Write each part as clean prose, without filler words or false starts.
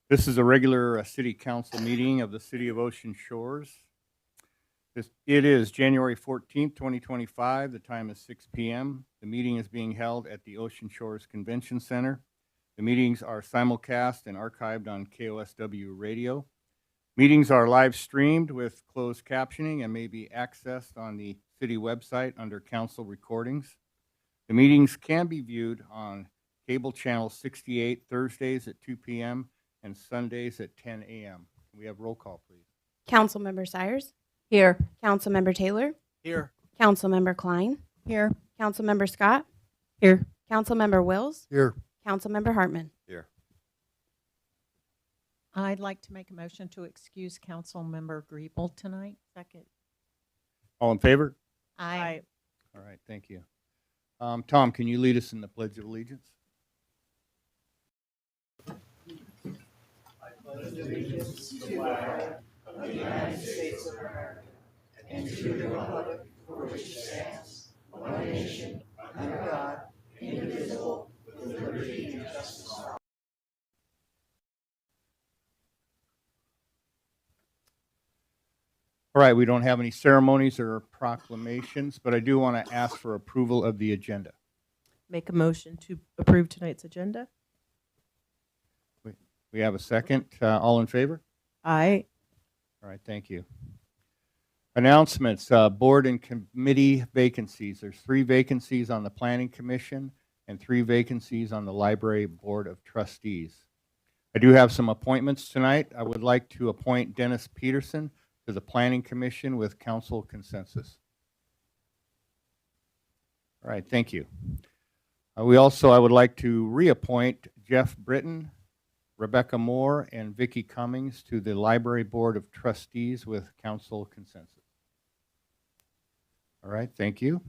This is a regular city council meeting of the City of Ocean Shores. It is January 14th, 2025. The time is 6 p.m. The meeting is being held at the Ocean Shores Convention Center. The meetings are simulcast and archived on KOSW Radio. Meetings are live streamed with closed captioning and may be accessed on the city website under council recordings. The meetings can be viewed on cable channel 68 Thursdays at 2 p.m. and Sundays at 10 a.m. Can we have roll call, please? Councilmember Sires, Here. Councilmember Taylor, Here. Councilmember Klein, Here. Councilmember Scott, Here. Councilmember Wills, Here. Councilmember Hartman. Here. I'd like to make a motion to excuse Councilmember Griebel tonight. Second. All in favor? Aye. All right, thank you. Tom, can you lead us in the Pledge of Allegiance? All right, we don't have any ceremonies or proclamations, but I do want to ask for approval of the agenda. Make a motion to approve tonight's agenda. We have a second. All in favor? Aye. All right, thank you. Announcements, board and committee vacancies. There's 3 vacancies on the Planning Commission and 3 vacancies on the Library Board of Trustees. I do have some appointments tonight. I would like to appoint Dennis Peterson to the Planning Commission with council consensus. All right, thank you. I would like to reappoint Jeff Britton, Rebecca Moore, and Vicki Cummings to the Library Board of Trustees with council consensus. All right, thank you.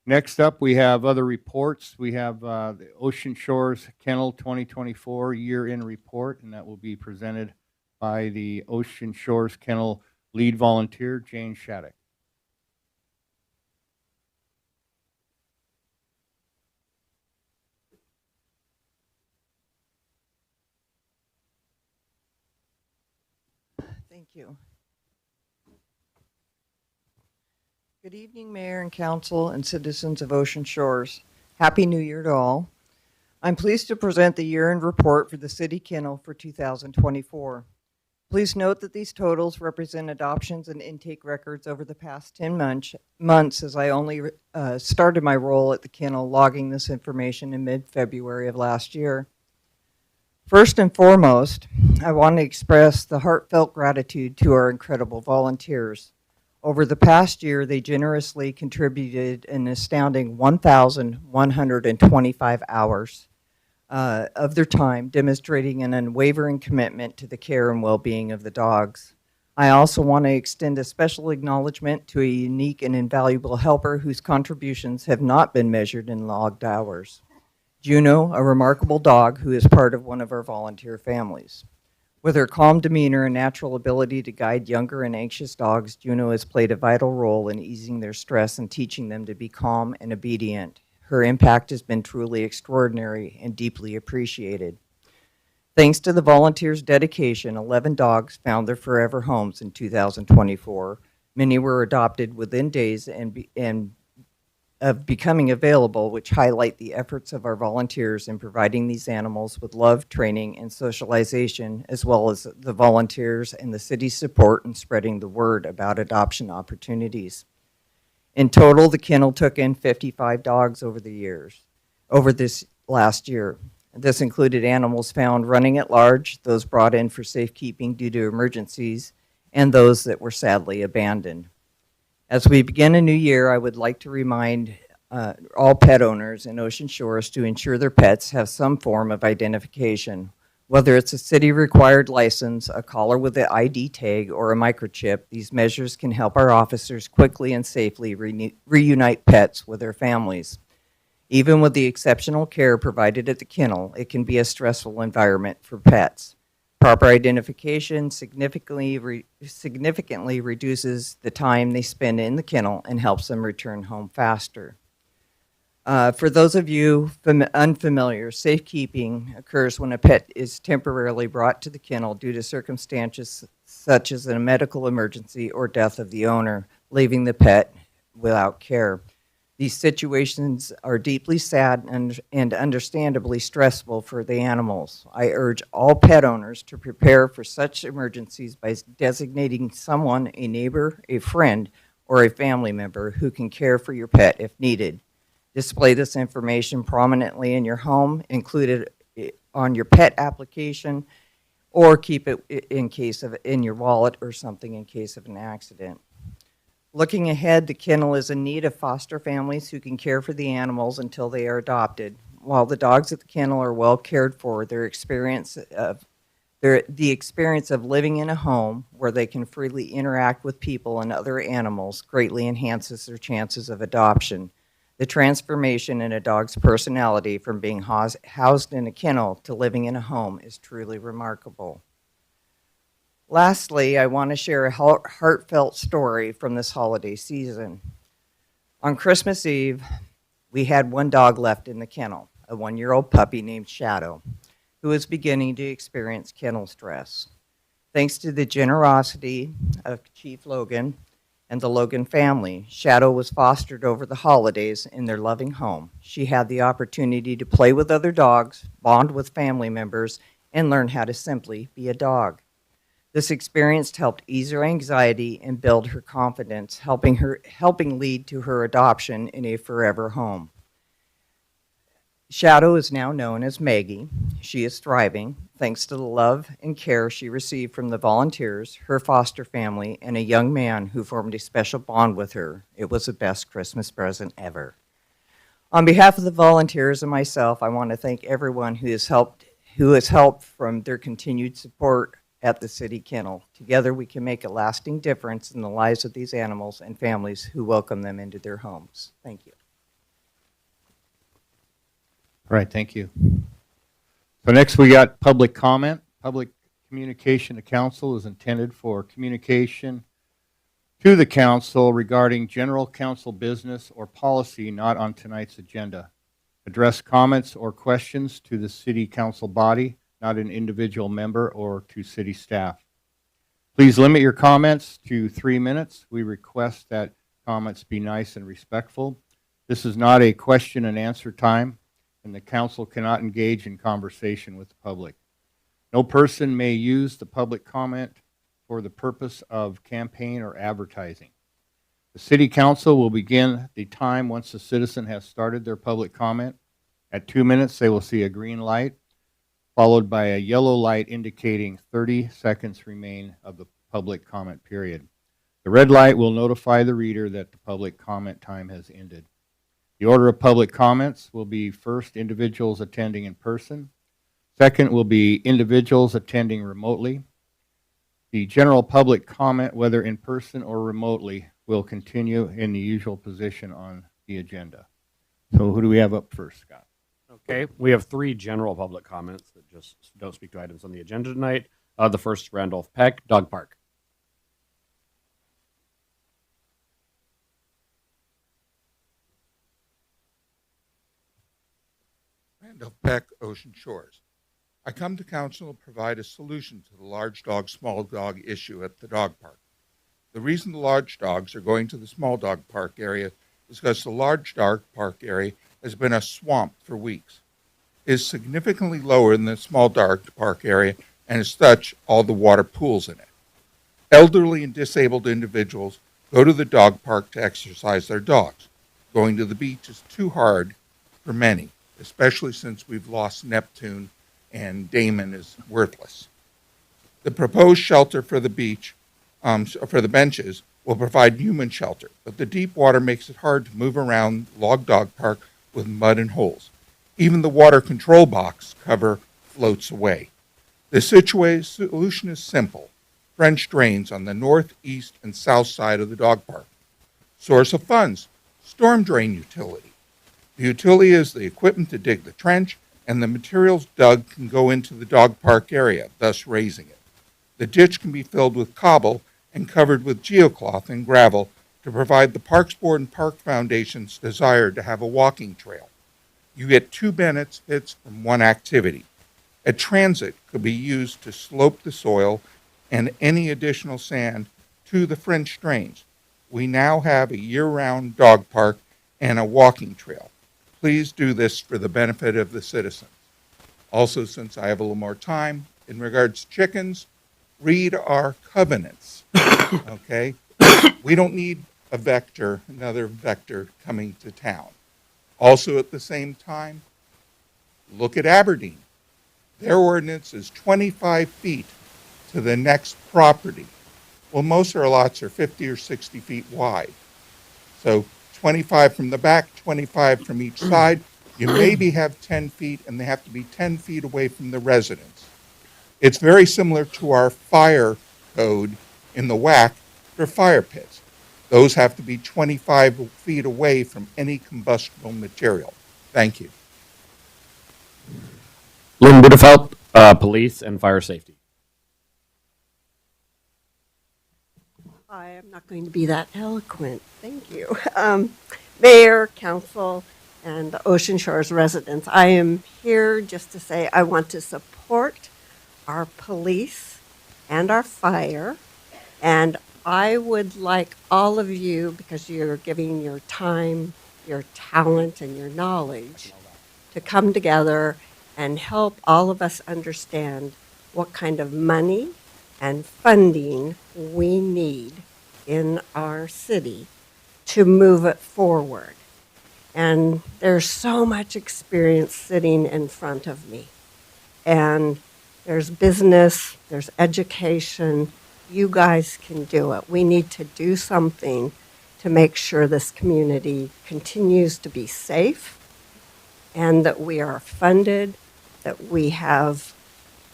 Next up, we have other reports. We have the Ocean Shores Kennel 2024 year-end report, and that will be presented by the Ocean Shores Kennel lead volunteer, Jane Shattuck. Thank you. Good evening, Mayor and Council and citizens of Ocean Shores. Happy New Year to all. I'm pleased to present the year-end report for the City Kennel for 2024. Please note that these totals represent adoptions and intake records over the past 10 months as I only started my role at the kennel logging this information in mid-February of last year. First and foremost, I want to express the heartfelt gratitude to our incredible volunteers. Over the past year, they generously contributed an astounding 1,125 hours of their time, demonstrating an unwavering commitment to the care and well-being of the dogs. I also want to extend a special acknowledgement to a unique and invaluable helper whose contributions have not been measured in logged hours. Juno, a remarkable dog who is part of one of our volunteer families. With her calm demeanor and natural ability to guide younger and anxious dogs, Juno has played a vital role in easing their stress and teaching them to be calm and obedient. Her impact has been truly extraordinary and deeply appreciated. Thanks to the volunteers' dedication, 11 dogs found their forever homes in 2024. Many were adopted within days of becoming available, which highlight the efforts of our volunteers in providing these animals with love, training, and socialization, as well as the volunteers and the city's support in spreading the word about adoption opportunities. In total, the kennel took in 55 dogs over this last year. This included animals found running at large, those brought in for safekeeping due to emergencies, and those that were sadly abandoned. As we begin a new year, I would like to remind all pet owners in Ocean Shores to ensure their pets have some form of identification. Whether it's a city-required license, a collar with an ID tag, or a microchip, these measures can help our officers quickly and safely reunite pets with their families. Even with the exceptional care provided at the kennel, it can be a stressful environment for pets. Proper identification significantly reduces the time they spend in the kennel and helps them return home faster. For those of you unfamiliar, safekeeping occurs when a pet is temporarily brought to the kennel due to circumstances such as a medical emergency or death of the owner, leaving the pet without care. These situations are deeply sad and understandably stressful for the animals. I urge all pet owners to prepare for such emergencies by designating someone, a neighbor, a friend, or a family member who can care for your pet if needed. Display this information prominently in your home, include it on your pet application, or keep it in your wallet or something in case of an accident. Looking ahead, the kennel is in need of foster families who can care for the animals until they are adopted. While the dogs at the kennel are well cared for, the experience of living in a home where they can freely interact with people and other animals greatly enhances their chances of adoption. The transformation in a dog's personality from being housed in a kennel to living in a home is truly remarkable. Lastly, I want to share a heartfelt story from this holiday season. On Christmas Eve, we had one dog left in the kennel, a 1-year-old puppy named Shadow, who was beginning to experience kennel stress. Thanks to the generosity of Chief Logan and the Logan family, Shadow was fostered over the holidays in their loving home. She had the opportunity to play with other dogs, bond with family members, and learn how to simply be a dog. This experience helped ease her anxiety and build her confidence, helping lead to her adoption in a forever home. Shadow is now known as Maggie. She is thriving thanks to the love and care she received from the volunteers, her foster family, and a young man who formed a special bond with her. It was the best Christmas present ever. On behalf of the volunteers and myself, I want to thank everyone who has helped from their continued support at the City Kennel. Together we can make a lasting difference in the lives of these animals and families who welcome them into their homes. Thank you. All right, thank you. So next we got public comment. Public communication to council is intended for communication to the council regarding general council business or policy not on tonight's agenda. Address comments or questions to the city council body, not an individual member or to city staff. Please limit your comments to 3 minutes. We request that comments be nice and respectful. This is not a question and answer time, and the council cannot engage in conversation with the public. No person may use the public comment for the purpose of campaign or advertising. The city council will begin the time once the citizen has started their public comment. At 2 minutes, they will see a green light, followed by a yellow light indicating 30 seconds remain of the public comment period. The red light will notify the reader that the public comment time has ended. The order of public comments will be first individuals attending in person. Second will be individuals attending remotely. The general public comment, whether in person or remotely, will continue in the usual position on the agenda. So who do we have up first, Scott? Okay, we have 3 general public comments that just don't speak to items on the agenda tonight. The first, Randolph Peck, Dog Park. Randolph Peck, Ocean Shores. I come to council to provide a solution to the large dog, small dog issue at the dog park. The reason the large dogs are going to the small dog park area is because the large dog park area has been a swamp for weeks. It is significantly lower than the small dog park area, and as such, all the water pools in it. Elderly and disabled individuals go to the dog park to exercise their dogs. Going to the beach is too hard for many, especially since we've lost Neptune and Damon is worthless. The proposed shelter for the beach, for the benches, will provide human shelter, but the deep water makes it hard to move around Log Dog Park with mud and holes. Even the water control box cover floats away. The solution is simple. French drains on the north, east, and south side of the dog park. Source of funds, storm drain utility. The utility is the equipment to dig the trench, and the materials dug can go into the dog park area, thus raising it. The ditch can be filled with cobble and covered with geocloth and gravel to provide the Parks Board and Park Foundation's desire to have a walking trail. You get 2 benefits from one activity. A transit could be used to slope the soil and any additional sand to the French drains. We now have a year-round dog park and a walking trail. Please do this for the benefit of the citizens. Also, since I have a little more time, in regards to chickens, read our covenants, okay? We don't need another vector coming to town. Also, at the same time, look at Aberdeen. Their ordinance is 25 feet to the next property. Well, most of our lots are 50 or 60 feet wide. So 25 from the back, 25 from each side. You maybe have 10 feet, and they have to be 10 feet away from the residence. It's very similar to our fire code in the WAC for fire pits. Those have to be 25 feet away from any combustible material. Thank you. Lynn Budefeld, Police and Fire Safety. I am not going to be that eloquent. Thank you. Mayor, council, and the Ocean Shores residents, I am here just to say I want to support our police and our fire. And I would like all of you, because you're giving your time, your talent, and your knowledge, to come together and help all of us understand what kind of money and funding we need in our city to move it forward. And there's so much experience sitting in front of me. And there's business, there's education. You guys can do it. We need to do something to make sure this community continues to be safe and that we are funded, that we have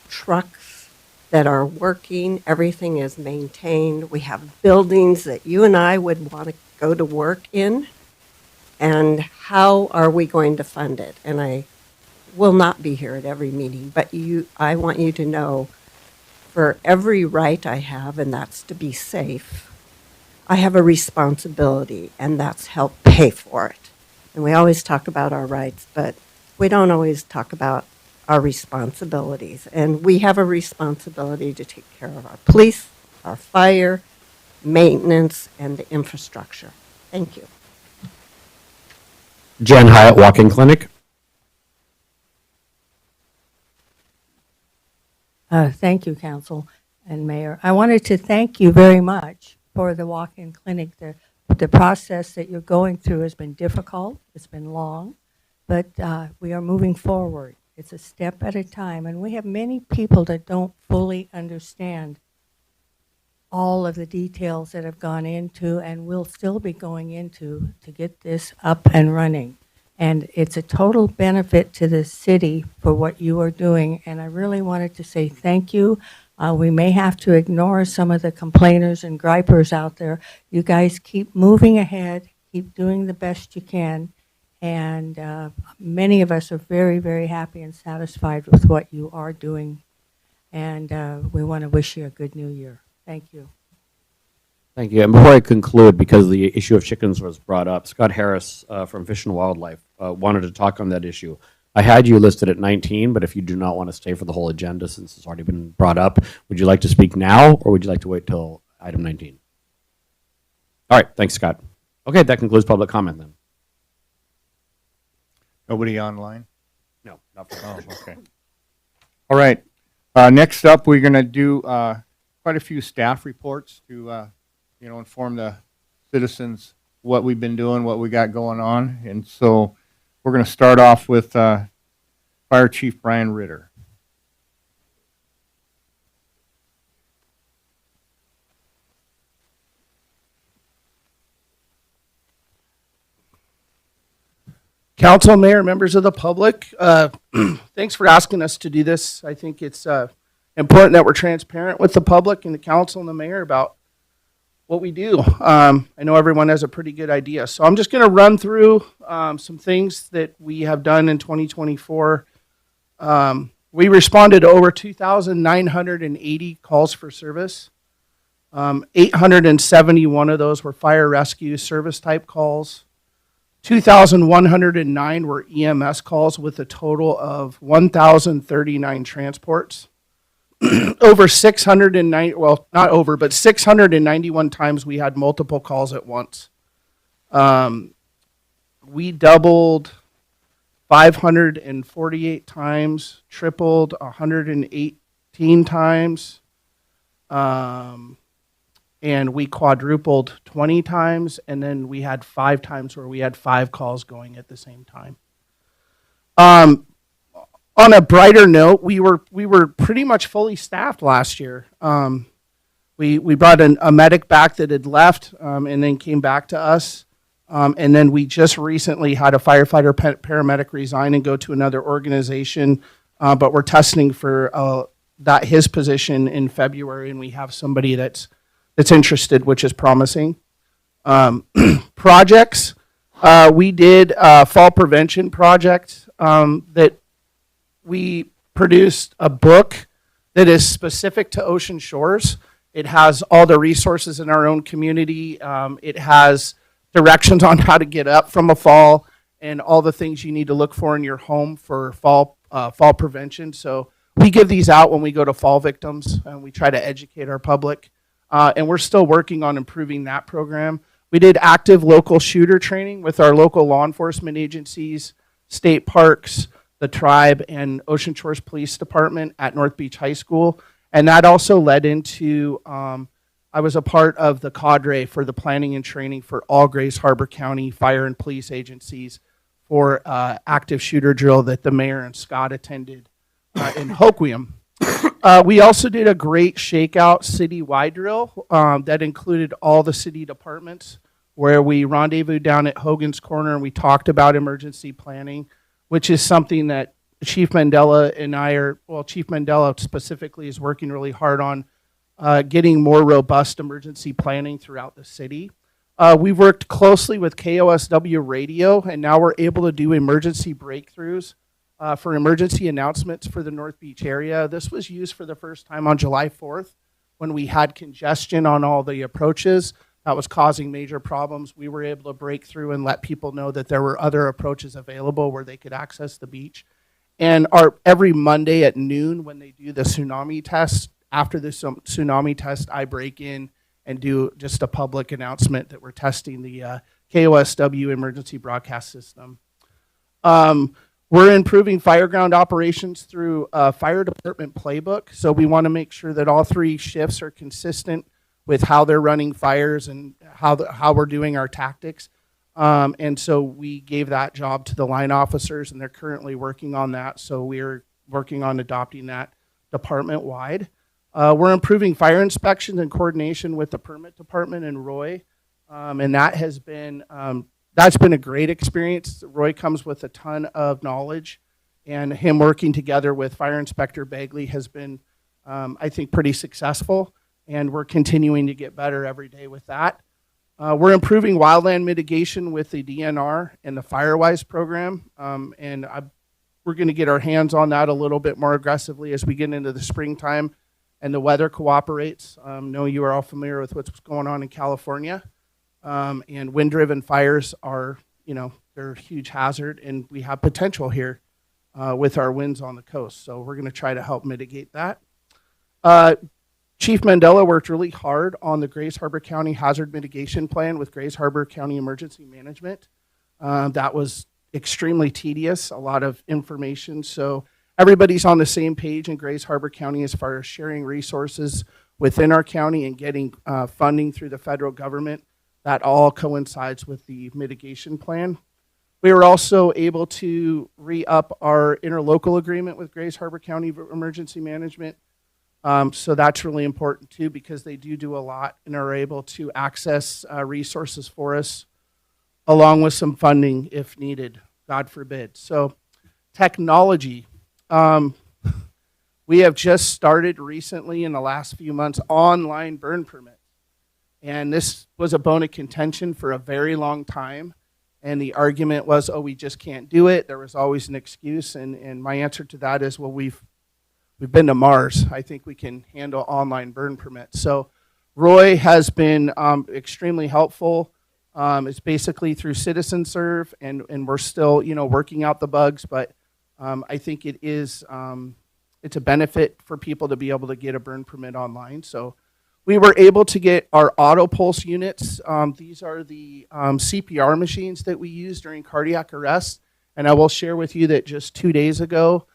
trucks that are working, everything is maintained. We have buildings that you and I would want to go to work in. And how are we going to fund it? And I will not be here at every meeting, but I want you to know for every right I have, and that's to be safe, I have a responsibility, and that's help pay for it. And we always talk about our rights, but we don't always talk about our responsibilities. And we have a responsibility to take care of our police, our fire, maintenance, and the infrastructure. Thank you. Jan Hyatt, Walking Clinic. Thank you, Council and Mayor. I wanted to thank you very much for the walk-in clinic. The process that you're going through has been difficult. It's been long, but we are moving forward. It's a step at a time, and we have many people that don't fully understand all of the details that have gone into and will still be going into to get this up and running. And it's a total benefit to the city for what you are doing. And I really wanted to say thank you. We may have to ignore some of the complainers and gripers out there. You guys keep moving ahead, keep doing the best you can. And many of us are very, very happy and satisfied with what you are doing. And we want to wish you a good new year. Thank you. Thank you. And before I conclude, because the issue of chickens was brought up, Scott Harris from Fish and Wildlife wanted to talk on that issue. I had you listed at 19, but if you do not want to stay for the whole agenda since it's already been brought up, would you like to speak now or would you like to wait till item 19? All right. Thanks, Scott. Okay, that concludes public comment then. Nobody online? No, not for Oh, okay. All right. Next up, we're going to do quite a few staff reports to, inform the citizens what we've been doing, what we got going on. And so we're going to start off with Fire Chief Brian Ritter. Council, Mayor, members of the public, thanks for asking us to do this. I think it's important that we're transparent with the public and the council and the mayor about what we do. I know everyone has a pretty good idea. So I'm just going to run through some things that we have done in 2024. We responded to over 2,980 calls for service. 871 of those were fire rescue service type calls. 2,109 were EMS calls with a total of 1,039 transports. Over 690, well, not over, but 691 times we had multiple calls at once. We doubled 548 times, tripled 118 times, and we quadrupled 20 times, and then we had 5 times where we had 5 calls going at the same time. On a brighter note, we were pretty much fully staffed last year. We brought a medic back that had left and then came back to us. And then we just recently had a firefighter paramedic resign and go to another organization. But we're testing for his position in February, and we have somebody that's interested, which is promising. Projects, we did a fall prevention project that we produced a book that is specific to Ocean Shores. It has all the resources in our own community. It has directions on how to get up from a fall and all the things you need to look for in your home for fall prevention. So we give these out when we go to fall victims, and we try to educate our public. And we're still working on improving that program. We did active local shooter training with our local law enforcement agencies, state parks, the tribe, and Ocean Shores Police Department at North Beach High School. And that also led into, I was a part of the cadre for the planning and training for all Grays Harbor County fire and police agencies for active shooter drill that the mayor and Scott attended in Hoquiam. We also did a great shakeout citywide drill that included all the city departments, where we rendezvoused down at Hogan's Corner and we talked about emergency planning, which is something that Chief Mandela and I Chief Mandela specifically is working really hard on getting more robust emergency planning throughout the city. We've worked closely with KOSW Radio, and now we're able to do emergency breakthroughs for emergency announcements for the North Beach area. This was used for the first time on July 4th when we had congestion on all the approaches that was causing major problems. We were able to break through and let people know that there were other approaches available where they could access the beach. And every Monday at noon when they do the tsunami test, after the tsunami test, I break in and do just a public announcement that we're testing the KOSW emergency broadcast system. We're improving fireground operations through a fire department playbook. So we want to make sure that all 3 shifts are consistent with how they're running fires and how we're doing our tactics. And so we gave that job to the line officers, and they're currently working on that. So we're working on adopting that department-wide. We're improving fire inspections in coordination with the permit department and Roy. And that has been, that's been a great experience. Roy comes with a ton of knowledge, and him working together with Fire Inspector Bagley has been, I think, pretty successful. And we're continuing to get better every day with that. We're improving wildland mitigation with the DNR and the Firewise program. We're going to get our hands on that a little bit more aggressively as we get into the springtime and the weather cooperates. Know you are all familiar with what's going on in California. And wind-driven fires are, they're a huge hazard, and we have potential here with our winds on the coast. So we're going to try to help mitigate that. Chief Mandela worked really hard on the Grays Harbor County Hazard Mitigation Plan with Grays Harbor County Emergency Management. That was extremely tedious, a lot of information. So everybody's on the same page in Grays Harbor County as far as sharing resources within our county and getting funding through the federal government. That all coincides with the mitigation plan. We were also able to re-up our interlocal agreement with Grays Harbor County Emergency Management. So that's really important too, because they do a lot and are able to access resources for us, along with some funding if needed, God forbid. So technology. We have just started recently in the last few months online burn permits. And this was a bone of contention for a very long time. And the argument was, we just can't do it. There was always an excuse. And my answer to that is, well, we've been to Mars. I think we can handle online burn permits. So Roy has been extremely helpful. It's basically through Citizen Serve, and we're still, working out the bugs, but I think it's a benefit for people to be able to get a burn permit online. So we were able to get our auto pulse units. These are the CPR machines that we use during cardiac arrest. And I will share with you that just 2 days ago,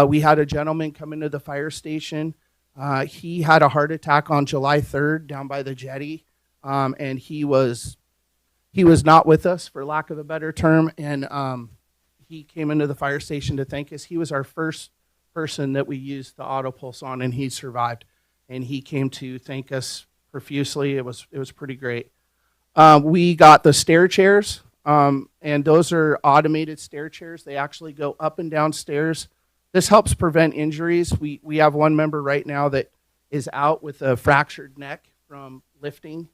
we had a gentleman come into the fire station. He had a heart attack on July 3rd down by the jetty, and he was not with us, for lack of a better term. And he came into the fire station to thank us. He was our first person that we used the auto pulse on, and he survived. And he came to thank us profusely. It was pretty great. We got the stair chairs, and those are automated stair chairs. They actually go up and down stairs. This helps prevent injuries. We have one member right now that is out with a fractured neck from lifting,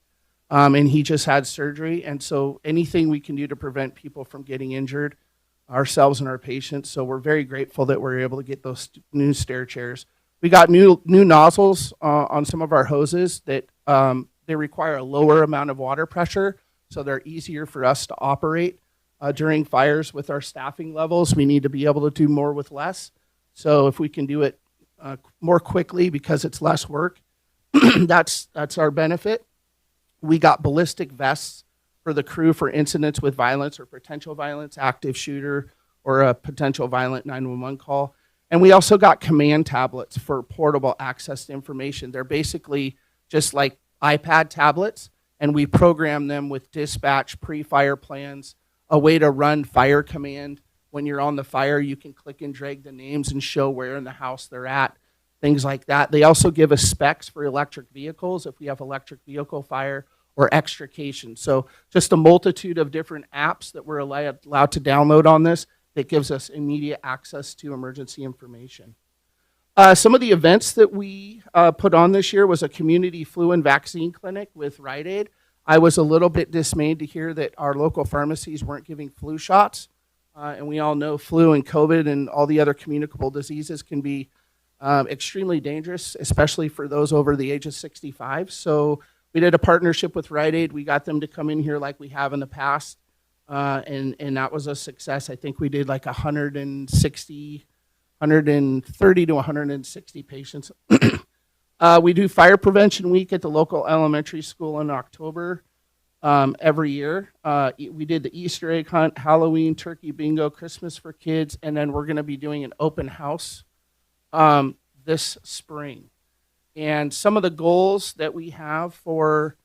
and he just had surgery. And so anything we can do to prevent people from getting injured, ourselves and our patients. So we're very grateful that we're able to get those new stair chairs. We got new nozzles on some of our hoses that they require a lower amount of water pressure, so they're easier for us to operate during fires. With our staffing levels, we need to be able to do more with less. So if we can do it more quickly because it's less work, that's our benefit. We got ballistic vests for the crew for incidents with violence or potential violence, active shooter, or a potential violent 911 call. And we also got command tablets for portable access to information. They're basically just like iPad tablets, and we program them with dispatch, pre-fire plans, a way to run fire command. When you're on the fire, you can click and drag the names and show where in the house they're at, things like that. They also give us specs for electric vehicles if we have electric vehicle fire, or extrication. So just a multitude of different apps that we're allowed to download on this that gives us immediate access to emergency information. Some of the events that we put on this year was a community flu and vaccine clinic with Rite Aid. I was a little bit dismayed to hear that our local pharmacies weren't giving flu shots. And we all know flu and COVID and all the other communicable diseases can be extremely dangerous, especially for those over the age of 65. So we did a partnership with Rite Aid. We got them to come in here like we have in the past, and that was a success. I think we did like 130 to 160 patients. We do Fire Prevention Week at the local elementary school in October every year. We did the Easter egg hunt, Halloween, turkey bingo, Christmas for kids, and then we're going to be doing an open house this spring. And some of the goals that we have for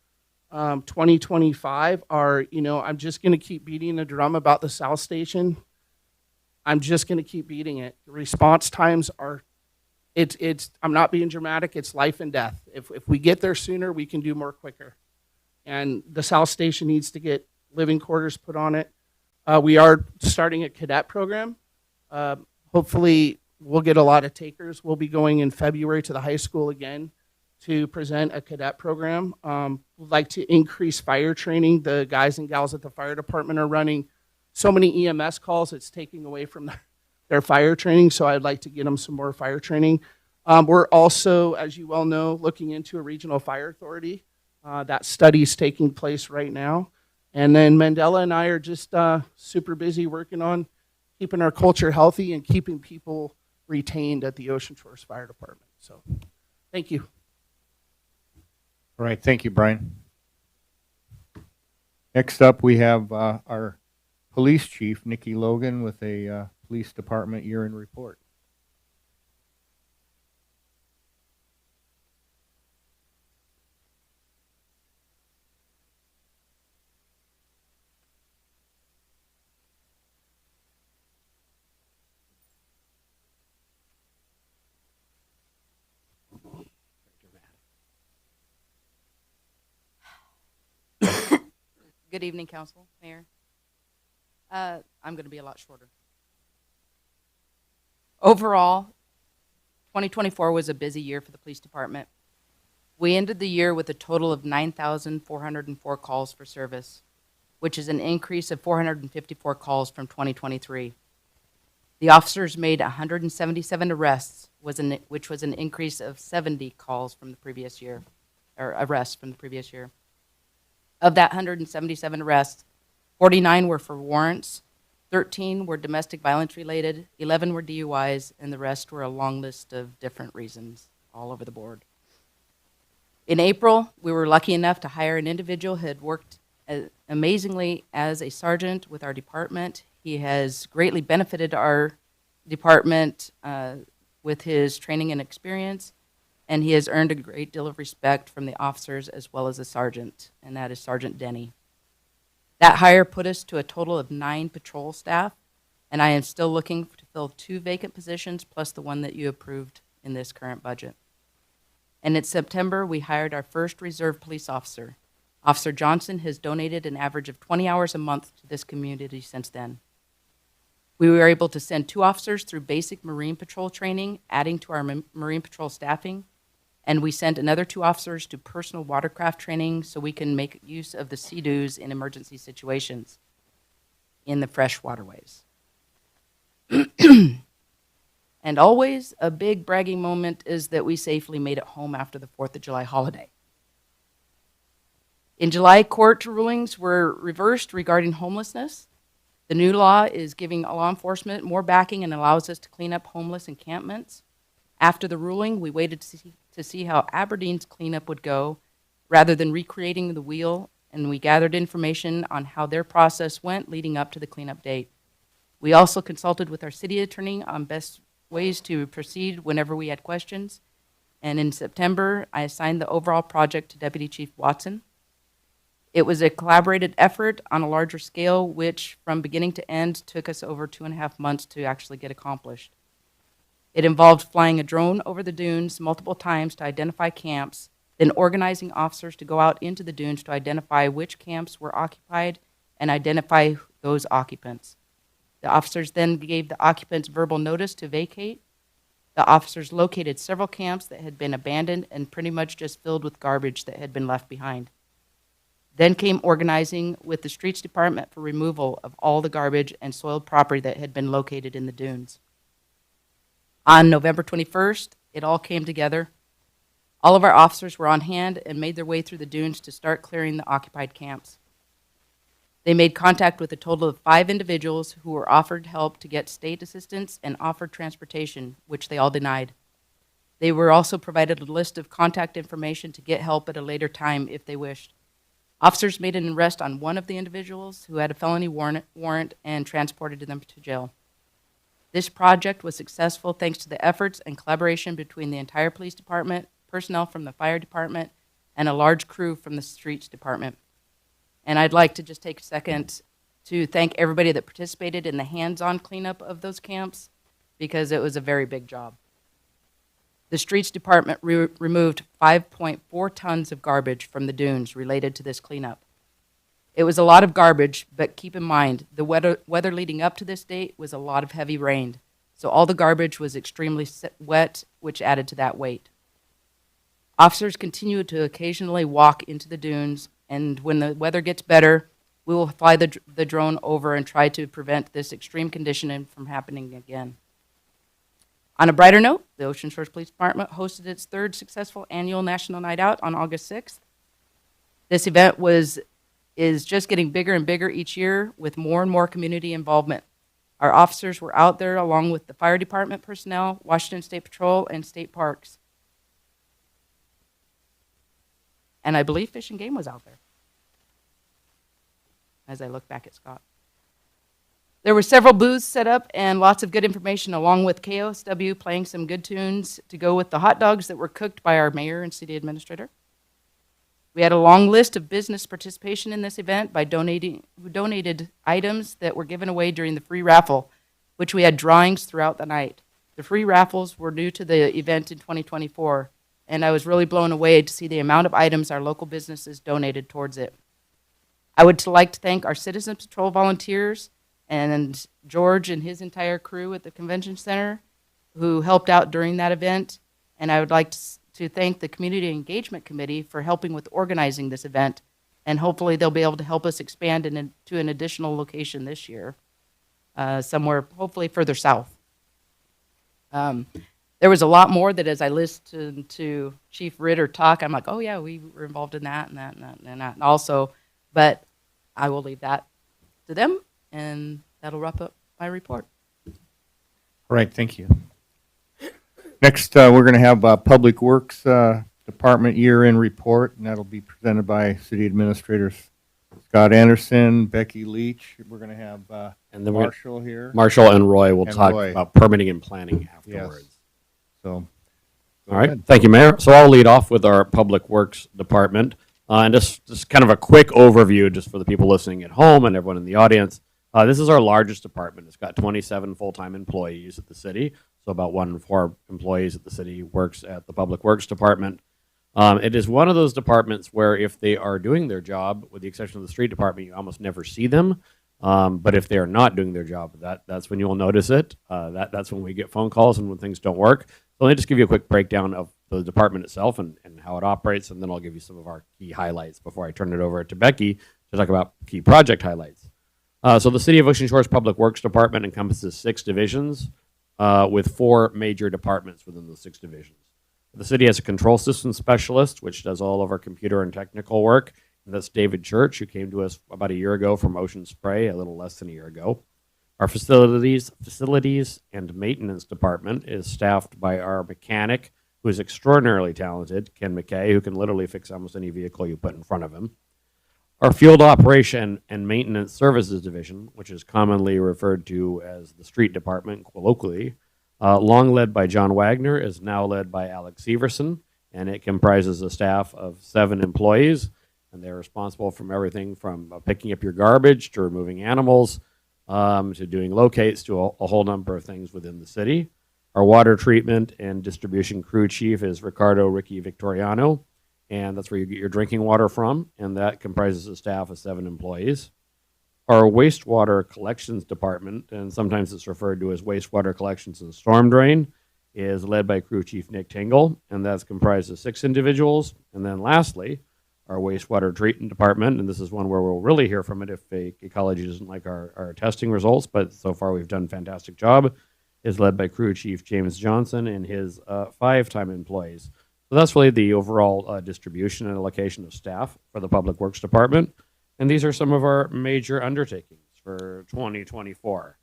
2025 are, I'm just going to keep beating the drum about the South Station. I'm just going to keep beating it. The response times are, I'm not being dramatic, it's life and death. If we get there sooner, we can do more quicker. And the South Station needs to get living quarters put on it. We are starting a cadet program. Hopefully, we'll get a lot of takers. We'll be going in February to the high school again to present a cadet program. We'd like to increase fire training. The guys and gals at the fire department are running so many EMS calls, it's taking away from their fire training, so I'd like to get them some more fire training. We're also, as you well know, looking into a regional fire authority. That study is taking place right now. And then Mandela and I are just super busy working on keeping our culture healthy and keeping people retained at the Ocean Shores Fire Department. So, thank you. All right, thank you, Brian. Next up, we have our police chief, Nikki Logan, with a police department year-end report. Good evening, Council, Mayor. I'm going to be a lot shorter. Overall, 2024 was a busy year for the police department. We ended the year with a total of 9,404 calls for service, which is an increase of 454 calls from 2023. The officers made 177 arrests, which was an increase of 70 calls from the previous year, or arrests from the previous year. Of that 177 arrests, 49 were for warrants, 13 were domestic violence related, 11 were DUIs, and the rest were a long list of different reasons all over the board. In April, we were lucky enough to hire an individual who had worked amazingly as a sergeant with our department. He has greatly benefited our department with his training and experience, and he has earned a great deal of respect from the officers as well as the sergeant, and that is Sergeant Denny. That hire put us to a total of 9 patrol staff, and I am still looking to fill 2 vacant positions plus the one that you approved in this current budget. And in September, we hired our first reserve police officer. Officer Johnson has donated an average of 20 hours a month to this community since then. We were able to send 2 officers through basic Marine Patrol training, adding to our Marine Patrol staffing, and we sent another 2 officers to personal watercraft training so we can make use of the Sea-Doos in emergency situations in the fresh waterways. And always a big bragging moment is that we safely made it home after the 4th of July holiday. In July, court rulings were reversed regarding homelessness. The new law is giving law enforcement more backing and allows us to clean up homeless encampments. After the ruling, we waited to see how Aberdeen's cleanup would go rather than recreating the wheel, and we gathered information on how their process went leading up to the cleanup date. We also consulted with our city attorney on best ways to proceed whenever we had questions. And in September, I assigned the overall project to Deputy Chief Watson. It was a collaborated effort on a larger scale, which from beginning to end took us over 2.5 months to actually get accomplished. It involved flying a drone over the dunes multiple times to identify camps, then organizing officers to go out into the dunes to identify which camps were occupied and identify those occupants. The officers then gave the occupants verbal notice to vacate. The officers located several camps that had been abandoned and pretty much just filled with garbage that had been left behind. Then came organizing with the streets department for removal of all the garbage and soiled property that had been located in the dunes. On November 21st, it all came together. All of our officers were on hand and made their way through the dunes to start clearing the occupied camps. They made contact with a total of 5 individuals who were offered help to get state assistance and offered transportation, which they all denied. They were also provided a list of contact information to get help at a later time if they wished. Officers made an arrest on one of the individuals who had a felony warrant and transported them to jail. This project was successful thanks to the efforts and collaboration between the entire police department, personnel from the fire department, and a large crew from the streets department. And I'd like to just take a second to thank everybody that participated in the hands-on cleanup of those camps because it was a very big job. The streets department removed 5.4 tons of garbage from the dunes related to this cleanup. It was a lot of garbage, but keep in mind, the weather leading up to this date was a lot of heavy rain. So all the garbage was extremely wet, which added to that weight. Officers continue to occasionally walk into the dunes, and when the weather gets better, we will fly the drone over and try to prevent this extreme condition from happening again. On a brighter note, the Ocean Shores Police Department hosted its 3rd successful annual National Night Out on August 6th. This event is just getting bigger and bigger each year with more and more community involvement. Our officers were out there along with the fire department personnel, Washington State Patrol, and state parks. And I believe Fish and Game was out there, as I look back at Scott. There were several booths set up and lots of good information, along with KOSW playing some good tunes to go with the hot dogs that were cooked by our mayor and city administrator. We had a long list of business participation in this event who donated items that were given away during the free raffle, which we had drawings throughout the night. The free raffles were new to the event in 2024, and I was really blown away to see the amount of items our local businesses donated towards it. I would like to thank our Citizen Patrol volunteers and George and his entire crew at the convention center who helped out during that event. And I would like to thank the Community Engagement Committee for helping with organizing this event. And hopefully they'll be able to help us expand to an additional location this year, somewhere hopefully further south. there was a lot more that as I listened to Chief Ritter talk, I'm like, oh yeah, we were involved in that and that and that and that also. But I will leave that to them, and that'll wrap up my report. All right, thank you. Next, we're going to have Public Works Department year-end report, and that'll be presented by City Administrators Scott Anderson, Becky Leach. We're going to have And then we're- Marshall here. Marshall and Roy will And talk Roy. about permitting and planning afterwards. So, go All right, ahead. thank you, Mayor. So I'll lead off with our Public Works Department. And just kind of a quick overview just for the people listening at home and everyone in the audience. This is our largest department. It's got 27 full-time employees at the city. So about 1 in 4 employees at the city works at the Public Works Department. It is one of those departments where if they are doing their job, with the exception of the street department, you almost never see them. But if they are not doing their job, that's when you'll notice it. That's when we get phone calls and when things don't work. So let me just give you a quick breakdown of the department itself and how it operates, and then I'll give you some of our key highlights before I turn it over to Becky to talk about key project highlights. So the City of Ocean Shores Public Works Department encompasses 6 divisions with 4 major departments within the 6 divisions. The city has a control system specialist, which does all of our computer and technical work. And that's David Church, who came to us about a year ago from Ocean Spray, a little less than a year ago. Our facilities and maintenance department is staffed by our mechanic, who is extraordinarily talented, Ken McKay, who can literally fix almost any vehicle you put in front of him. Our field operation and maintenance services division, which is commonly referred to as the street department colloquially, long led by John Wagner, is now led by Alex Severson, and it comprises a staff of 7 employees, and they're responsible from everything from picking up your garbage to removing animals to doing locates to a whole number of things within the city. Our water treatment and distribution crew chief is Ricardo Ricky Victoriano, and that's where you get your drinking water from, and that comprises a staff of 7 employees. Our wastewater collections department, and sometimes it's referred to as wastewater collections and storm drain, is led by crew chief Nick Tingle, and that's comprised of 6 individuals. And then lastly, our wastewater treatment department, and this is one where we'll really hear from it if ecology doesn't like our testing results, but so far we've done a fantastic job, is led by crew chief James Johnson and his 5 employees. So that's really the overall distribution and allocation of staff for the Public Works Department. And these are some of our major undertakings for 2024.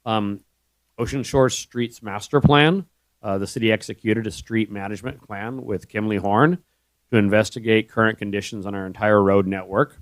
Ocean Shore Streets Master Plan. The city executed a street management plan with Kimley Horn to investigate current conditions on our entire road network.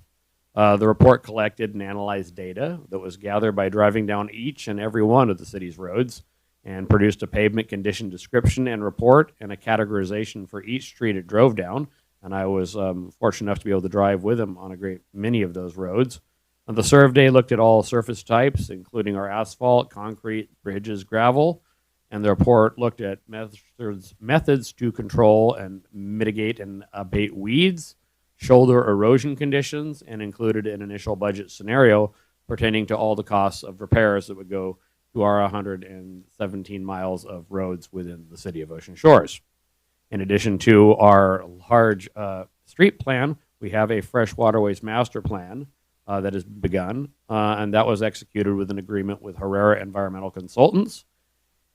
The report collected and analyzed data that was gathered by driving down each and every one of the city's roads and produced a pavement condition description and report and a categorization for each street it drove down. And I was fortunate enough to be able to drive with him on a great many of those roads. And the survey looked at all surface types, including our asphalt, concrete, bridges, gravel. And the report looked at methods to control and mitigate and abate weeds, shoulder erosion conditions, and included an initial budget scenario pertaining to all the costs of repairs that would go to our 117 miles of roads within the city of Ocean Shores. In addition to our large street plan, we have a fresh waterways master plan that has begun, and that was executed with an agreement with Herrera Environmental Consultants.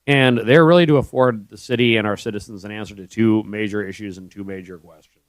And they're really to afford the city and our citizens an answer to 2 major issues and 2 major questions.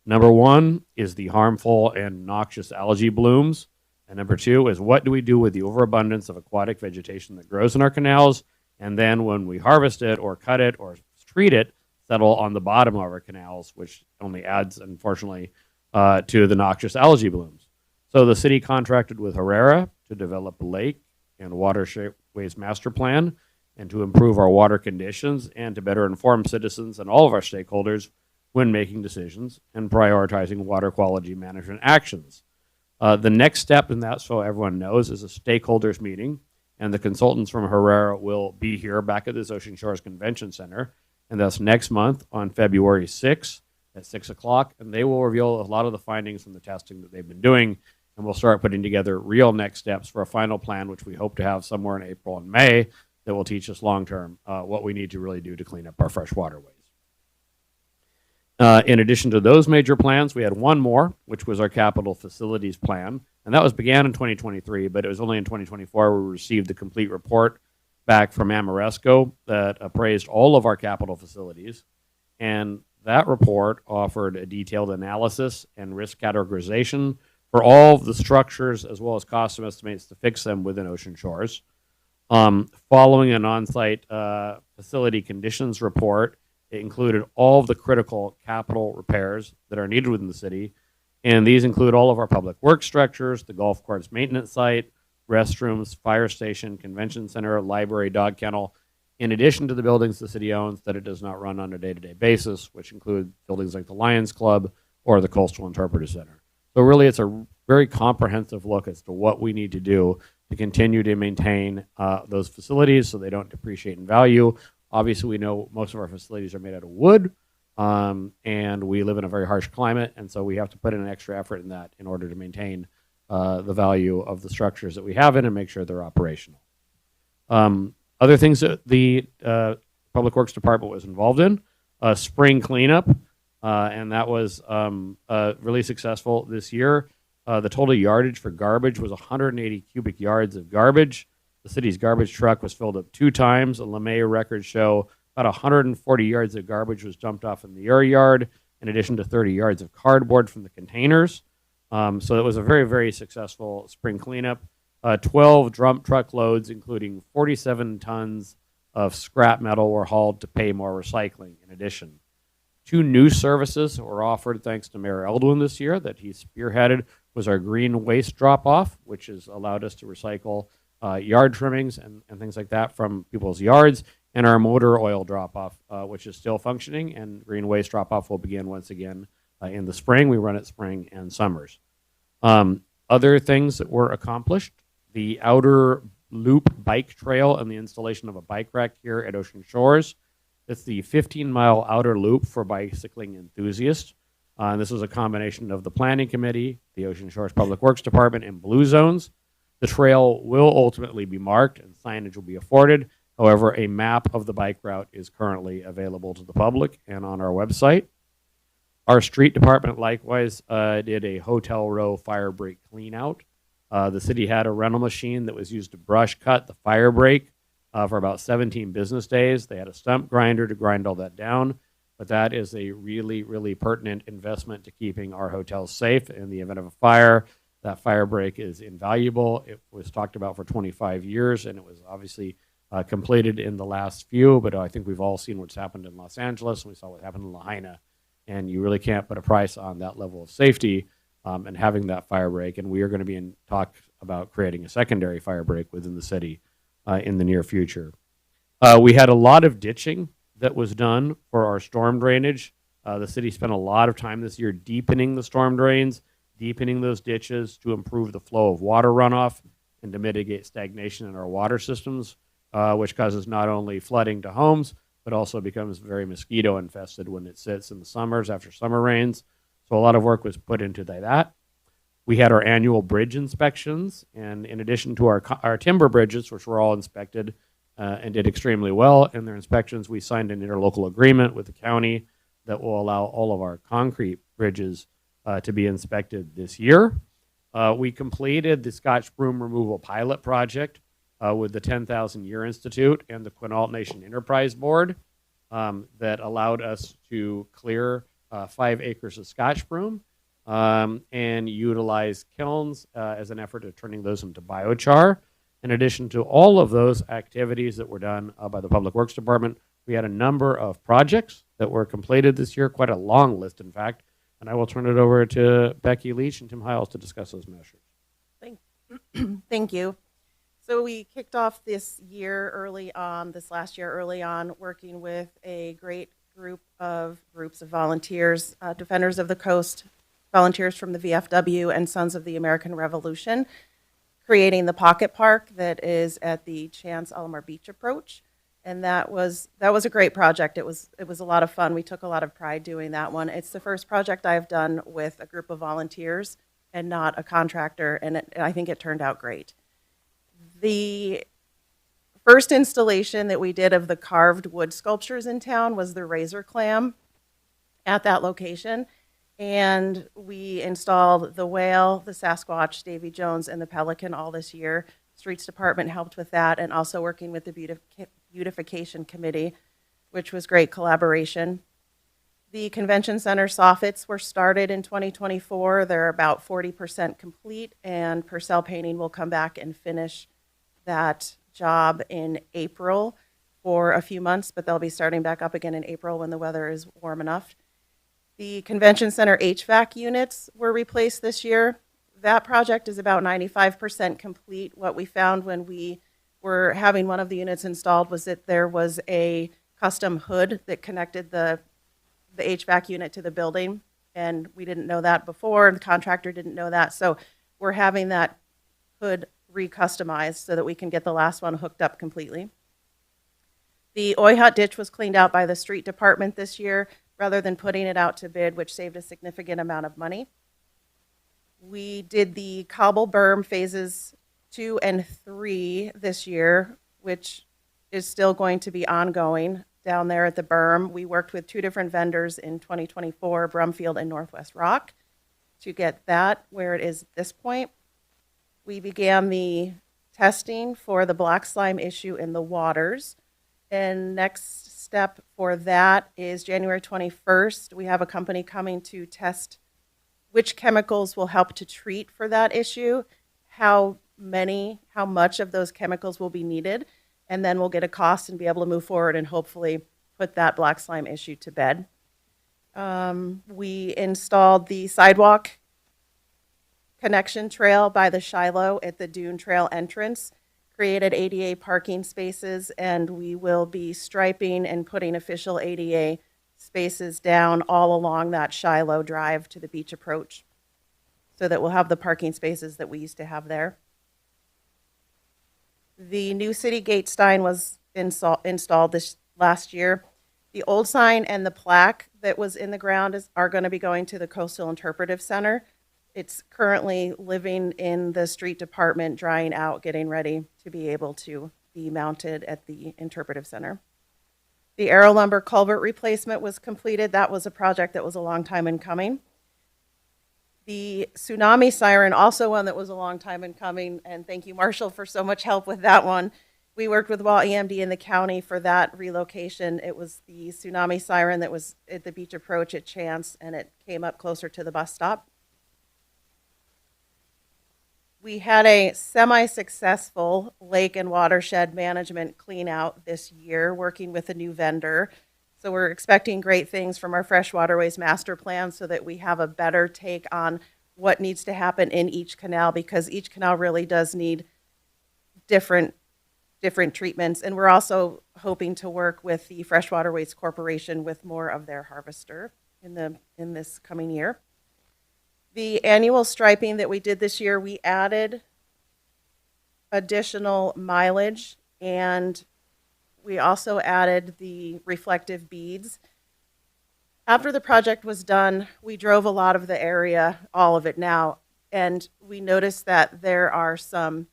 Number 1 is the harmful and noxious algae blooms. And number 2 is what do we do with the overabundance of aquatic vegetation that grows in our canals? And then when we harvest it or cut it or treat it, settle on the bottom of our canals, which only adds, unfortunately, to the noxious algae blooms. So the city contracted with Herrera to develop a lake and waterways master plan and to improve our water conditions and to better inform citizens and all of our stakeholders when making decisions and prioritizing water quality management actions. The next step in that, so everyone knows, is a stakeholders meeting, and the consultants from Herrera will be here back at this Ocean Shores Convention Center, and that's next month on February 6th at 6 o'clock, and they will reveal a lot of the findings from the testing that they've been doing, and we'll start putting together real next steps for a final plan, which we hope to have somewhere in April and May, that will teach us long-term what we need to really do to clean up our fresh waterways. In addition to those major plans, we had one more, which was our capital facilities plan, and that began in 2023, but it was only in 2024 we received the complete report back from Amoresco that appraised all of our capital facilities. And that report offered a detailed analysis and risk categorization for all of the structures as well as cost estimates to fix them within Ocean Shores. Following an on-site facility conditions report, it included all of the critical capital repairs that are needed within the city. And these include all of our public work structures, the golf course maintenance site, restrooms, fire station, convention center, library, dog kennel, in addition to the buildings the city owns that it does not run on a day-to-day basis, which include buildings like the Lions Club or the Coastal Interpreter Center. So really, it's a very comprehensive look as to what we need to do to continue to maintain those facilities so they don't depreciate in value. Obviously, we know most of our facilities are made out of wood, and we live in a very harsh climate, and so we have to put in an extra effort in that in order to maintain the value of the structures that we have in and make sure they're operational. Other things that the Public Works Department was involved in, spring cleanup, and that was really successful this year. The total yardage for garbage was 180 cubic yards of garbage. The city's garbage truck was filled up 2 times. The LeMay records show about 140 yards of garbage was dumped off in the yard, in addition to 30 yards of cardboard from the containers. So it was a very, very successful spring cleanup. 12 dump truck loads, including 47 tons of scrap metal, were hauled to pay more recycling. In addition, 2 new services were offered thanks to Mayor Eldwin this year that he spearheaded, was our green waste drop-off, which has allowed us to recycle yard trimmings and things like that from people's yards, and our motor oil drop-off, which is still functioning, and green waste drop-off will begin once again in the spring. We run it spring and summers. Other things that were accomplished, the outer loop bike trail and the installation of a bike rack here at Ocean Shores. It's the 15-mile outer loop for bicycling enthusiasts. And this was a combination of the Planning Committee, the Ocean Shores Public Works Department, and Blue Zones. The trail will ultimately be marked and signage will be afforded. However, a map of the bike route is currently available to the public and on our website. Our street department likewise did a hotel row fire break clean out. The city had a rental machine that was used to brush cut the fire break for about 17 business days. They had a stump grinder to grind all that down, but that is a really, really pertinent investment to keeping our hotels safe in the event of a fire. That fire break is invaluable. It was talked about for 25 years, and it was obviously completed in the last few, but I think we've all seen what's happened in Los Angeles, and we saw what happened in Lahaina, and you really can't put a price on that level of safety and having that fire break, and we are going to be in talk about creating a secondary fire break within the city in the near future. We had a lot of ditching that was done for our storm drainage. The city spent a lot of time this year deepening the storm drains, deepening those ditches to improve the flow of water runoff and to mitigate stagnation in our water systems, which causes not only flooding to homes, but also becomes very mosquito infested when it sits in the summers after summer rains. So a lot of work was put into that. We had our annual bridge inspections, and in addition to our timber bridges, which were all inspected and did extremely well in their inspections, we signed an interlocal agreement with the county that will allow all of our concrete bridges to be inspected this year. We completed the Scotch broom removal pilot project with the 10,000 Year Institute and the Quinault Nation Enterprise Board that allowed us to clear 5 acres of Scotch broom and utilize kilns as an effort of turning those into biochar. In addition to all of those activities that were done by the Public Works Department, we had a number of projects that were completed this year, quite a long list, in fact. And I will turn it over to Becky Leach and Tim Hiles to discuss those measures. Thank you. So we kicked off this last year early on, working with a great groups of volunteers, Defenders of the Coast, volunteers from the VFW, and Sons of the American Revolution, creating the Pocket Park that is at the Chance Alamar Beach approach. And that was a great project. It was a lot of fun. We took a lot of pride doing that one. It's the first project I've done with a group of volunteers and not a contractor, and I think it turned out great. The first installation that we did of the carved wood sculptures in town was the Razor Clam at that location. And we installed the whale, the Sasquatch, Davy Jones, and the pelican all this year. Streets Department helped with that, and also working with the Beautification Committee, which was great collaboration. The Convention Center soffits were started in 2024. They're about 40% complete, and Purcell Painting will come back and finish that job in April for a few months, but they'll be starting back up again in April when the weather is warm enough. The Convention Center HVAC units were replaced this year. That project is about 95% complete. What we found when we were having one of the units installed was that there was a custom hood that connected the HVAC unit to the building, and we didn't know that before, and the contractor didn't know that. So we're having that hood recustomized so that we can get the last one hooked up completely. The Oyhut ditch was cleaned out by the street department this year rather than putting it out to bid, which saved a significant amount of money. We did the cobble berm phases 2 and 3 this year, which is still going to be ongoing down there at the berm. We worked with 2 different vendors in 2024, Brumfield and Northwest Rock, to get that where it is at this point. We began the testing for the black slime issue in the waters. And next step for that is January 21st. We have a company coming to test which chemicals will help to treat for that issue, how much of those chemicals will be needed, and then we'll get a cost and be able to move forward and hopefully put that black slime issue to bed. We installed the sidewalk connection trail by the Shiloh at the Dune Trail entrance, created ADA parking spaces, and we will be striping and putting official ADA spaces down all along that Shiloh drive to the beach approach so that we'll have the parking spaces that we used to have there. The new city gate sign was installed this last year. The old sign and the plaque that was in the ground are going to be going to the Coastal Interpretive Center. It's currently living in the street department, drying out, getting ready to be able to be mounted at the Interpretive Center. The Arrow Lumber culvert replacement was completed. That was a project that was a long time in coming. The tsunami siren, also one that was a long time in coming, and thank you, Marshall, for so much help with that one. We worked with Wall EMD in the county for that relocation. It was the tsunami siren that was at the beach approach at Chance, and it came up closer to the bus stop. We had a semi-successful lake and watershed management clean out this year, working with a new vendor. So we're expecting great things from our Fresh Waterways Master Plan so that we have a better take on what needs to happen in each canal, because each canal really does need different treatments. And we're also hoping to work with the Fresh Waterways Corporation with more of their harvester in this coming year. The annual striping that we did this year, we added additional mileage, and we also added the reflective beads. After the project was done, we drove a lot of the area, all of it now, and we noticed that there are some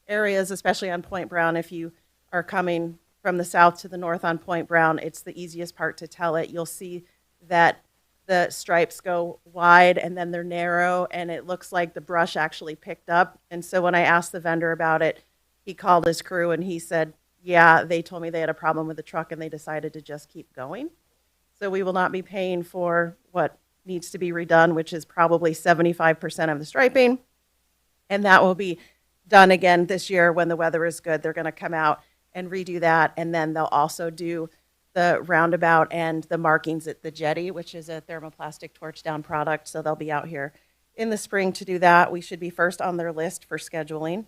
areas, especially on Point Brown, if you are coming from the south to the north on Point Brown, it's the easiest part to tell it. You'll see that the stripes go wide and then they're narrow, and it looks like the brush actually picked up. And so when I asked the vendor about it, he called his crew and he said, yeah, they told me they had a problem with the truck and they decided to just keep going. So we will not be paying for what needs to be redone, which is probably 75% of the striping. And that will be done again this year when the weather is good. They're going to come out and redo that, and then they'll also do the roundabout and the markings at the jetty, which is a thermoplastic torch down product. So they'll be out here in the spring to do that. We should be first on their list for scheduling.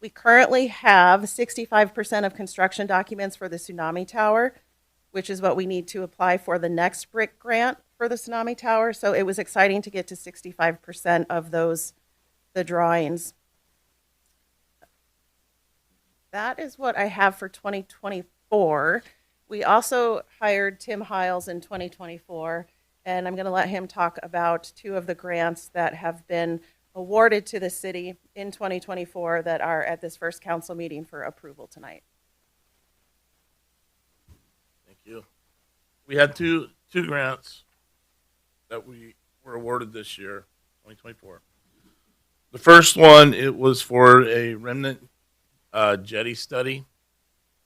We currently have 65% of construction documents for the tsunami tower, which is what we need to apply for the next BRIC grant for the tsunami tower. So it was exciting to get to 65% of those, the drawings. That is what I have for 2024. We also hired Tim Hiles in 2024, and I'm going to let him talk about 2 of the grants that have been awarded to the city in 2024 that are at this first council meeting for approval tonight. Thank you. We had two grants that we were awarded this year, 2024. The first one, it was for a remnant jetty study,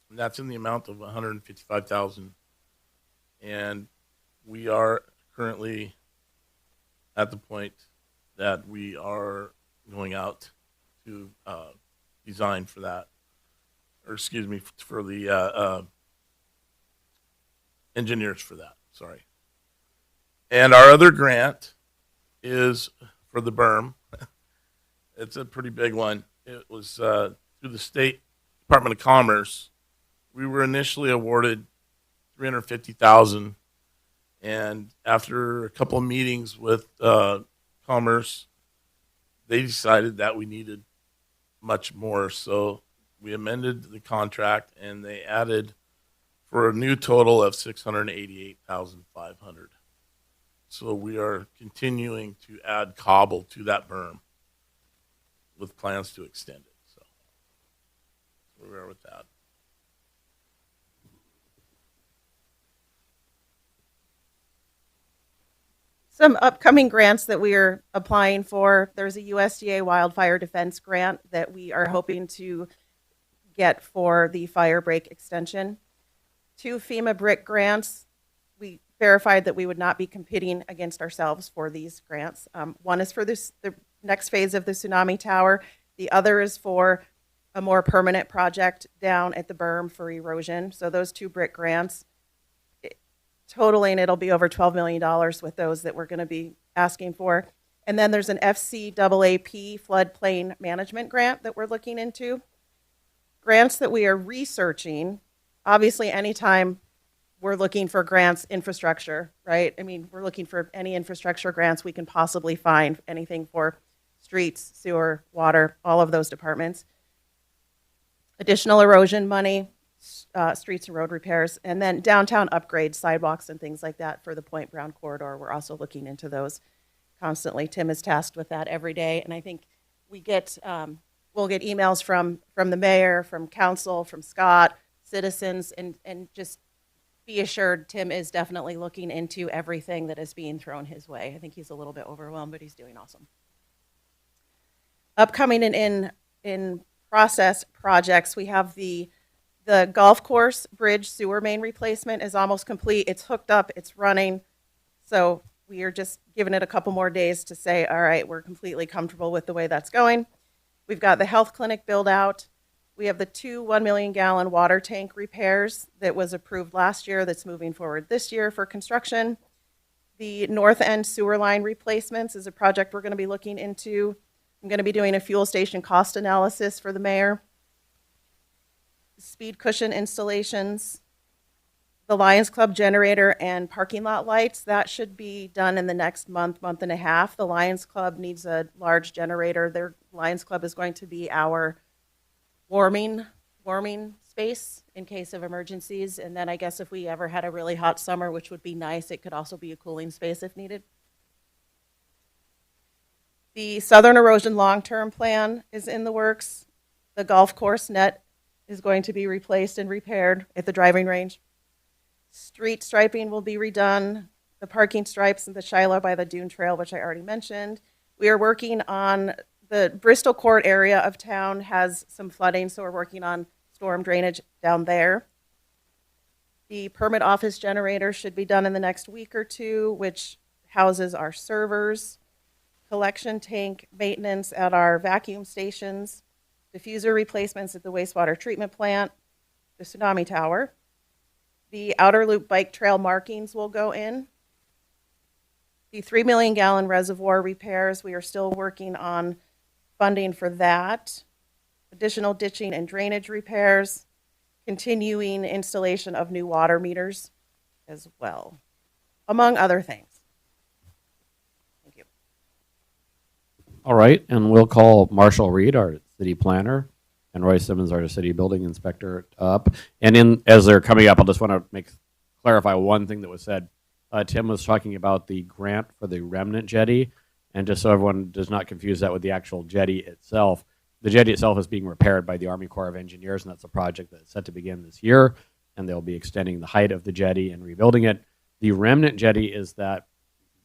and that's in the amount of $155,000. And we are currently at the point that we are going out to design for that, or excuse me, for the engineers for that. Sorry. And our other grant is for the berm. It's a pretty big one. It was through the State Department of Commerce. We were initially awarded $350,000, and after a couple of meetings with Commerce, they decided that we needed much more. So we amended the contract, and they added for a new total of $688,500. So we are continuing to add cobble to that berm with plans to extend it. So where we are with that. Some upcoming grants that we are applying for. There's a USDA wildfire defense grant that we are hoping to get for the fire break extension. 2 FEMA BRIC grants. We verified that we would not be competing against ourselves for these grants. One is for the next phase of the tsunami tower. The other is for a more permanent project down at the berm for erosion. So those 2 BRIC grants, totaling, it'll be over $12 million with those that we're going to be asking for. And then there's an FCAAP floodplain management grant that we're looking into. Grants that we are researching, obviously anytime we're looking for grants, infrastructure, right? I mean, we're looking for any infrastructure grants we can possibly find, anything for streets, sewer, water, all of those departments. Additional erosion money, streets and road repairs, and then downtown upgrades, sidewalks and things like that for the Point Brown corridor. We're also looking into those constantly. Tim is tasked with that every day, and I think we get we'll get emails from the mayor, from council, from Scott, citizens, and just be assured Tim is definitely looking into everything that is being thrown his way. I think he's a little bit overwhelmed, but he's doing awesome. Upcoming and in process projects, we have the golf course bridge sewer main replacement is almost complete. It's hooked up, it's running. So we are just giving it a couple more days to say, all right, we're completely comfortable with the way that's going. We've got the health clinic build out. We have the 2 1 million gallon water tank repairs that was approved last year that's moving forward this year for construction. The north end sewer line replacements is a project we're going to be looking into. I'm going to be doing a fuel station cost analysis for the mayor. Speed cushion installations, the Lions Club generator and parking lot lights, that should be done in the next month and a half. The Lions Club needs a large generator. Their Lions Club is going to be our warming space in case of emergencies. And then I guess if we ever had a really hot summer, which would be nice, it could also be a cooling space if needed. The Southern Erosion long-term plan is in the works. The golf course net is going to be replaced and repaired at the driving range. Street striping will be redone. The parking stripes and the Shiloh by the Dune Trail, which I already mentioned. We are working on the Bristol Court area of town has some flooding, so we're working on storm drainage down there. The permit office generator should be done in the next week or 2, which houses our servers. Collection tank maintenance at our vacuum stations. Diffuser replacements at the wastewater treatment plant. The tsunami tower. The outer loop bike trail markings will go in. The 3 million gallon reservoir repairs, we are still working on funding for that. Additional ditching and drainage repairs. Continuing installation of new water meters as well, among other things. Thank you. All right, and we'll call Marshall Reed, our city planner, and Roy Simmons, our city building inspector, up. And as they're coming up, I just want to clarify one thing that was said. Tim was talking about the grant for the remnant jetty, and just so everyone does not confuse that with the actual jetty itself, the jetty itself is being repaired by the Army Corps of Engineers, and that's a project that's set to begin this year, and they'll be extending the height of the jetty and rebuilding it. The remnant jetty is that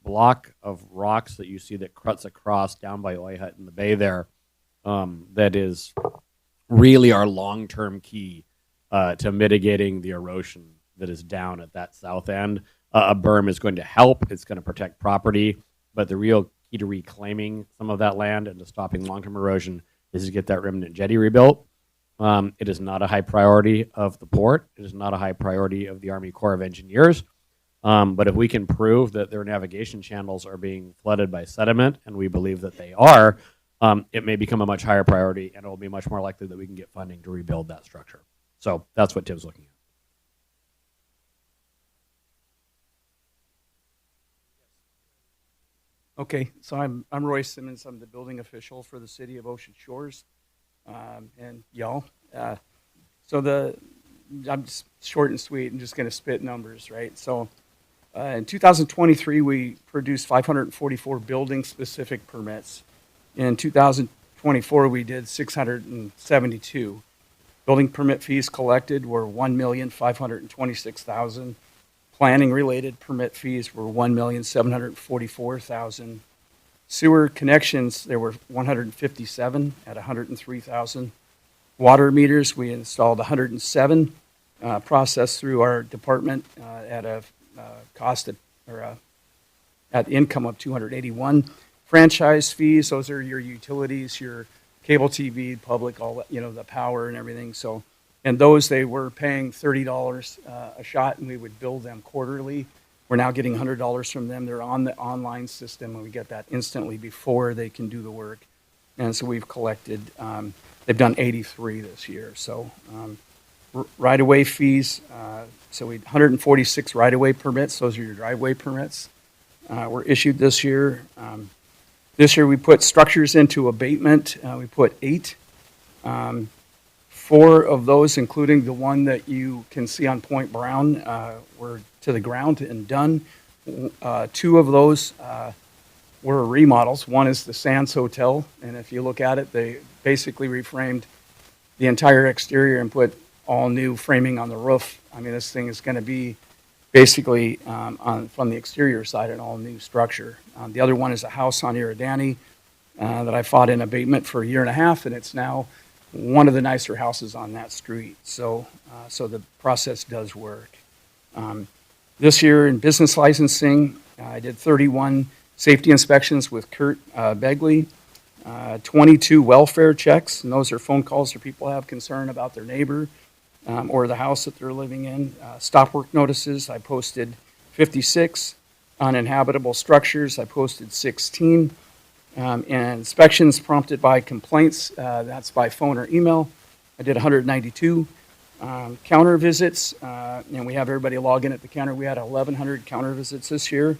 block of rocks that you see that cuts across down by Oyhut in the bay there, that is really our long-term key to mitigating the erosion that is down at that south end. A berm is going to help. It's going to protect property, but the real key to reclaiming some of that land and to stopping long-term erosion is to get that remnant jetty rebuilt. It is not a high priority of the port. It is not a high priority of the Army Corps of Engineers. But if we can prove that their navigation channels are being flooded by sediment, and we believe that they are, it may become a much higher priority, and it will be much more likely that we can get funding to rebuild that structure. So that's what Tim's looking at. Okay, so I'm Roy Simmons. I'm the building official for the city of Ocean Shores, and y'all. I'm just short and sweet and just going to spit numbers, right? So in 2023, we produced 544 building-specific permits. In 2024, we did 672. Building permit fees collected were $1,526,000. Planning-related permit fees were $1,744,000. Sewer connections, there were 157 at $103,000. Water meters, we installed 107, processed through our department at a cost at income of $281. Franchise fees, those are your utilities, your cable TV, public, all that, the power and everything. So, and those they were paying $30 a shot, and we would bill them quarterly. We're now getting $100 from them. They're on the online system, and we get that instantly before they can do the work. And so we've collected. They've done 83 this year. So right-of-way fees. So we 146 right-of-way permits. Those are your driveway permits. Were issued this year. This year we put structures into abatement. We put 8. 4 of those, including the one that you can see on Point Brown, were to the ground and done. 2 of those were remodels. One is the Sands Hotel, and if you look at it, they basically reframed the entire exterior and put all new framing on the roof. I mean, this thing is going to be basically from the exterior side an all new structure. The other one is a house on Iridani that I fought in abatement for a year and a half, and it's now one of the nicer houses on that street. So the process does work. This year in business licensing, I did 31 safety inspections with Kurt Begley, 22 welfare checks, and those are phone calls where people have concern about their neighbor or the house that they're living in. Stop work notices, I posted 56. Uninhabitable structures, I posted 16. And inspections prompted by complaints, that's by phone or email, I did 192. Counter visits, and we have everybody log in at the counter. We had 1,100 counter visits this year.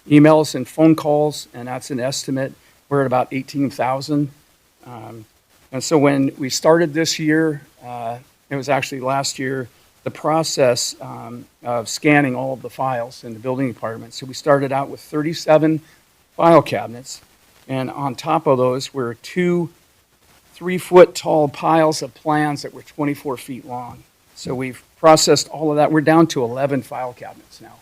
Emails and phone calls, and that's an estimate. We're at about 18,000. And so when we started this year, it was actually last year, the process of scanning all of the files in the building department. So we started out with 37 file cabinets, and on top of those were 2 3-foot tall piles of plans that were 24 feet long. So we've processed all of that. We're down to 11 file cabinets now.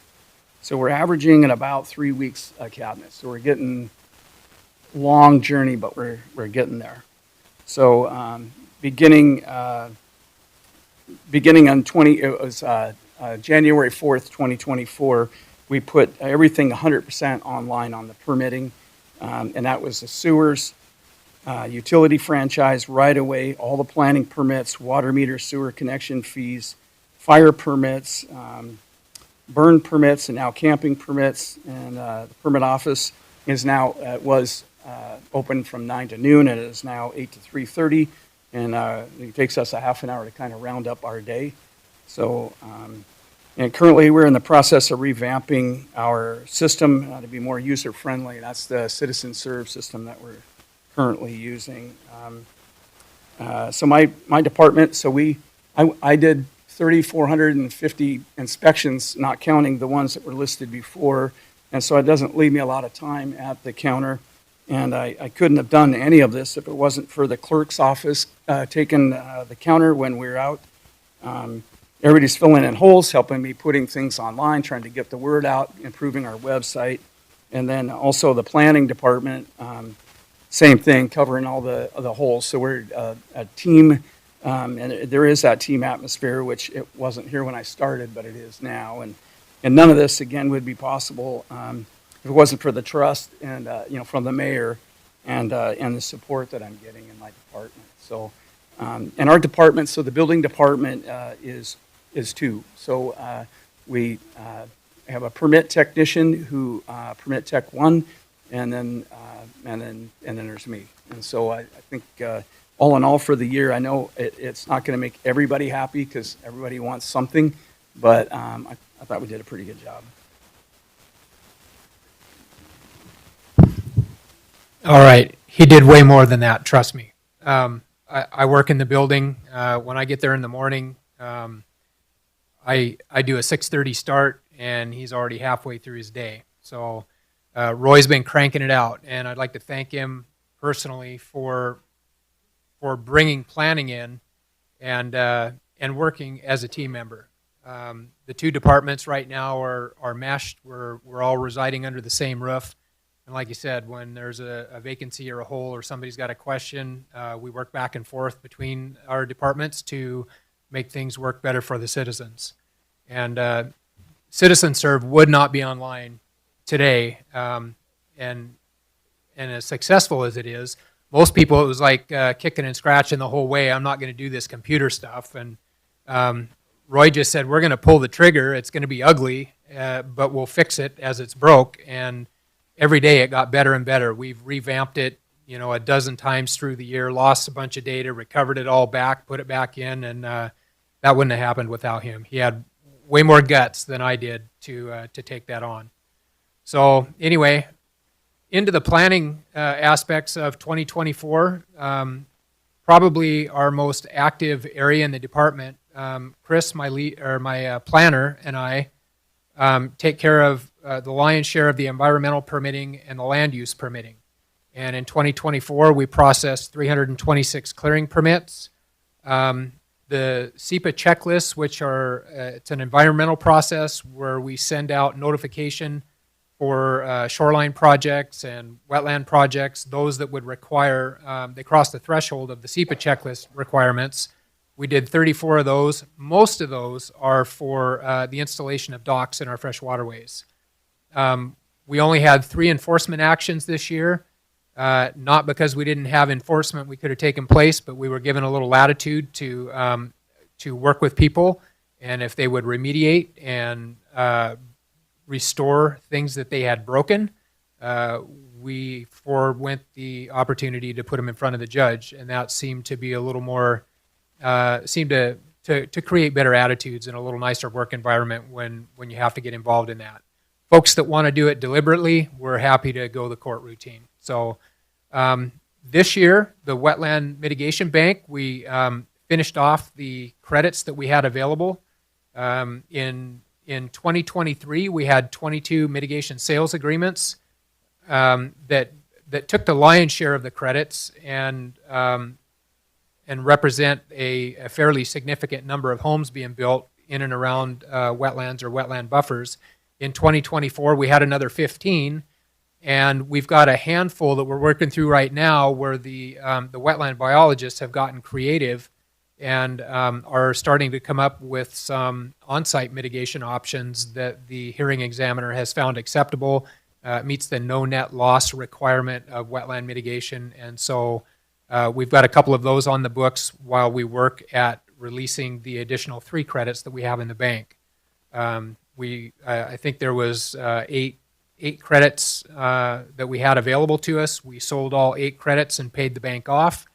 So we're averaging in about 3 weeks a cabinet. So we're getting long journey, but we're getting there. So beginning on January 4th, 2024, we put everything 100% online on the permitting, and that was the sewers, utility franchise, right-of-way, all the planning permits, water meter, sewer connection fees, fire permits, burn permits, and now camping permits. And the permit office is now was open from 9 to noon, and it is now 8 to 3:30. And it takes us a half an hour to kind of round up our day. So, and currently we're in the process of revamping our system to be more user-friendly. That's the Citizen Serve system that we're currently using. So my department, I did 3,450 inspections, not counting the ones that were listed before. And so it doesn't leave me a lot of time at the counter. And I couldn't have done any of this if it wasn't for the clerk's office taking the counter when we were out. Everybody's filling in holes, helping me putting things online, trying to get the word out, improving our website. And then also the planning department, same thing, covering all the holes. So we're a team, and there is that team atmosphere, which it wasn't here when I started, but it is now. And none of this, again, would be possible if it wasn't for the trust and, from the mayor and the support that I'm getting in my department. So, and our department, so the building department is two. So we have a permit technician who permit tech 1, and then there's me. And so I think all in all for the year, I know it's not going to make everybody happy because everybody wants something, but I thought we did a pretty good job. All right. He did way more than that, trust me. I work in the building. When I get there in the morning, I do a 6:30 start, and he's already halfway through his day. So Roy's been cranking it out, and I'd like to thank him personally for bringing planning in and working as a team member. The two departments right now are meshed. We're all residing under the same roof. And like you said, when there's a vacancy or a hole or somebody's got a question, we work back and forth between our departments to make things work better for the citizens. And Citizen Serve would not be online today, and as successful as it is, most people, it was like kicking and scratching the whole way. I'm not going to do this computer stuff. And Roy just said, we're going to pull the trigger. It's going to be ugly, but we'll fix it as it's broke. And every day it got better and better. We've revamped it, a dozen times through the year, lost a bunch of data, recovered it all back, put it back in, and that wouldn't have happened without him. He had way more guts than I did to take that on. So anyway, into the planning aspects of 2024, probably our most active area in the department. Chris, my planner, and I take care of the lion's share of the environmental permitting and the land use permitting. And in 2024, we processed 326 clearing permits. The SEPA checklists, which are, it's an environmental process where we send out notification for shoreline projects and wetland projects, those that would require, they cross the threshold of the SEPA checklist requirements. We did 34 of those. Most of those are for the installation of docks in our fresh waterways. We only had 3 enforcement actions this year, not because we didn't have enforcement we could have taken place, but we were given a little latitude to work with people, and if they would remediate and restore things that they had broken, we forewent the opportunity to put them in front of the judge, and that seemed to be a little more, seemed to create better attitudes and a little nicer work environment when you have to get involved in that. Folks that want to do it deliberately, we're happy to go the court routine. So this year, the Wetland Mitigation Bank, we finished off the credits that we had available. In 2023, we had 22 mitigation sales agreements that took the lion's share of the credits and represent a fairly significant number of homes being built in and around wetlands or wetland buffers. In 2024, we had another 15, and we've got a handful that we're working through right now where the wetland biologists have gotten creative and are starting to come up with some on-site mitigation options that the hearing examiner has found acceptable, meets the no net loss requirement of wetland mitigation. And so we've got a couple of those on the books while we work at releasing the additional 3 credits that we have in the bank. I think there was 8 credits that we had available to us. We sold all 8 credits and paid the bank off.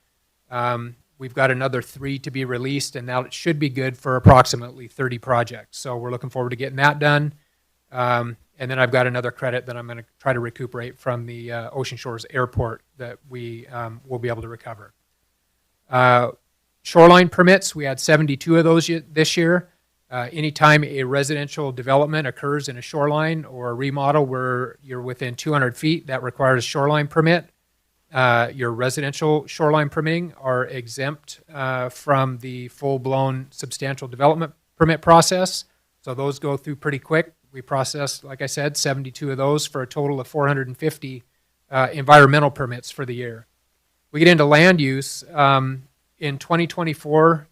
We've got another 3 to be released, and that should be good for approximately 30 projects. So we're looking forward to getting that done. And then I've got another credit that I'm going to try to recuperate from the Ocean Shores Airport that we will be able to recover. Shoreline permits, we had 72 of those this year. Anytime a residential development occurs in a shoreline or a remodel where you're within 200 feet, that requires a shoreline permit. Your residential shoreline permitting are exempt from the full-blown substantial development permit process. So those go through pretty quick. We processed, like I said, 72 of those for a total of 450 environmental permits for the year. We get into land use in 2024,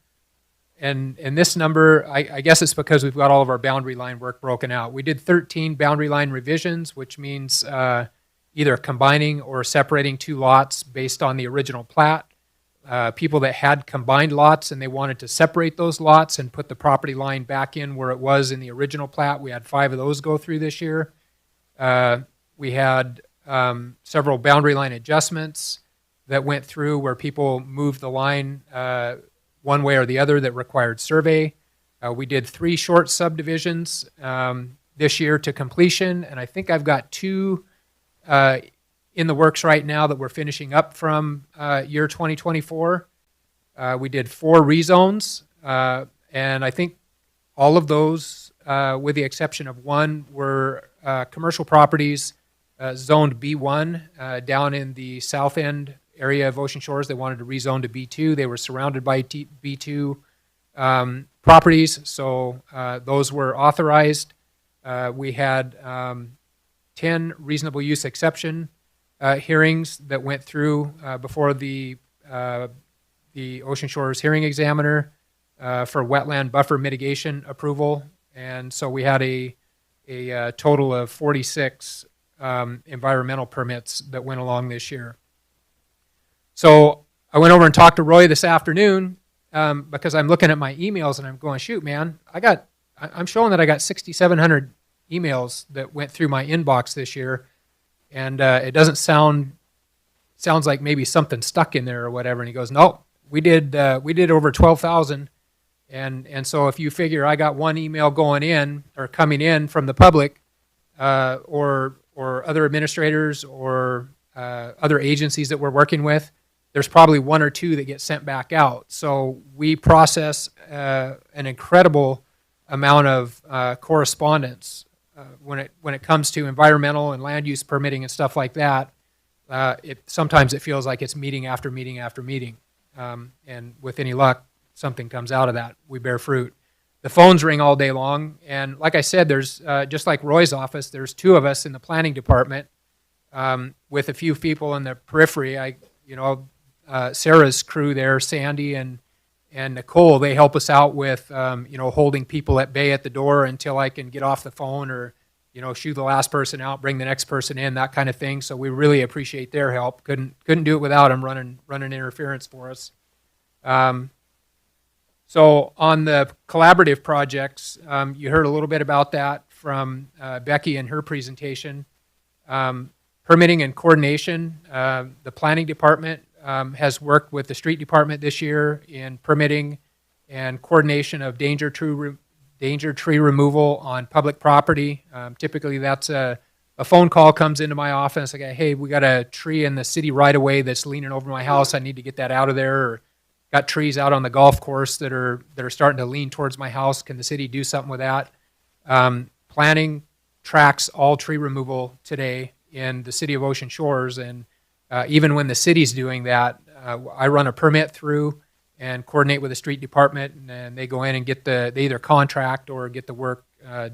and this number, I guess it's because we've got all of our boundary line work broken out. We did 13 boundary line revisions, which means either combining or separating two lots based on the original plat. People that had combined lots and they wanted to separate those lots and put the property line back in where it was in the original plat. We had 5 of those go through this year. We had several boundary line adjustments that went through where people moved the line one way or the other that required survey. We did 3 short subdivisions this year to completion, and I think I've got 2 in the works right now that we're finishing up from year 2024. We did 4 rezones, and I think all of those, with the exception of one, were commercial properties zoned B1 down in the south end area of Ocean Shores. They wanted to rezone to B2. They were surrounded by B2 properties, so those were authorized. We had 10 reasonable use exception hearings that went through before the Ocean Shores hearing examiner for wetland buffer mitigation approval, and so we had a total of 46 environmental permits that went along this year. So I went over and talked to Roy this afternoon because I'm looking at my emails and I'm going, shoot, man, I'm showing that I got 6,700 emails that went through my inbox this year, and it doesn't sounds like maybe something stuck in there or whatever. And he goes, no, we did over 12,000, and so if you figure I got one email going in or coming in from the public or other administrators or other agencies that we're working with, there's probably 1 or 2 that get sent back out. So we process an incredible amount of correspondence when it comes to environmental and land use permitting and stuff like that. Sometimes it feels like it's meeting after meeting after meeting, and with any luck, something comes out of that. We bear fruit. The phones ring all day long, and like I said, there's just like Roy's office, there's 2 of us in the planning department with a few people in the periphery. Sarah's crew there, Sandy and Nicole, they help us out with holding people at bay at the door until I can get off the phone or shoo the last person out, bring the next person in, that kind of thing. So we really appreciate their help. Couldn't do it without them running interference for us. So on the collaborative projects, you heard a little bit about that from Becky in her presentation. Permitting and coordination, the planning department has worked with the street department this year in permitting and coordination of danger tree removal on public property. Typically that's a phone call comes into my office, like, hey, we got a tree in the city right away that's leaning over my house, I need to get that out of there, or got trees out on the golf course that are starting to lean towards my house, can the city do something with that? Planning tracks all tree removal today in the city of Ocean Shores, and even when the city's doing that, I run a permit through and coordinate with the street department, and they go in and they either contract or get the work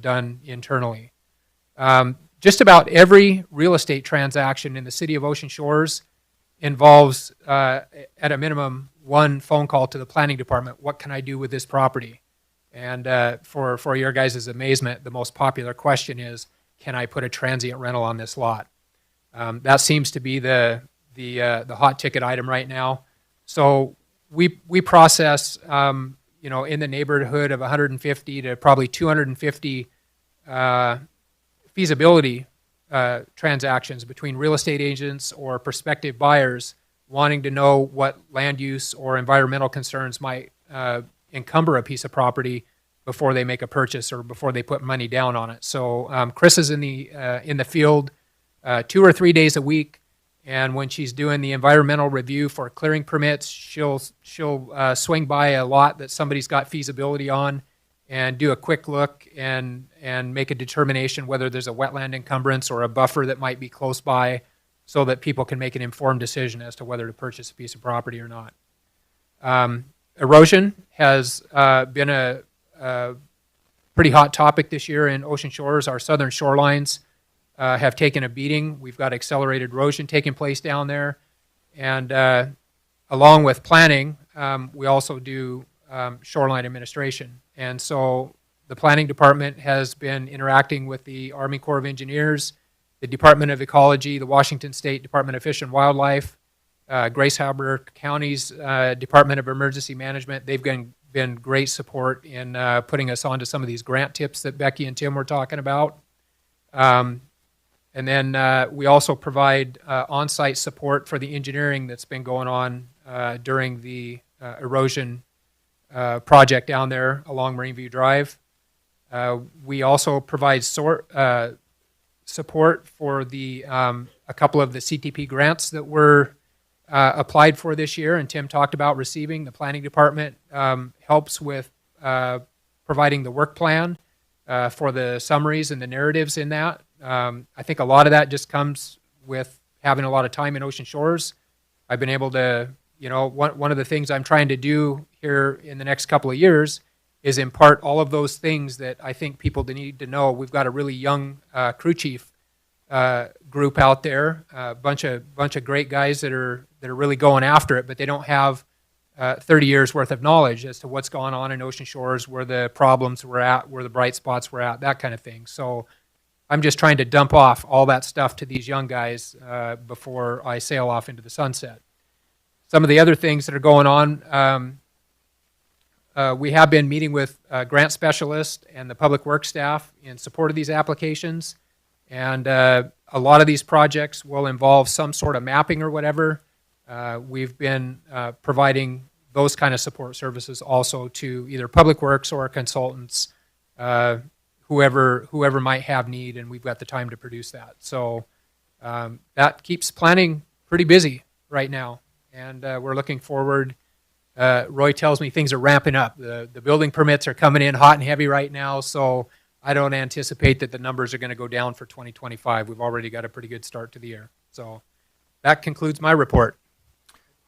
done internally. Just about every real estate transaction in the city of Ocean Shores involves, at a minimum, 1 phone call to the planning department. What can I do with this property? And for your guys' amazement, the most popular question is, can I put a transient rental on this lot? That seems to be the hot ticket item right now. So we process in the neighborhood of 150 to probably 250 feasibility transactions between real estate agents or prospective buyers wanting to know what land use or environmental concerns might encumber a piece of property before they make a purchase or before they put money down on it. So Chris is in the field 2 or 3 days a week, and when she's doing the environmental review for clearing permits, she'll swing by a lot that somebody's got feasibility on and do a quick look and make a determination whether there's a wetland encumbrance or a buffer that might be close by, so that people can make an informed decision as to whether to purchase a piece of property or not. Erosion has been a pretty hot topic this year in Ocean Shores. Our southern shorelines have taken a beating. We've got accelerated erosion taking place down there. And along with planning, we also do shoreline administration. And so the planning department has been interacting with the Army Corps of Engineers, the Department of Ecology, the Washington State Department of Fish and Wildlife, Grace Harbor County's Department of Emergency Management. They've been great support in putting us onto some of these grant tips that Becky and Tim were talking about. And then we also provide on-site support for the engineering that's been going on during the erosion project down there along Marineview Drive. We also provide support for the a couple of the CTP grants that were applied for this year, and Tim talked about receiving. The planning department helps with providing the work plan for the summaries and the narratives in that. I think a lot of that just comes with having a lot of time in Ocean Shores. I've been able to, one of the things I'm trying to do here in the next couple of years is impart all of those things that I think people need to know. We've got a really young crew chief group out there, a bunch of great guys that are really going after it, but they don't have 30 years worth of knowledge as to what's going on in Ocean Shores, where the problems were at, where the bright spots were at, that kind of thing. So I'm just trying to dump off all that stuff to these young guys before I sail off into the sunset. Some of the other things that are going on, we have been meeting with grant specialists and the public works staff in support of these applications. And a lot of these projects will involve some sort of mapping or whatever. We've been providing those kind of support services also to either public works or consultants, whoever might have need, and we've got the time to produce that. So that keeps planning pretty busy right now, and we're looking forward. Roy tells me things are ramping up. The building permits are coming in hot and heavy right now, so I don't anticipate that the numbers are going to go down for 2025. We've already got a pretty good start to the year. So that concludes my report.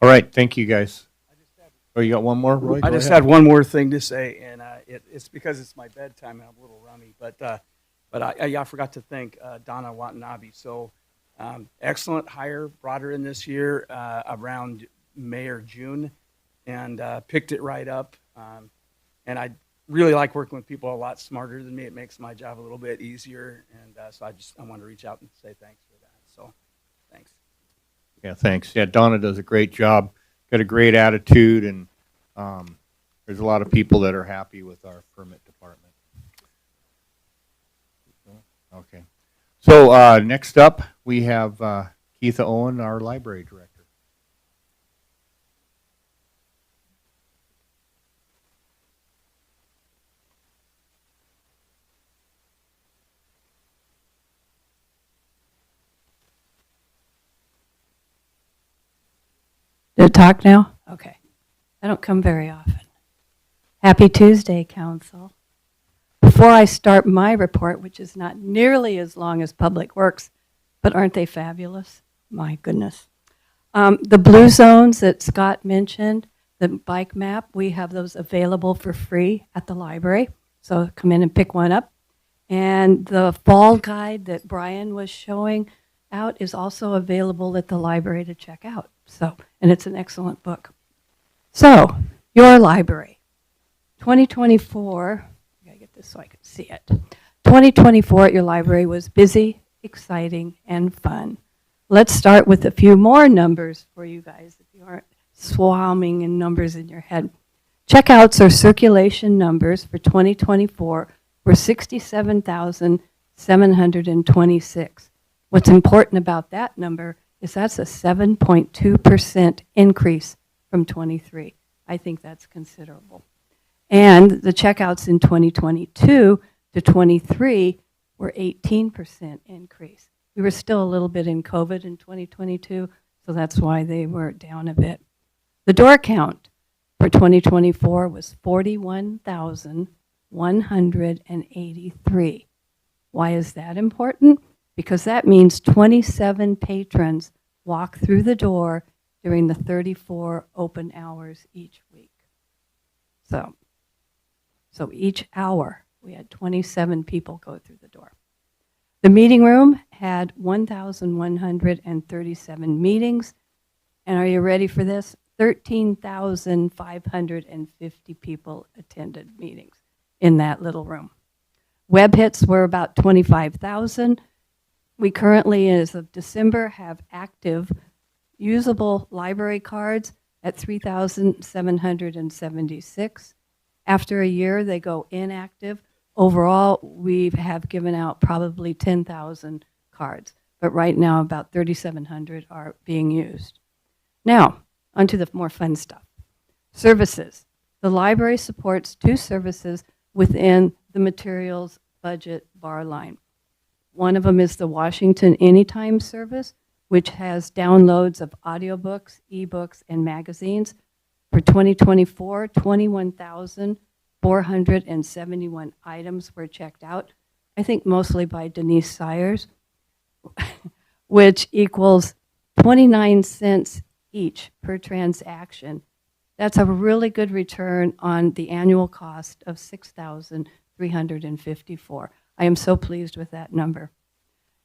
All right, thank you, guys. Oh, you got one more, Roy? I Go just ahead. had one more thing to say, and it's because it's my bedtime and I'm a little rummy. But I forgot to thank Donna Watanabe. So excellent hire, brought her in this year around May or June, and picked it right up. And I really like working with people a lot smarter than me. It makes my job a little bit easier, and so I want to reach out and say thanks for that. So thanks. Yeah, thanks. Yeah, Donna does a great job. Got a great attitude, and there's a lot of people that are happy with our permit department. Okay. So next up, we have Keitha Owen, our library director. Did it talk now? Okay. I don't come very often. Happy Tuesday, Council. Before I start my report, which is not nearly as long as Public Works, but aren't they fabulous? My goodness. The blue zones that Scott mentioned, the bike map, we have those available for free at the library. So come in and pick one up. And the fall guide that Brian was showing out is also available at the library to check out. So, and it's an excellent book. So, your library, 2024, I gotta get this so I can see it. 2024 at your library was busy, exciting, and fun. Let's start with a few more numbers for you guys if you aren't swarming in numbers in your head. Checkouts or circulation numbers for 2024 were 67,726. What's important about that number is that's a 7.2% increase from 23. I think that's considerable. And the checkouts in 2022 to 23 were 18% increase. We were still a little bit in COVID in 2022, so that's why they were down a bit. The door count for 2024 was 41,183. Why is that important? Because that means 27 patrons walk through the door during the 34 open hours each week. So each hour We had 27 people go through the door. The meeting room had 1,137 meetings. And are you ready for this? 13,550 people attended meetings in that little room. Web hits were about 25,000. We currently, as of December, have active usable library cards at 3,776. After a year, they go inactive. Overall, we have given out probably 10,000 cards, but right now about 3,700 are being used. Now, onto the more fun stuff. Services. The library supports 2 services within the materials budget bar line. One of them is the Washington Anytime service, which has downloads of audiobooks, ebooks, and magazines. For 2024, 21,471 items were checked out, I think mostly by Denise Sayers, which equals 29 cents each per transaction. That's a really good return on the annual cost of $6,354. I am so pleased with that number.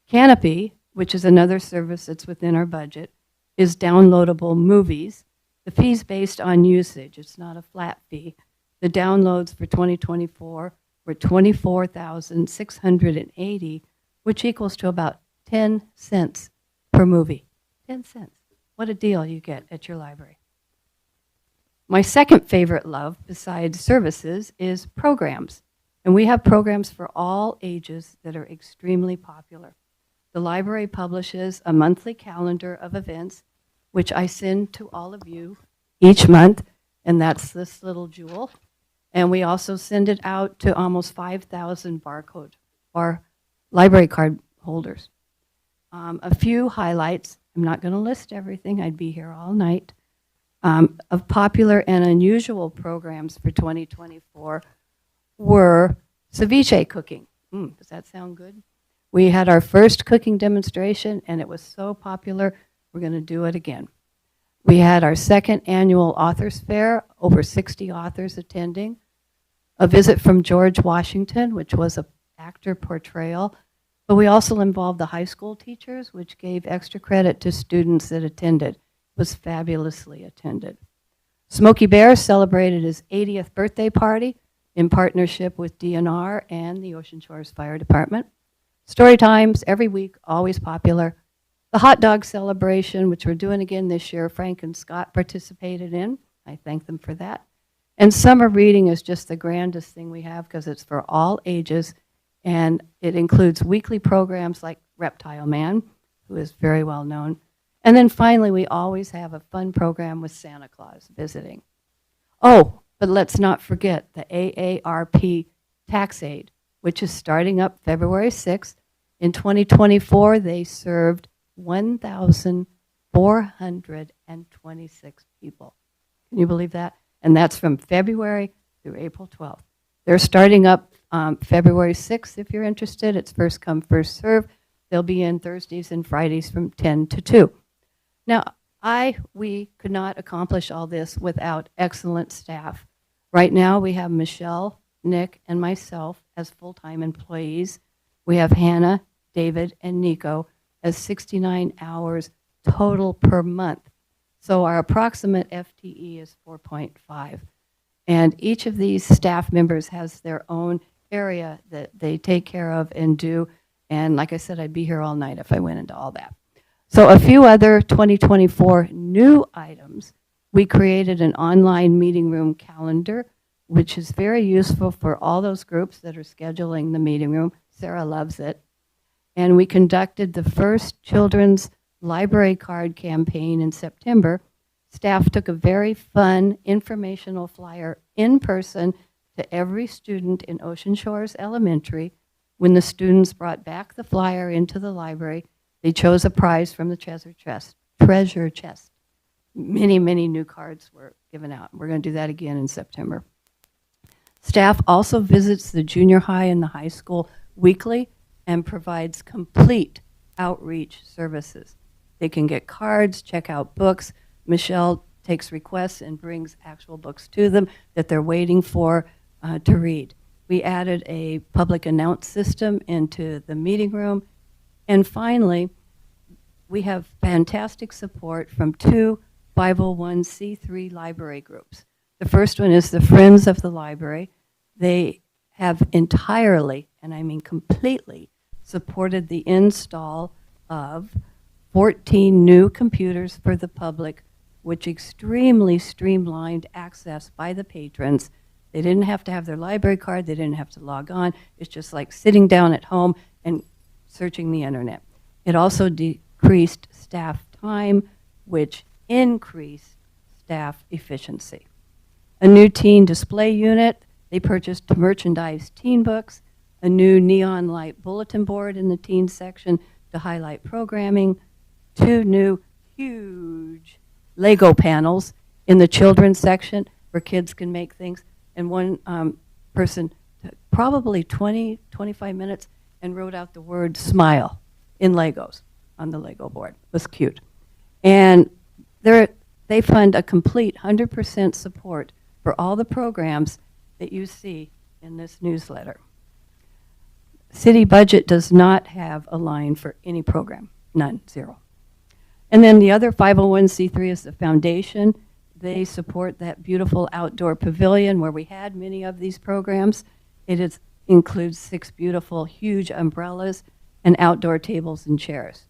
Canopy, which is another service that's within our budget, is downloadable movies. The fee's based on usage. It's not a flat fee. The downloads for 2024 were 24,680, which equals to about 10 cents per movie. 10 cents. What a deal you get at your library. My second favorite love, besides services, is programs. And we have programs for all ages that are extremely popular. The library publishes a monthly calendar of events, which I send to all of you each month, and that's this little jewel. And we also send it out to almost 5,000 barcode or library card holders. A few highlights. I'm not going to list everything. I'd be here all night. Of popular and unusual programs for 2024 were ceviche cooking. Does that sound good? We had our first cooking demonstration, and it was so popular, we're going to do it again. We had our second annual authors fair, over 60 authors attending. A visit from George Washington, which was an actor portrayal. But we also involved the high school teachers, which gave extra credit to students that attended. It was fabulously attended. Smokey Bear celebrated his 80th birthday party in partnership with DNR and the Ocean Shores Fire Department. Story times every week, always popular. The hot dog celebration, which we're doing again this year, Frank and Scott participated in. I thank them for that. And summer reading is just the grandest thing we have because it's for all ages, and it includes weekly programs like Reptile Man, who is very well known. And then finally, we always have a fun program with Santa Claus visiting. Oh, but let's not forget the AARP Tax Aid, which is starting up February 6th. In 2024, they served 1,426 people. Can you believe that? And that's from February through April 12th. They're starting up February 6th if you're interested. It's first come, first serve. They'll be in Thursdays and Fridays from 10 to 2. Now, we could not accomplish all this without excellent staff. Right now, we have Michelle, Nick, and myself as full-time employees. We have Hannah, David, and Nico as 69 hours total per month. So our approximate FTE is 4.5. And each of these staff members has their own area that they take care of and do. And like I said, I'd be here all night if I went into all that. So a few other 2024 new items. We created an online meeting room calendar, which is very useful for all those groups that are scheduling the meeting room. Sarah loves it. And we conducted the first children's library card campaign in September. Staff took a very fun informational flyer in person to every student in Ocean Shores Elementary. When the students brought back the flyer into the library, they chose a prize from the treasure chest. Many, many new cards were given out. We're going to do that again in September. Staff also visits the junior high and the high school weekly and provides complete outreach services. They can get cards, check out books. Michelle takes requests and brings actual books to them that they're waiting for to read. We added a public announce system into the meeting room. And finally, we have fantastic support from two 501c3 library groups. The first one is the Friends of the Library. They have entirely, and I mean completely, supported the install of 14 new computers for the public, which extremely streamlined access by the patrons. They didn't have to have their library card. They didn't have to log on. It's just like sitting down at home and searching the internet. It also decreased staff time, which increased staff efficiency. A new teen display unit. They purchased merchandise teen books, a new neon light bulletin board in the teen section to highlight programming, 2 new huge Lego panels in the children's section where kids can make things, and one person took probably 20, 25 minutes and wrote out the word smile in Legos on the Lego board. It was cute. And they fund a complete 100% support for all the programs that you see in this newsletter. City budget does not have a line for any program, none, 0. And then the other 501c3 is the foundation. They support that beautiful outdoor pavilion where we had many of these programs. It includes 6 beautiful, huge umbrellas and outdoor tables and chairs.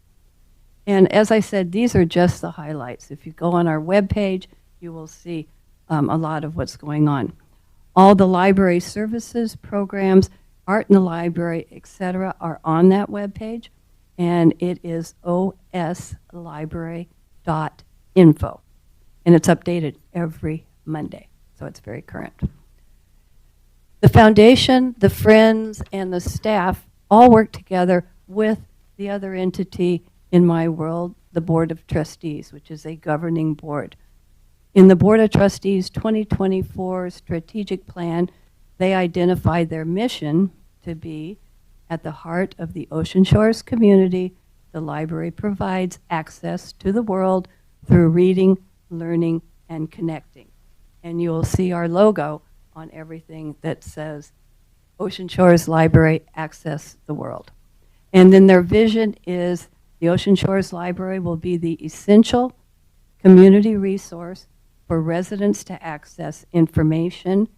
And as I said, these are just the highlights. If you go on our webpage, you will see a lot of what's going on. All the library services, programs, art in the library, etc., are on that webpage, and it is oslibrary.info. And it's updated every Monday, so it's very current. The foundation, the friends, and the staff all work together with the other entity in my world, the Board of Trustees, which is a governing board. In the Board of Trustees 2024 strategic plan, they identified their mission to be at the heart of the Ocean Shores community. The library provides access to the world through reading, learning, and connecting. And you'll see our logo on everything that says Ocean Shores Library, Access the World. And then their vision is the Ocean Shores Library will be the essential community resource for residents to access information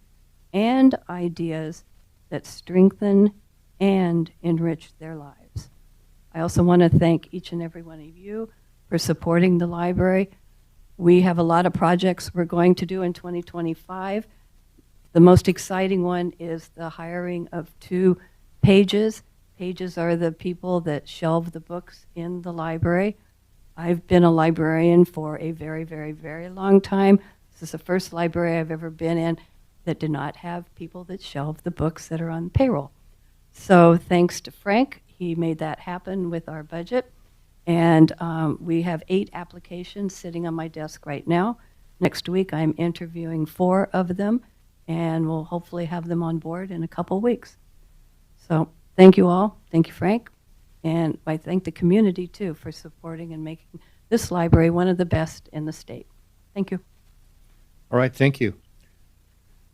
and ideas that strengthen and enrich their lives. I also want to thank each and every one of you for supporting the library. We have a lot of projects we're going to do in 2025. The most exciting one is the hiring of 2 pages. Pages are the people that shelve the books in the library. I've been a librarian for a very, very, very long time. This is the first library I've ever been in that did not have people that shelve the books that are on payroll. So thanks to Frank, he made that happen with our budget. And we have 8 applications sitting on my desk right now. Next week, I'm interviewing 4 of them, and we'll hopefully have them on board in a couple weeks. So thank you all. Thank you, Frank. And I thank the community, too, for supporting and making this library one of the best in the state. Thank you. All right, thank you.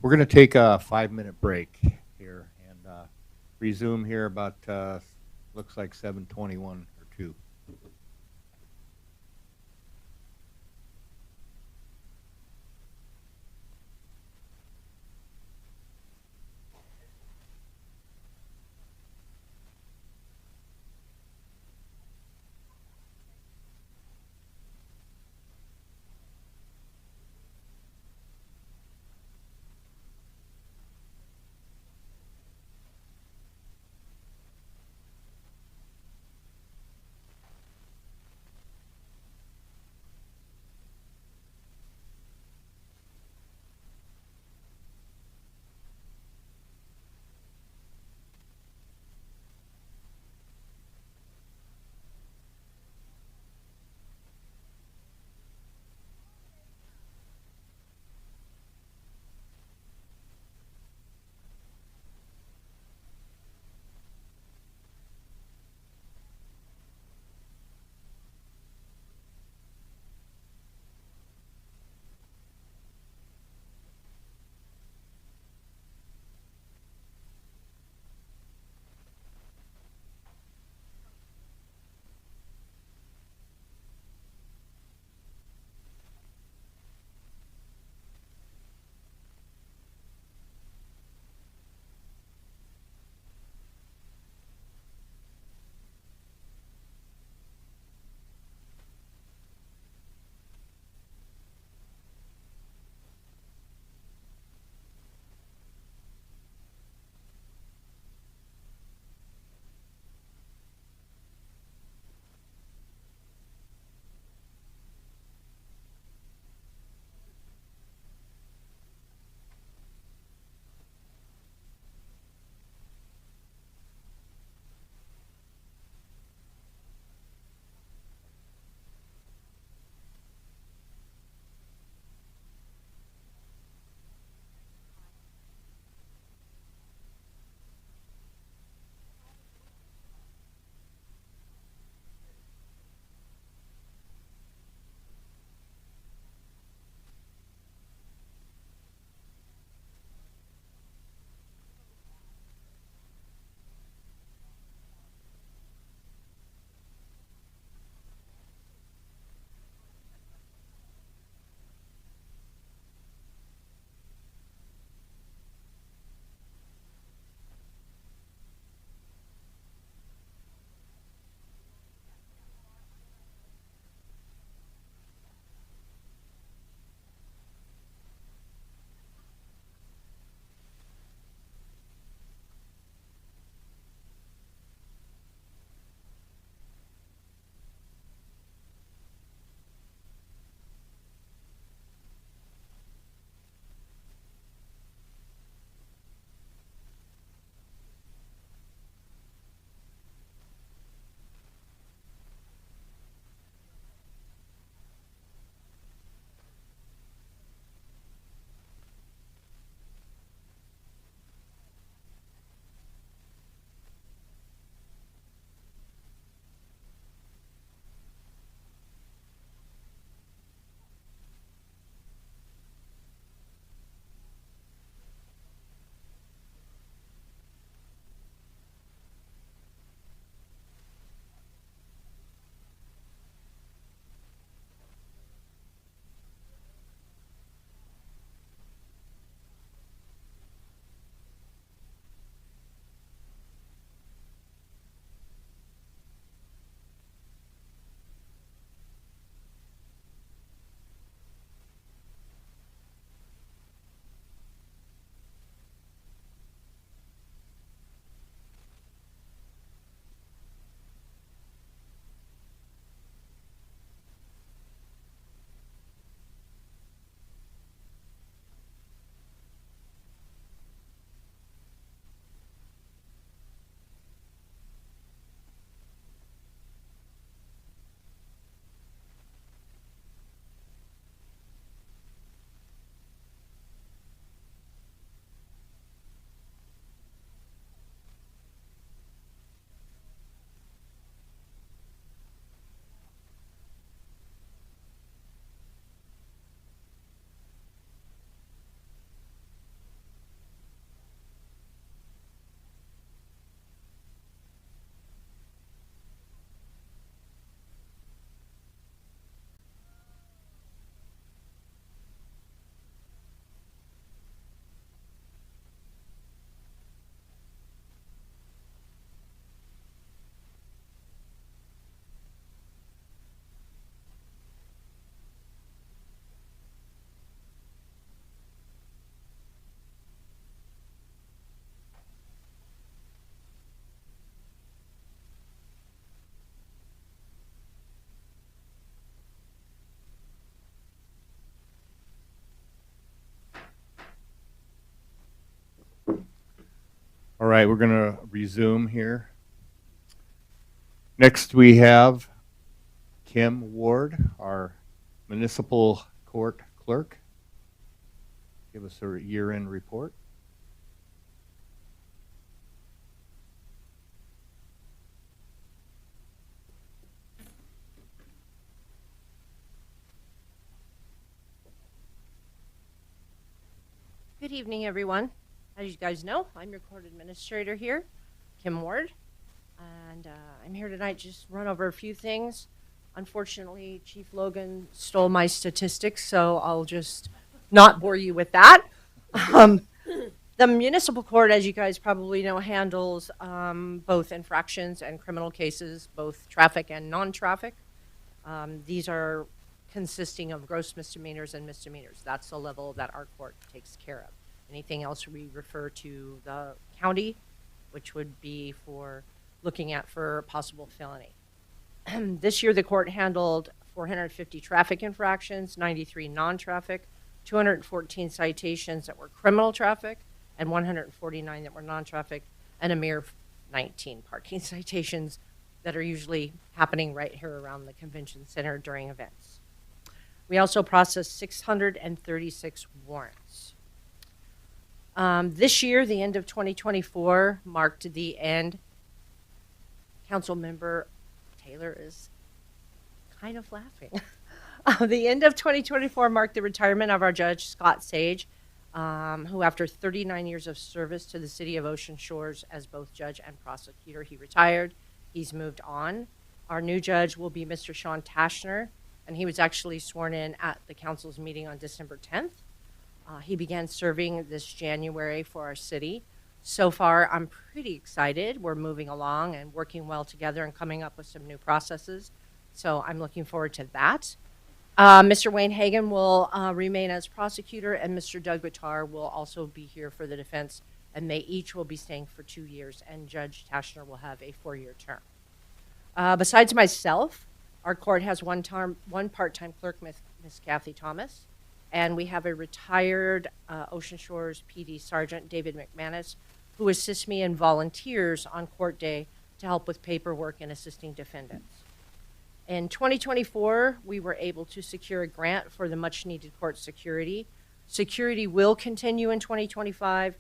We're going to take a 5-minute break here and resume here about, looks like 7:21 or 2. right, we're going to resume here. Next, we have Kim Ward, our municipal court clerk. Give us a year-end report. Good evening, everyone. As you guys know, I'm your court administrator here, Kim Ward, and I'm here tonight just to run over a few things. Unfortunately, Chief Logan stole my statistics, so I'll just not bore you with that. The municipal court, as you guys probably know, handles both infractions and criminal cases, both traffic and non-traffic. These are consisting of gross misdemeanors and misdemeanors. That's the level that our court takes care of. Anything else we refer to the county, which would be for looking at for possible felony. This year, the court handled 450 traffic infractions, 93 non-traffic, 214 citations that were criminal traffic, and 149 that were non-traffic, and a mere 19 parking citations that are usually happening right here around the convention center during events. We also processed 636 warrants. This year, the end of 2024 marked the end. Councilmember Taylor is kind of laughing. The end of 2024 marked the retirement of our judge, Scott Sage, who after 39 years of service to the city of Ocean Shores as both judge and prosecutor, he retired. He's moved on. Our new judge will be Mr. Sean Tashner, and he was actually sworn in at the council's meeting on December 10th. He began serving this January for our city. So far, I'm pretty excited. We're moving along and working well together and coming up with some new processes. So I'm looking forward to that. Mr. Wayne Hagan will remain as prosecutor, and Mr. Doug Bitar will also be here for the defense, and they each will be staying for 2 years, and Judge Tashner will have a 4-year term. Besides myself, our court has one part-time clerk, Miss Kathy Thomas, and we have a retired Ocean Shores PD Sergeant, David McManus, who assists me and volunteers on court day to help with paperwork and assisting defendants. In 2024, we were able to secure a grant for the much-needed court security. Security will continue in 2025.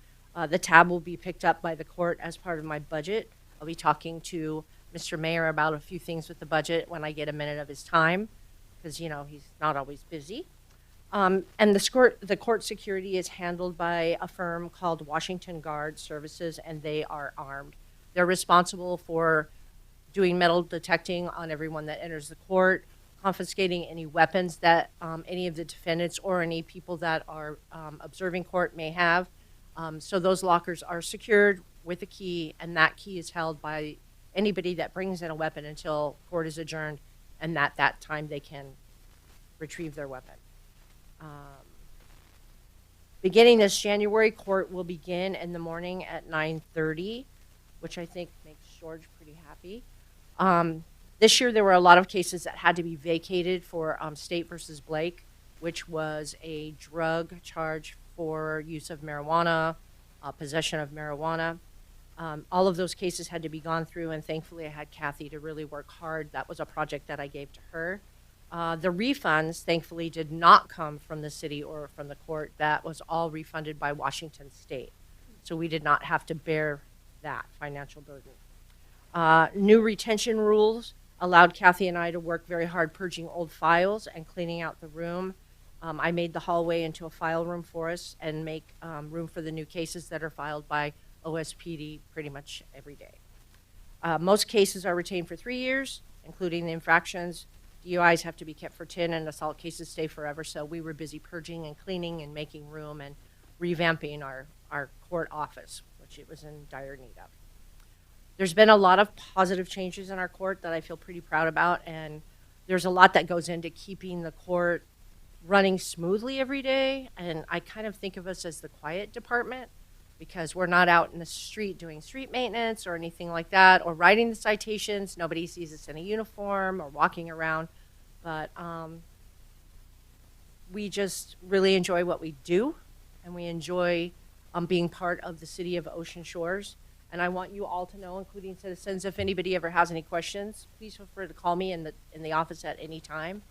The tab will be picked up by the court as part of my budget. I'll be talking to Mr. Mayor about a few things with the budget when I get a minute of his time, because, you know, he's not always busy. And the court security is handled by a firm called Washington Guard Services, and they are armed. They're responsible for doing metal detecting on everyone that enters the court, confiscating any weapons that any of the defendants or any people that are observing court may have. So those lockers are secured with a key, and that key is held by anybody that brings in a weapon until court is adjourned, and at that time they can retrieve their weapon. Beginning this January, court will begin in the morning at 9:30, which I think makes George pretty happy. This year there were a lot of cases that had to be vacated for State versus Blake, which was a drug charge for use of marijuana, possession of marijuana. All of those cases had to be gone through, and thankfully I had Kathy to really work hard. That was a project that I gave to her. The refunds, thankfully, did not come from the city or from the court. That was all refunded by Washington State. So we did not have to bear that financial burden. New retention rules allowed Kathy and I to work very hard purging old files and cleaning out the room. I made the hallway into a file room for us and make room for the new cases that are filed by OSPD pretty much every day. Most cases are retained for 3 years, including the infractions. DUIs have to be kept for 10, and assault cases stay forever. So we were busy purging and cleaning and making room and revamping our court office, which it was in dire need of. There's been a lot of positive changes in our court that I feel pretty proud about, and there's a lot that goes into keeping the court running smoothly every day. And I kind of think of us as the quiet department, because we're not out in the street doing street maintenance or anything like that, or writing the citations. Nobody sees us in a uniform or walking around, but we just really enjoy what we do, and we enjoy being part of the city of Ocean Shores. And I want you all to know, including citizens, if anybody ever has any questions, please feel free to call me in the office at any time.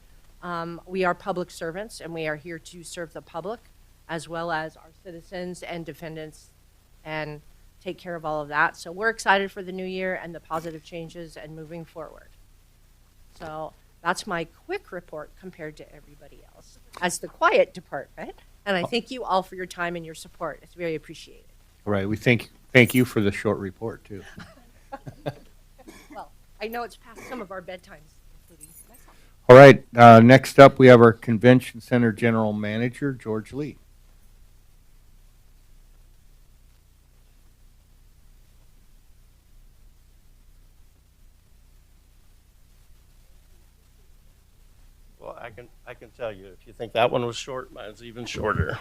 We are public servants, and we are here to serve the public as well as our citizens and defendants and take care of all of that. So we're excited for the new year and the positive changes and moving forward. So that's my quick report compared to everybody else as the quiet department. And I thank you all for your time and your support. It's very appreciated. All right, we thank you for the short report, too. Well, I know it's past some of our bedtimes, including myself. All right, next up, we have our Convention Center General Manager, George Lee. Well, I can tell you, if you think that one was short, mine's even shorter.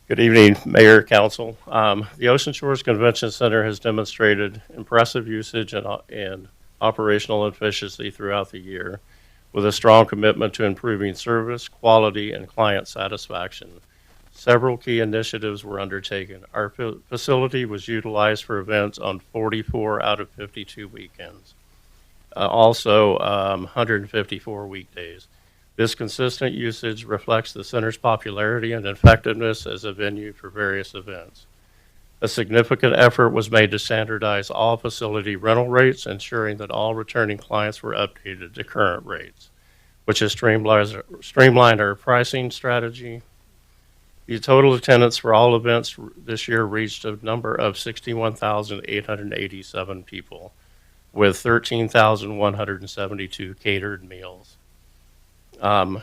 Good evening, Mayor, Council. The Ocean Shores Convention Center has demonstrated impressive usage and operational efficiency throughout the year, with a strong commitment to improving service, quality, and client satisfaction. Several key initiatives were undertaken. Our facility was utilized for events on 44 out of 52 weekends. Also, 154 weekdays. This consistent usage reflects the center's popularity and effectiveness as a venue for various events. A significant effort was made to standardize all facility rental rates, ensuring that all returning clients were updated to current rates, which has streamlined our pricing strategy. The total attendance for all events this year reached a number of 61,887 people, with 13,172 catered meals. The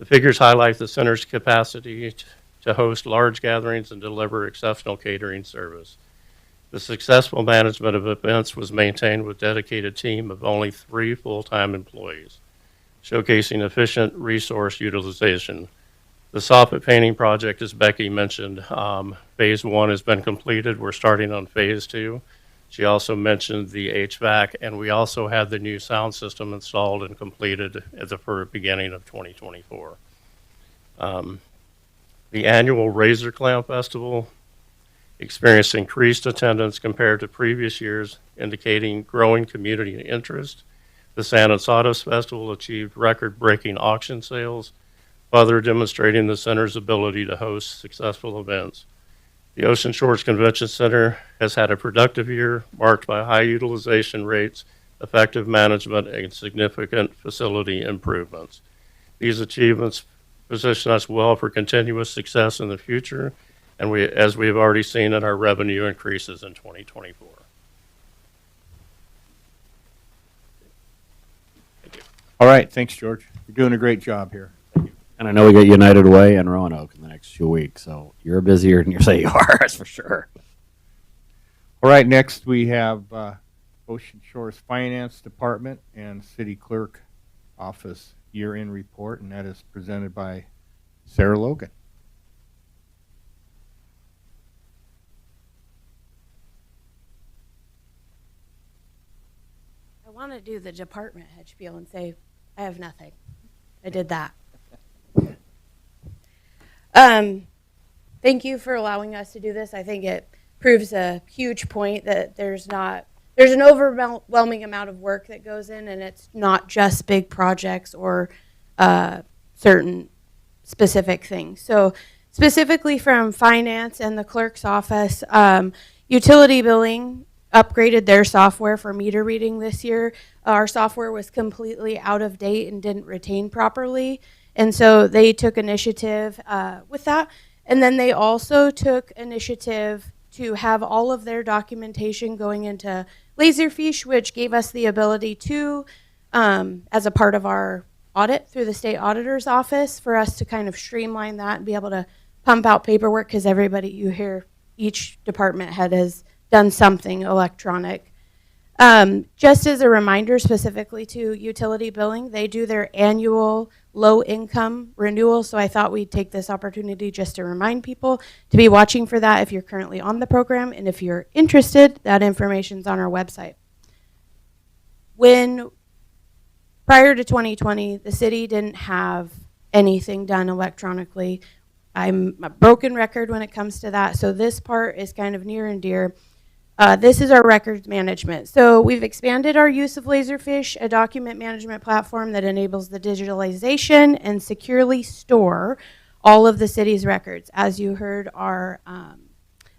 figures highlight the center's capacity to host large gatherings and deliver exceptional catering service. The successful management of events was maintained with a dedicated team of only 3 full-time employees, showcasing efficient resource utilization. The soffit painting project, as Becky mentioned, phase 1 has been completed. We're starting on phase 2. She also mentioned the HVAC, and we also had the new sound system installed and completed at the beginning of 2024. The annual Razor Clam Festival experienced increased attendance compared to previous years, indicating growing community interest. The San Ansados Festival achieved record-breaking auction sales, further demonstrating the center's ability to host successful events. The Ocean Shores Convention Center has had a productive year marked by high utilization rates, effective management, and significant facility improvements. These achievements position us well for continuous success in the future, and as we have already seen in our revenue increases in 2024. Thank you. All right, thanks, George. You're doing a great job here. And I know we got United Way and Roanoke in the next few weeks, so you're busier than you say you are, that's for sure. All right, next we have Ocean Shores Finance Department and City Clerk Office year-end report, and that is presented by Sarah Logan. I want to do the department head spiel and say, I have nothing. I did that. Thank you for allowing us to do this. I think it proves a huge point that there's an overwhelming amount of work that goes in, and it's not just big projects or certain specific things. So specifically from finance and the clerk's office, utility billing upgraded their software for meter reading this year. Our software was completely out of date and didn't retain properly. And so they took initiative with that. And then they also took initiative to have all of their documentation going into Laserfiche, which gave us the ability to, as a part of our audit through the state auditor's office, for us to kind of streamline that and be able to pump out paperwork, because everybody you hear, each department head has done something electronic. Just as a reminder, specifically to utility billing, they do their annual low-income renewal, so I thought we'd take this opportunity just to remind people to be watching for that if you're currently on the program, and if you're interested, that information's on our website. Prior to 2020, the city didn't have anything done electronically. I'm a broken record when it comes to that. So this part is kind of near and dear. This is our records management. So we've expanded our use of Laserfish, a document management platform that enables the digitalization and securely store all of the city's records. As you heard our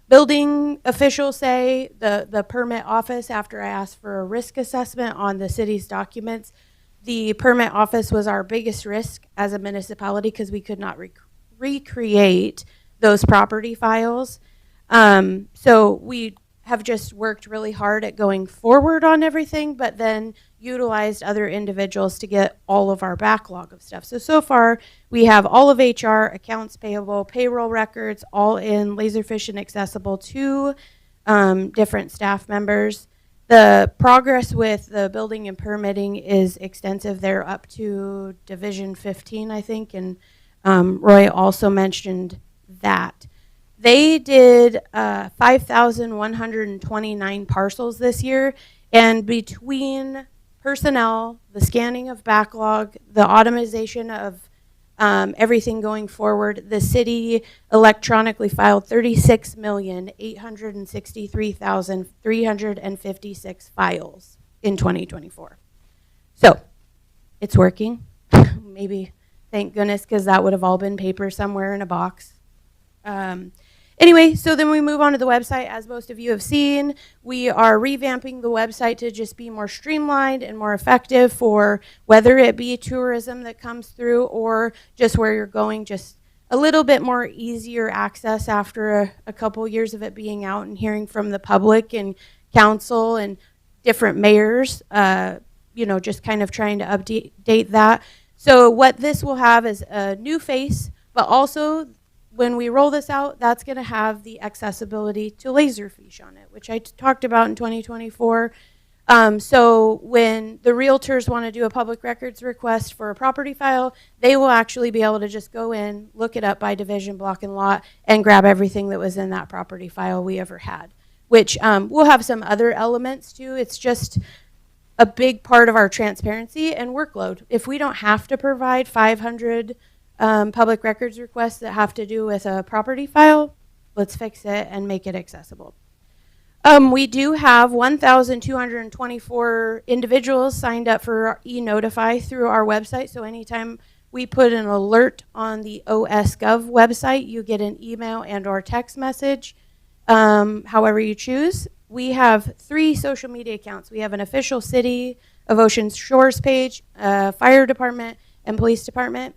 building officials say, the permit office, after I asked for a risk assessment on the city's documents, the permit office was our biggest risk as a municipality because we could not recreate those property files. So we have just worked really hard at going forward on everything, but then utilized other individuals to get all of our backlog of stuff. So far, we have all of HR, accounts payable, payroll records, all in Laserfish and accessible to different staff members. The progress with the building and permitting is extensive. They're up to Division 15, I think, and Roy also mentioned that. They did 5,129 parcels this year, and between personnel, the scanning of backlog, the automation of everything going forward, the city electronically filed 36,863,356 files in 2024. So it's working. Maybe, thank goodness, because that would have all been paper somewhere in a box. Anyway, so then we move on to the website. As most of you have seen, we are revamping the website to just be more streamlined and more effective for whether it be tourism that comes through or just where you're going, just a little bit more easier access after a couple years of it being out and hearing from the public and council and different mayors, just kind of trying to update that. So what this will have is a new face, but also when we roll this out, that's going to have the accessibility to Laserfish on it, which I talked about in 2024. So when the realtors want to do a public records request for a property file, they will actually be able to just go in, look it up by division, block, and lot, and grab everything that was in that property file we ever had, which will have some other elements too. It's just a big part of our transparency and workload. If we don't have to provide 500 public records requests that have to do with a property file, let's fix it and make it accessible. We do have 1,224 individuals signed up for eNotify through our website. So anytime we put an alert on the OSGov website, you get an email and or text message, however you choose. We have 3 social media accounts. We have an official City of Ocean Shores page, fire department, and police department.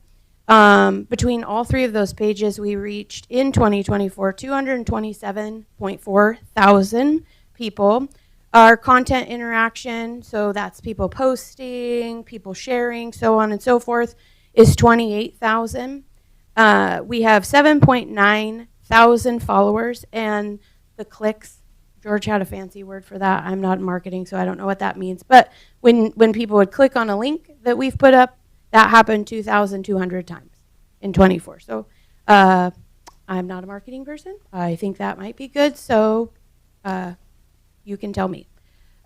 Between all 3 of those pages, we reached in 2024 227.4 thousand people. Our content interaction, so that's people posting, people sharing, so on and so forth, is 28,000. We have 7.9 thousand followers, and the clicks, George had a fancy word for that. I'm not in marketing, so I don't know what that means. But when people would click on a link that we've put up, that happened 2,200 times in 24. So I'm not a marketing person. I think that might be good, so you can tell me.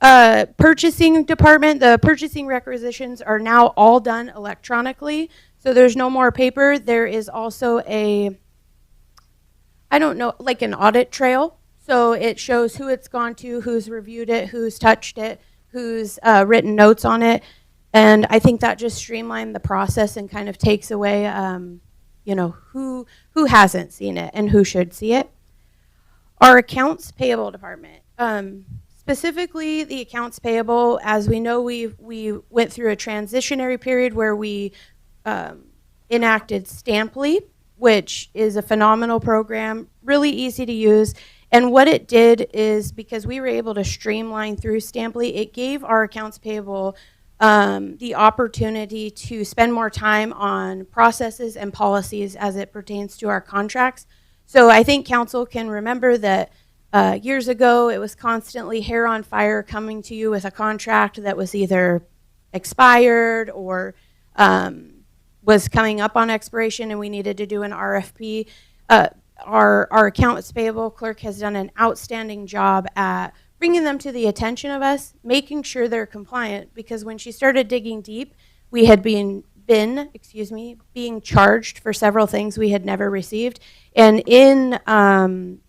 Purchasing department, the purchasing requisitions are now all done electronically, so there's no more paper. There is also like an audit trail. So it shows who it's gone to, who's reviewed it, who's touched it, who's written notes on it. And I think that just streamlined the process and kind of takes away, who hasn't seen it and who should see it. Our accounts payable department, specifically the accounts payable, as we know, we went through a transitionary period where we enacted Stamply, which is a phenomenal program, really easy to use. And what it did is, because we were able to streamline through Stamply, it gave our accounts payable the opportunity to spend more time on processes and policies as it pertains to our contracts. So I think council can remember that years ago it was constantly hair on fire coming to you with a contract that was either expired or was coming up on expiration and we needed to do an RFP. Our accounts payable clerk has done an outstanding job at bringing them to the attention of us, making sure they're compliant, because when she started digging deep, we had been being charged for several things we had never received. And in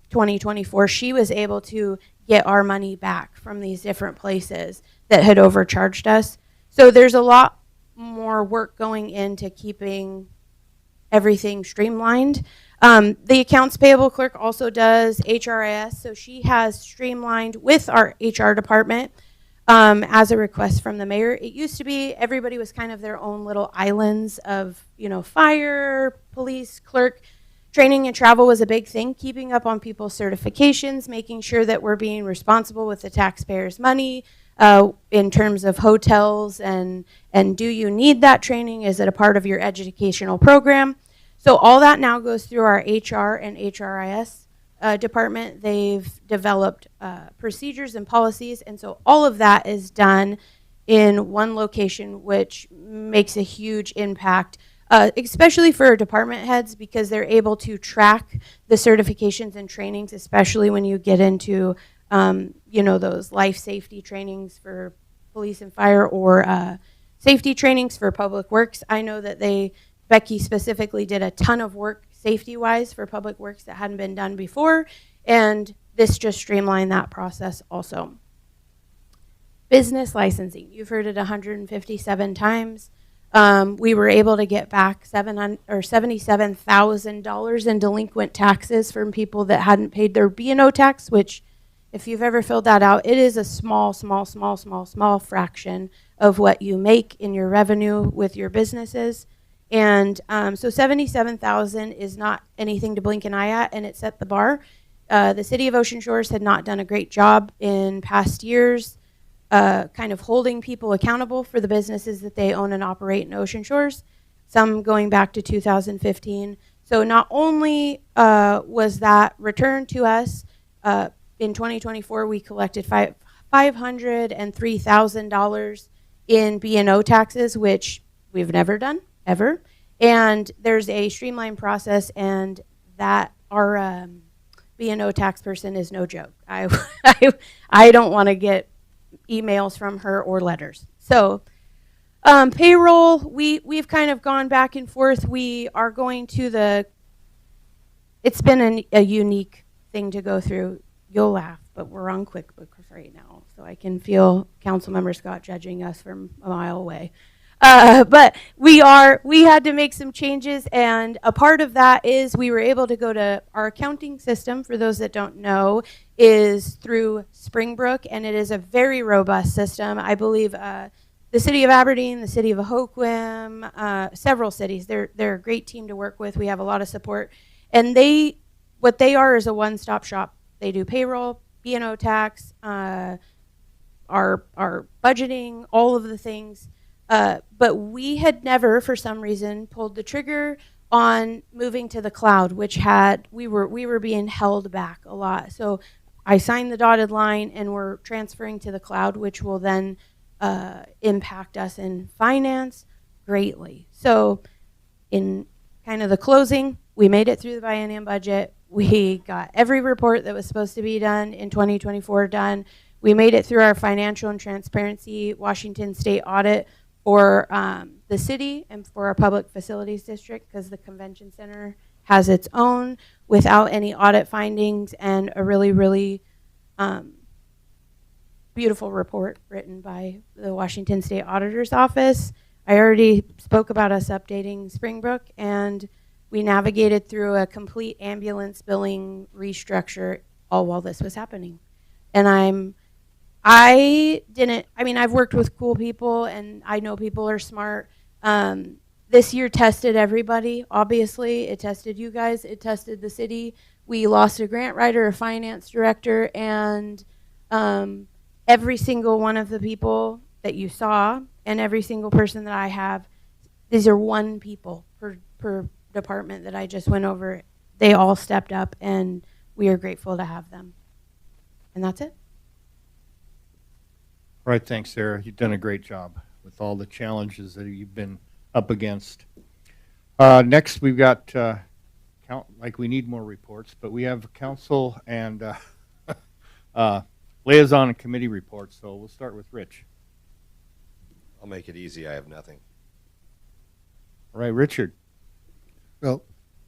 2024, she was able to get our money back from these different places that had overcharged us. So there's a lot more work going into keeping everything streamlined. The accounts payable clerk also does HRIS, so she has streamlined with our HR department as a request from the mayor. It used to be everybody was kind of their own little islands of, fire, police, clerk. Training and travel was a big thing, keeping up on people's certifications, making sure that we're being responsible with the taxpayers' money in terms of hotels and do you need that training? Is it a part of your educational program? So all that now goes through our HR and HRIS department. They've developed procedures and policies, and so all of that is done in one location, which makes a huge impact, especially for department heads, because they're able to track the certifications and trainings, especially when you get into those life safety trainings for police and fire, or safety trainings for public works. I know that Becky specifically did a ton of work safety-wise for public works that hadn't been done before, and this just streamlined that process also. Business licensing, you've heard it 157 times. We were able to get back $77,000 in delinquent taxes from people that hadn't paid their B&O tax, which, if you've ever filled that out, it is a small fraction of what you make in your revenue with your businesses. And so $77,000 is not anything to blink an eye at, and it set the bar. The city of Ocean Shores had not done a great job in past years kind of holding people accountable for the businesses that they own and operate in Ocean Shores, some going back to 2015. So not only was that returned to us, in 2024 we collected $503,000 in B&O taxes, which we've never done, ever. And there's a streamlined process, and that our B&O tax person is no joke. I don't want to get emails from her or letters. So payroll, we've kind of gone back and forth. We are going to it's been a unique thing to go through. You'll laugh, but we're on QuickBooks right now, so I can feel Councilmember Scott judging us from a mile away. But we had to make some changes, and a part of that is we were able to go to our accounting system. For those that don't know, is through Springbrook, and it is a very robust system. I believe the city of Aberdeen, the city of Ahoquim, several cities, they're a great team to work with. We have a lot of support, and what they are is a one-stop shop. They do payroll, B&O tax, our budgeting, all of the things. But we had never, for some reason, pulled the trigger on moving to the cloud, which we were being held back a lot. So I signed the dotted line, and we're transferring to the cloud, which will then impact us in finance greatly. So in kind of the closing, we made it through the biennium budget. We got every report that was supposed to be done in 2024 done. We made it through our financial and transparency Washington State audit for the city and for our public facilities district, because the convention center has its own, without any audit findings, and a really beautiful report written by the Washington State Auditor's Office. I already spoke about us updating Springbrook, and we navigated through a complete ambulance billing restructure all while this was happening. And I've worked with cool people, and I know people are smart. This year tested everybody, obviously. It tested you guys. It tested the city. We lost a grant writer, a finance director, and every single one of the people that you saw and every single person that I have, these are one people per department that I just went over. They all stepped up, and we are grateful to have them. And that's it. All right, thanks, Sarah. You've done a great job with all the challenges that you've been up against. Next, we've got, we need more reports, but we have council and liaison and committee reports, so we'll start with Rich. I'll make it easy. I have nothing. All right, Richard. Well,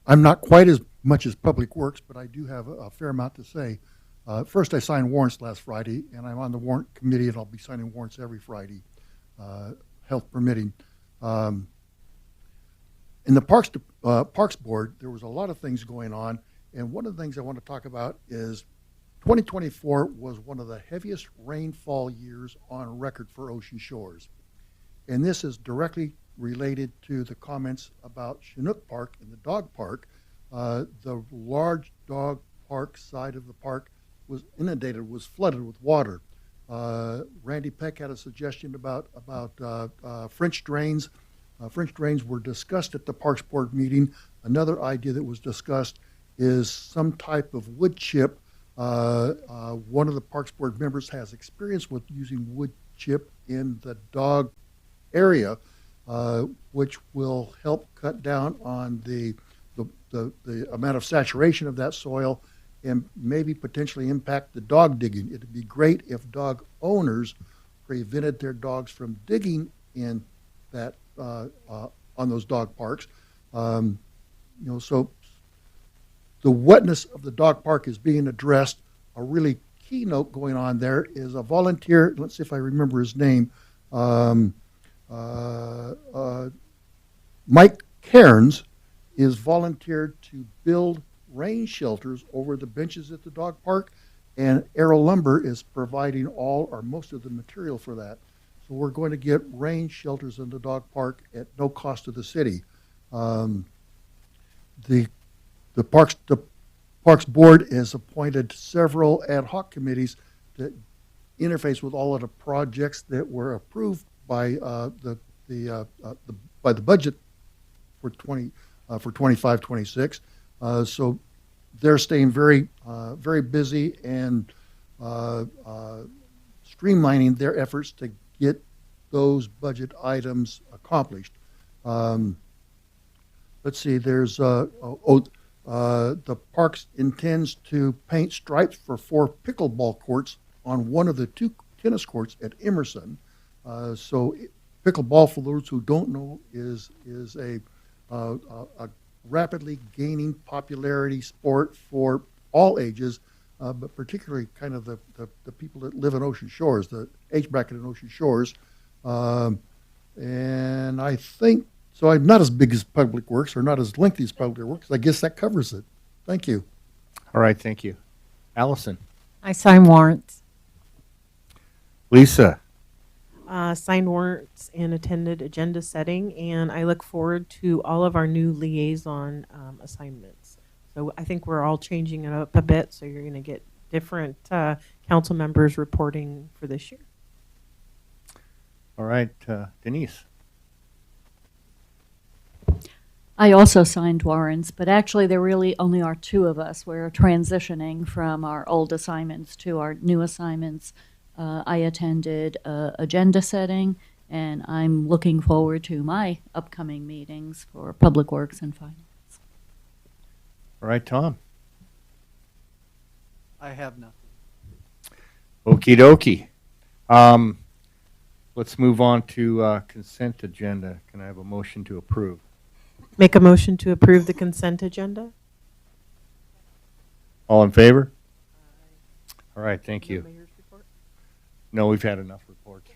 I'm not quite as much as Public Works, but I do have a fair amount to say. First, I signed warrants last Friday, and I'm on the warrant committee, and I'll be signing warrants every Friday, health permitting. In the Parks Board, there was a lot of things going on, and one of the things I want to talk about is 2024 was one of the heaviest rainfall years on record for Ocean Shores. And this is directly related to the comments about Chinook Park and the dog park. The large dog park side of the park was inundated, was flooded with water. Randy Peck had a suggestion about French drains. French drains were discussed at the Parks Board meeting. Another idea that was discussed is some type of wood chip. One of the Parks Board members has experience with using wood chip in the dog area, which will help cut down on the amount of saturation of that soil and maybe potentially impact the dog digging. It'd be great if dog owners prevented their dogs from digging in that on those dog parks. So the wetness of the dog park is being addressed. A really key note going on there is a volunteer. Let's see if I remember his name. Mike Cairns is volunteered to build rain shelters over the benches at the dog park, and Arrow Lumber is providing all or most of the material for that. So we're going to get rain shelters in the dog park at no cost to the city. The Parks Board has appointed several ad hoc committees that interface with all of the projects that were approved by the budget for 25-26. So they're staying very busy and streamlining their efforts to get those budget items accomplished. Let's see. There's the Parks intends to paint stripes for 4 pickleball courts on one of the 2 tennis courts at Emerson. So pickleball, for those who don't know, is a rapidly gaining popularity sport for all ages, but particularly kind of the people that live in Ocean Shores, the age bracket in Ocean Shores. And I think, so I'm not as big as Public Works or not as lengthy as Public Works. I guess that covers it. Thank you. All right, thank you. Allison. I sign warrants. Lisa. Signed warrants and attended agenda setting, and I look forward to all of our new liaison assignments. So I think we're all changing it up a bit, so you're going to get different council members reporting for this year. All right, Denise. I also signed warrants, but actually there really only are 2 of us. We're transitioning from our old assignments to our new assignments. I attended agenda setting, and I'm looking forward to my upcoming meetings for Public Works and Finance. All right, Tom. I have nothing. Okie dokie. Let's move on to consent agenda. Can I have a motion to approve? Make a motion to approve the consent agenda. All in favor? All right, thank you. No, we've had enough reports.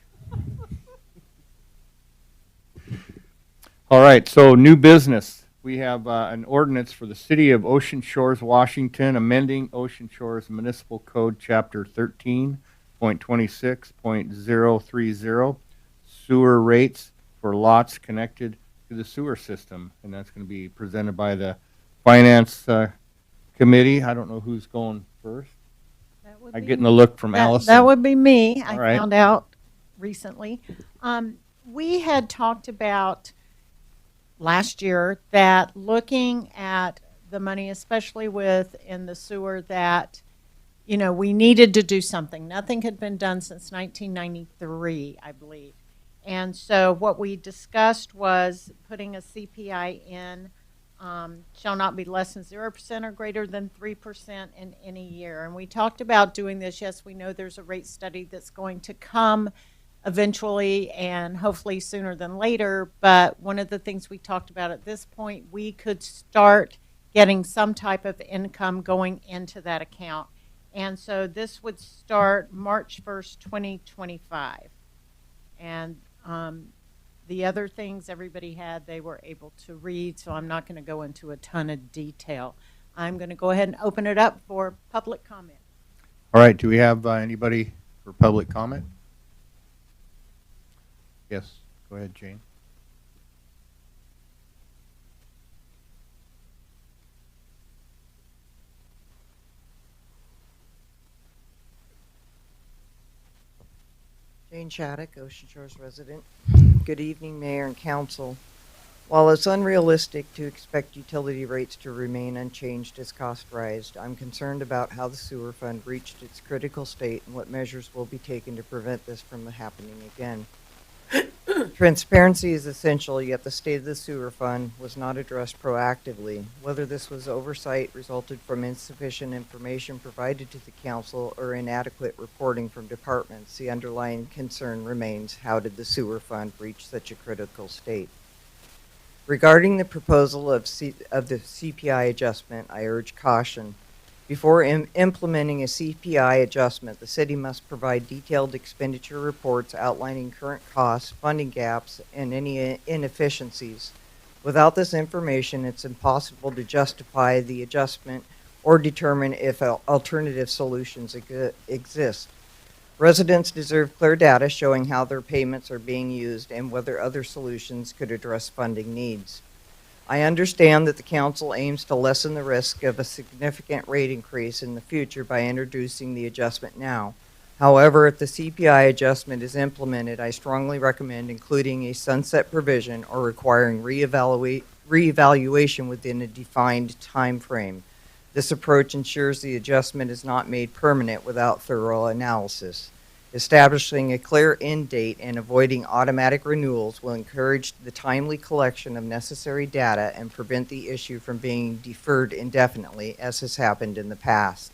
All right, so new business. We have an ordinance for the City of Ocean Shores, Washington, amending Ocean Shores Municipal Code, Chapter 13.26.030, sewer rates for lots connected to the sewer system. And that's going to be presented by the Finance Committee. I don't know who's going first. I'm getting a look from Allison. That would be me. I All right. found out recently. We had talked about last year that looking at the money, especially in the sewer, that, we needed to do something. Nothing had been done since 1993, I believe. And so what we discussed was putting a CPI in, shall not be less than 0% or greater than 3% in any year. And we talked about doing this. Yes, we know there's a rate study that's going to come eventually and hopefully sooner than later. But one of the things we talked about at this point, we could start getting some type of income going into that account. And so this would start March 1st, 2025. And the other things everybody had, they were able to read, so I'm not going to go into a ton of detail. I'm going to go ahead and open it up for public comment. All right, do we have anybody for public comment? Yes, go ahead, Jane. Jane Shattuck, Ocean Shores resident. Good evening, Mayor and Council. While it's unrealistic to expect utility rates to remain unchanged as costs rise, I'm concerned about how the sewer fund reached its critical state and what measures will be taken to prevent this from happening again. Transparency is essential, yet the state of the sewer fund was not addressed proactively. Whether this was oversight resulted from insufficient information provided to the council or inadequate reporting from departments, the underlying concern remains: how did the sewer fund reach such a critical state? Regarding the proposal of the CPI adjustment, I urge caution. Before implementing a CPI adjustment, the city must provide detailed expenditure reports outlining current costs, funding gaps, and any inefficiencies. Without this information, it's impossible to justify the adjustment or determine if alternative solutions exist. Residents deserve clear data showing how their payments are being used and whether other solutions could address funding needs. I understand that the council aims to lessen the risk of a significant rate increase in the future by introducing the adjustment now. However, if the CPI adjustment is implemented, I strongly recommend including a sunset provision or requiring reevaluation within a defined time frame. This approach ensures the adjustment is not made permanent without thorough analysis. Establishing a clear end date and avoiding automatic renewals will encourage the timely collection of necessary data and prevent the issue from being deferred indefinitely, as has happened in the past.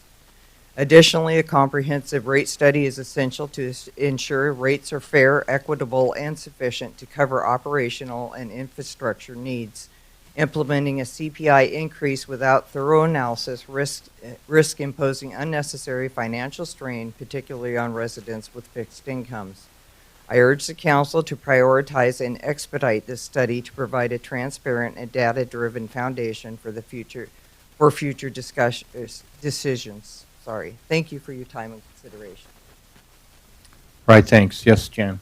Additionally, a comprehensive rate study is essential to ensure rates are fair, equitable, and sufficient to cover operational and infrastructure needs. Implementing a CPI increase without thorough analysis risk imposing unnecessary financial strain, particularly on residents with fixed incomes. I urge the council to prioritize and expedite this study to provide a transparent and data-driven foundation for future decisions. Thank you for your time and consideration. All right, thanks. Yes, Jan.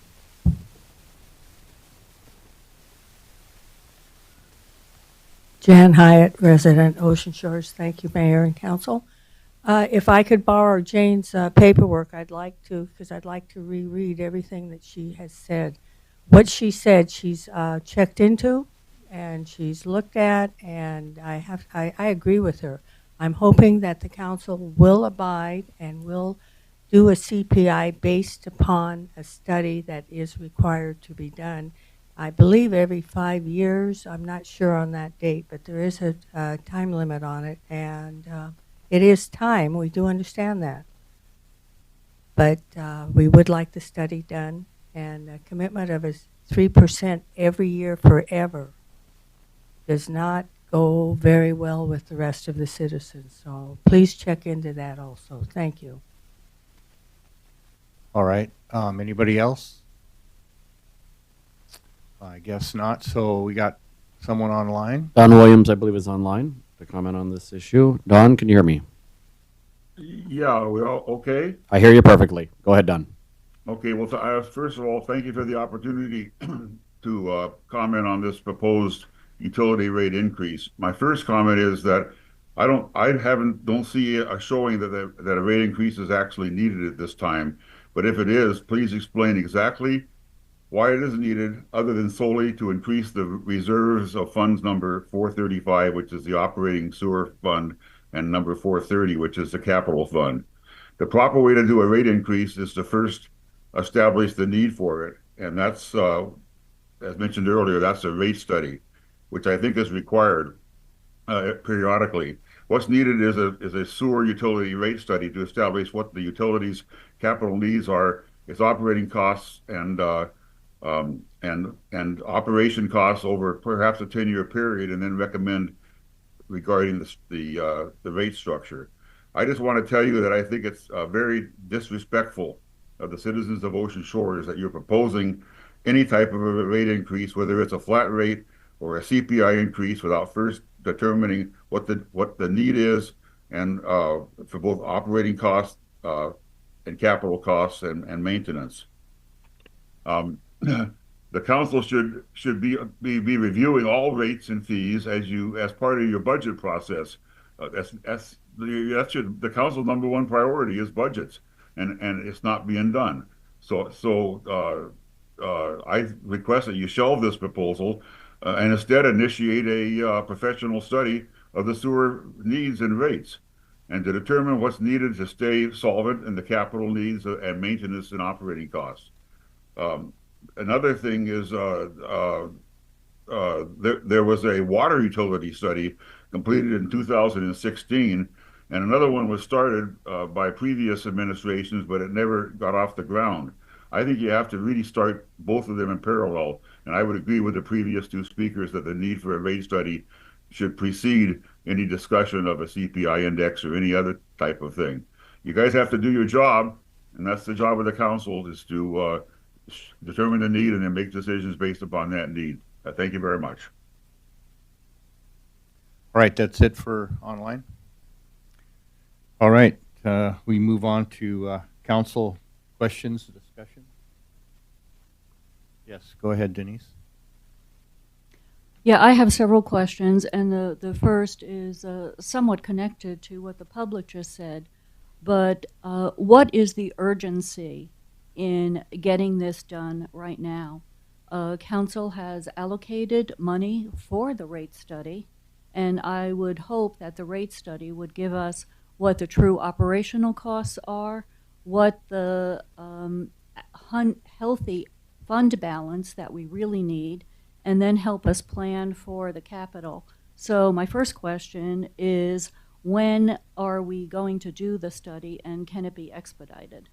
Jan Hyatt, resident, Ocean Shores. Thank you, Mayor and Council. If I could borrow Jane's paperwork, I'd like to, because I'd like to reread everything that she has said. What she said, she's checked into and she's looked at, and I agree with her. I'm hoping that the council will abide and will do a CPI based upon a study that is required to be done. I believe every 5 years. I'm not sure on that date, but there is a time limit on it, and it is time. We do understand that. But we would like the study done, and a commitment of a 3% every year forever does not go very well with the rest of the citizens. So please check into that also. Thank you. All right. Anybody else? I guess not. So we got someone online. Don Williams, I believe, is online to comment on this issue. Don, can you hear me? Yeah, well, okay. I hear you perfectly. Go ahead, Don. Okay, well, first of all, thank you for the opportunity to comment on this proposed utility rate increase. My first comment is that I don't see a showing that a rate increase is actually needed at this time. But if it is, please explain exactly why it is needed, other than solely to increase the reserves of funds number 435, which is the operating sewer fund, and number 430, which is the capital fund. The proper way to do a rate increase is to first establish the need for it. And that's, as mentioned earlier, that's a rate study, which I think is required periodically. What's needed is a sewer utility rate study to establish what the utilities' capital needs are its operating costs and operation costs over perhaps a 10-year period, and then recommend regarding the rate structure. I just want to tell you that I think it's very disrespectful of the citizens of Ocean Shores that you're proposing any type of a rate increase, whether it's a flat rate or a CPI increase, without first determining what the need is, and for both operating costs and capital costs and maintenance. The council should be reviewing all rates and fees as part of your budget process. The council's number one priority is budgets, and it's not being done. So I request that you shelve this proposal and instead initiate a professional study of the sewer needs and rates, and to determine what's needed to stay solvent in the capital needs and maintenance and operating costs. Another thing is there was a water utility study completed in 2016, and another one was started by previous administrations, but it never got off the ground. I think you have to really start both of them in parallel, and I would agree with the previous two speakers that the need for a rate study should precede any discussion of a CPI index or any other type of thing. You guys have to do your job, and that's the job of the council, is to determine the need and then make decisions based upon that need. Thank you very much. All right, that's it for online. All right, we move on to council questions, discussion. Yes, go ahead, Denise. Yeah, I have several questions, and the first is somewhat connected to what the public just said. But what is the urgency in getting this done right now? Council has allocated money for the rate study, and I would hope that the rate study would give us what the true operational costs are, what the healthy fund balance that we really need, and then help us plan for the capital. So my first question is, when are we going to do the study, and can it be expedited?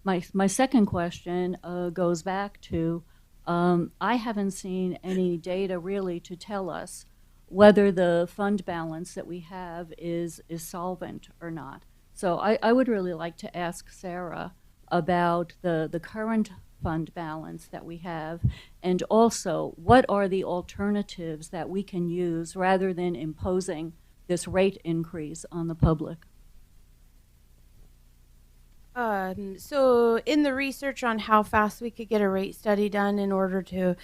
My second question goes back to, I haven't seen any data really to tell us whether the fund balance that we have is solvent or not. So I would really like to ask Sarah about the current fund balance that we have, and also what are the alternatives that we can use rather than imposing this rate increase on the public. So in the research on how fast we could get a rate study done in order to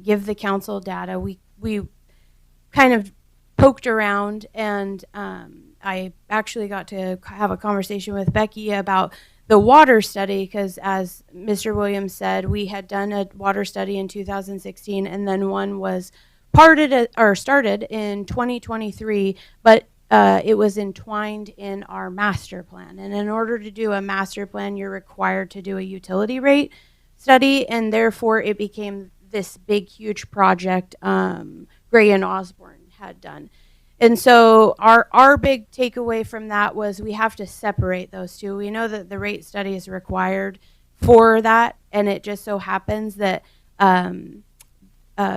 give the council data, we kind of poked around, and I actually got to have a conversation with Becky about the water study, because as Mr. Williams said, we had done a water study in 2016, and then one was started in 2023, but it was entwined in our master plan. And in order to do a master plan, you're required to do a utility rate study, and therefore it became this big, huge project Gray and Osborne had done. And so our big takeaway from that was we have to separate those two. We know that the rate study is required for that, and it just so happens that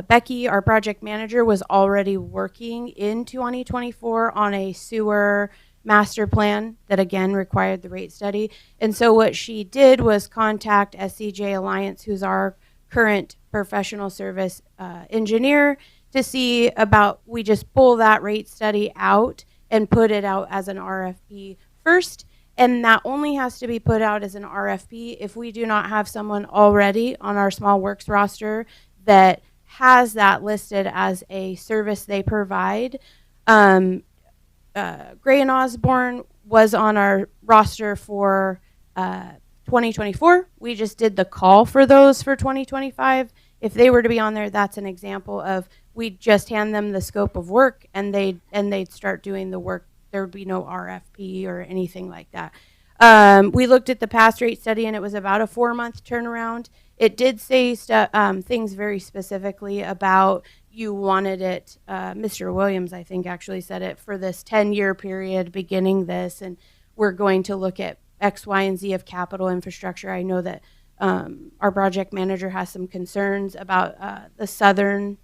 Becky, our project manager, was already working in 2024 on a sewer master plan that again required the rate study. And so what she did was contact SCJ Alliance, who's our current professional service engineer, to see about, we just pull that rate study out and put it out as an RFP first. And that only has to be put out as an RFP if we do not have someone already on our small works roster that has that listed as a service they provide. Gray and Osborne was on our roster for 2024. We just did the call for those for 2025. If they were to be on there, that's an example of, we'd just hand them the scope of work and they'd start doing the work. There would be no RFP or anything like that. We looked at the past rate study, and it was about a 4-month turnaround. It did say things very specifically about you wanted it. Mr. Williams, I think, actually said it for this 10-year period beginning this, and we're going to look at X, Y, and Z of capital infrastructure. I know that our project manager has some concerns about the southern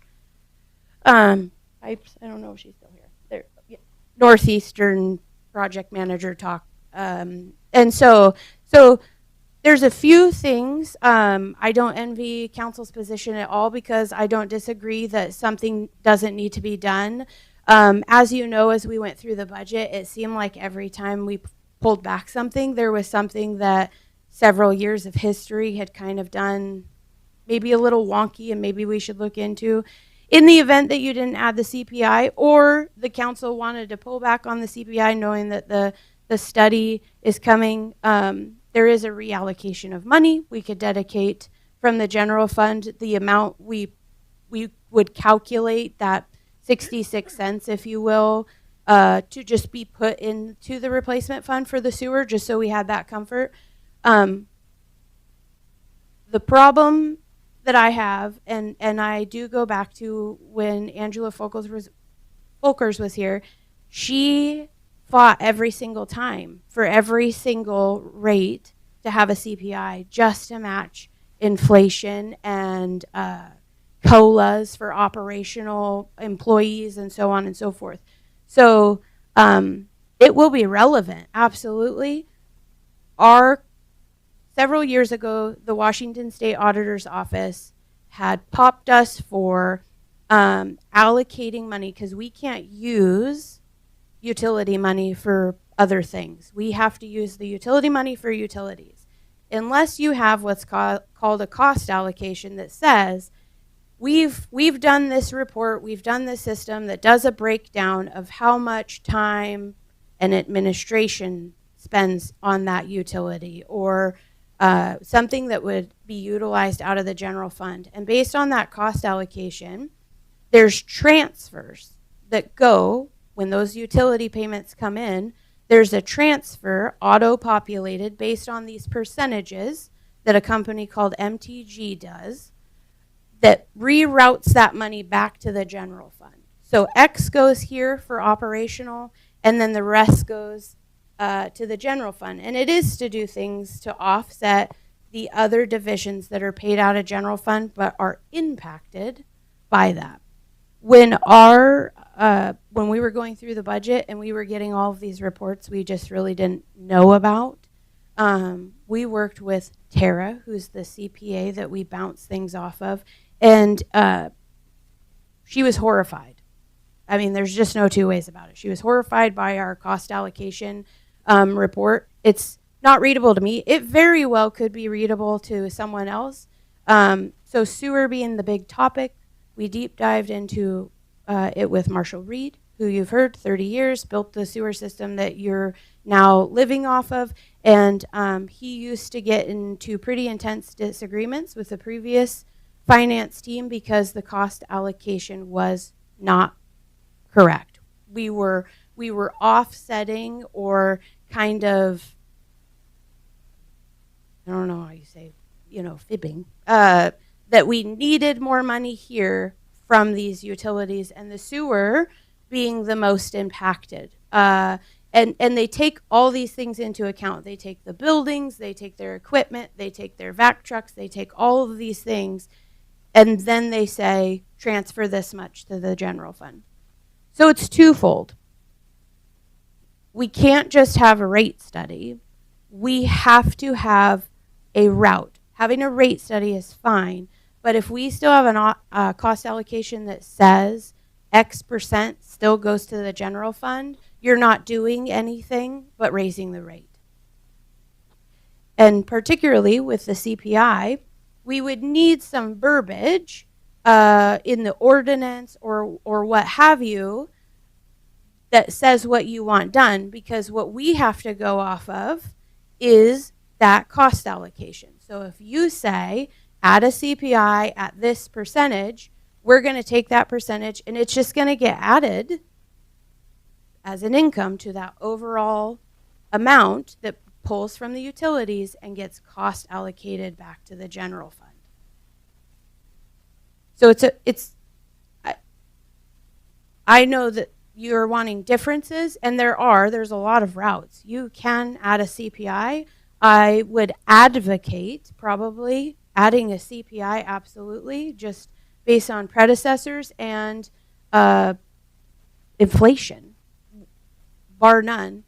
pipes. I don't know if she's still here. There, yeah. Northeastern project manager talk. And so there's a few things. I don't envy council's position at all because I don't disagree that something doesn't need to be done. As you know, as we went through the budget, it seemed like every time we pulled back something, there was something that several years of history had kind of done maybe a little wonky and maybe we should look into. In the event that you didn't add the CPI or the council wanted to pull back on the CPI knowing that the study is coming, there is a reallocation of money. We could dedicate from the general fund the amount we would calculate that 66 cents, if you will, to just be put into the replacement fund for the sewer, just so we had that comfort. The problem that I have, and I do go back to when Angela Folkers was here, she fought every single time for every single rate to have a CPI just to match inflation and COLAs for operational employees and so on and so forth. So it will be relevant, absolutely. Several years ago, the Washington State Auditor's Office had popped us for allocating money because we can't use utility money for other things. We have to use the utility money for utilities. Unless you have what's called a cost allocation that says, we've done this report, we've done this system that does a breakdown of how much time an administration spends on that utility, or something that would be utilized out of the general fund. And based on that cost allocation, there's transfers that go when those utility payments come in. There's a transfer auto-populated based on these percentages that a company called MTG does that reroutes that money back to the general fund. So X goes here for operational, and then the rest goes to the general fund. And it is to do things to offset the other divisions that are paid out of general fund but are impacted by that. When when we were going through the budget and we were getting all of these reports we just really didn't know about, we worked with Tara, who's the CPA that we bounce things off of, and she was horrified. I mean, there's just no two ways about it. She was horrified by our cost allocation report. It's not readable to me. It very well could be readable to someone else. So sewer being the big topic, we deep dived into it with Marshall Reed, who you've heard, 30 years, built the sewer system that you're now living off of. And he used to get into pretty intense disagreements with the previous finance team because the cost allocation was not correct. We were offsetting or kind of, I don't know how you say, fibbing, that we needed more money here from these utilities, and the sewer being the most impacted. And they take all these things into account. They take the buildings, they take their equipment, they take their vac trucks, they take all of these things, and then they say, transfer this much to the general fund. So it's twofold. We can't just have a rate study. We have to have a route. Having a rate study is fine, but if we still have a cost allocation that says X percent still goes to the general fund, you're not doing anything but raising the rate. And particularly with the CPI, we would need some verbiage in the ordinance or what have you that says what you want done, because what we have to go off of is that cost allocation. So if you say add a CPI at this percentage, we're going to take that percentage and it's just going to get added as an income to that overall amount that pulls from the utilities and gets cost allocated back to the general fund. So I know that you're wanting differences, and there's a lot of routes. You can add a CPI. I would advocate probably adding a CPI, absolutely, just based on predecessors and inflation, bar none.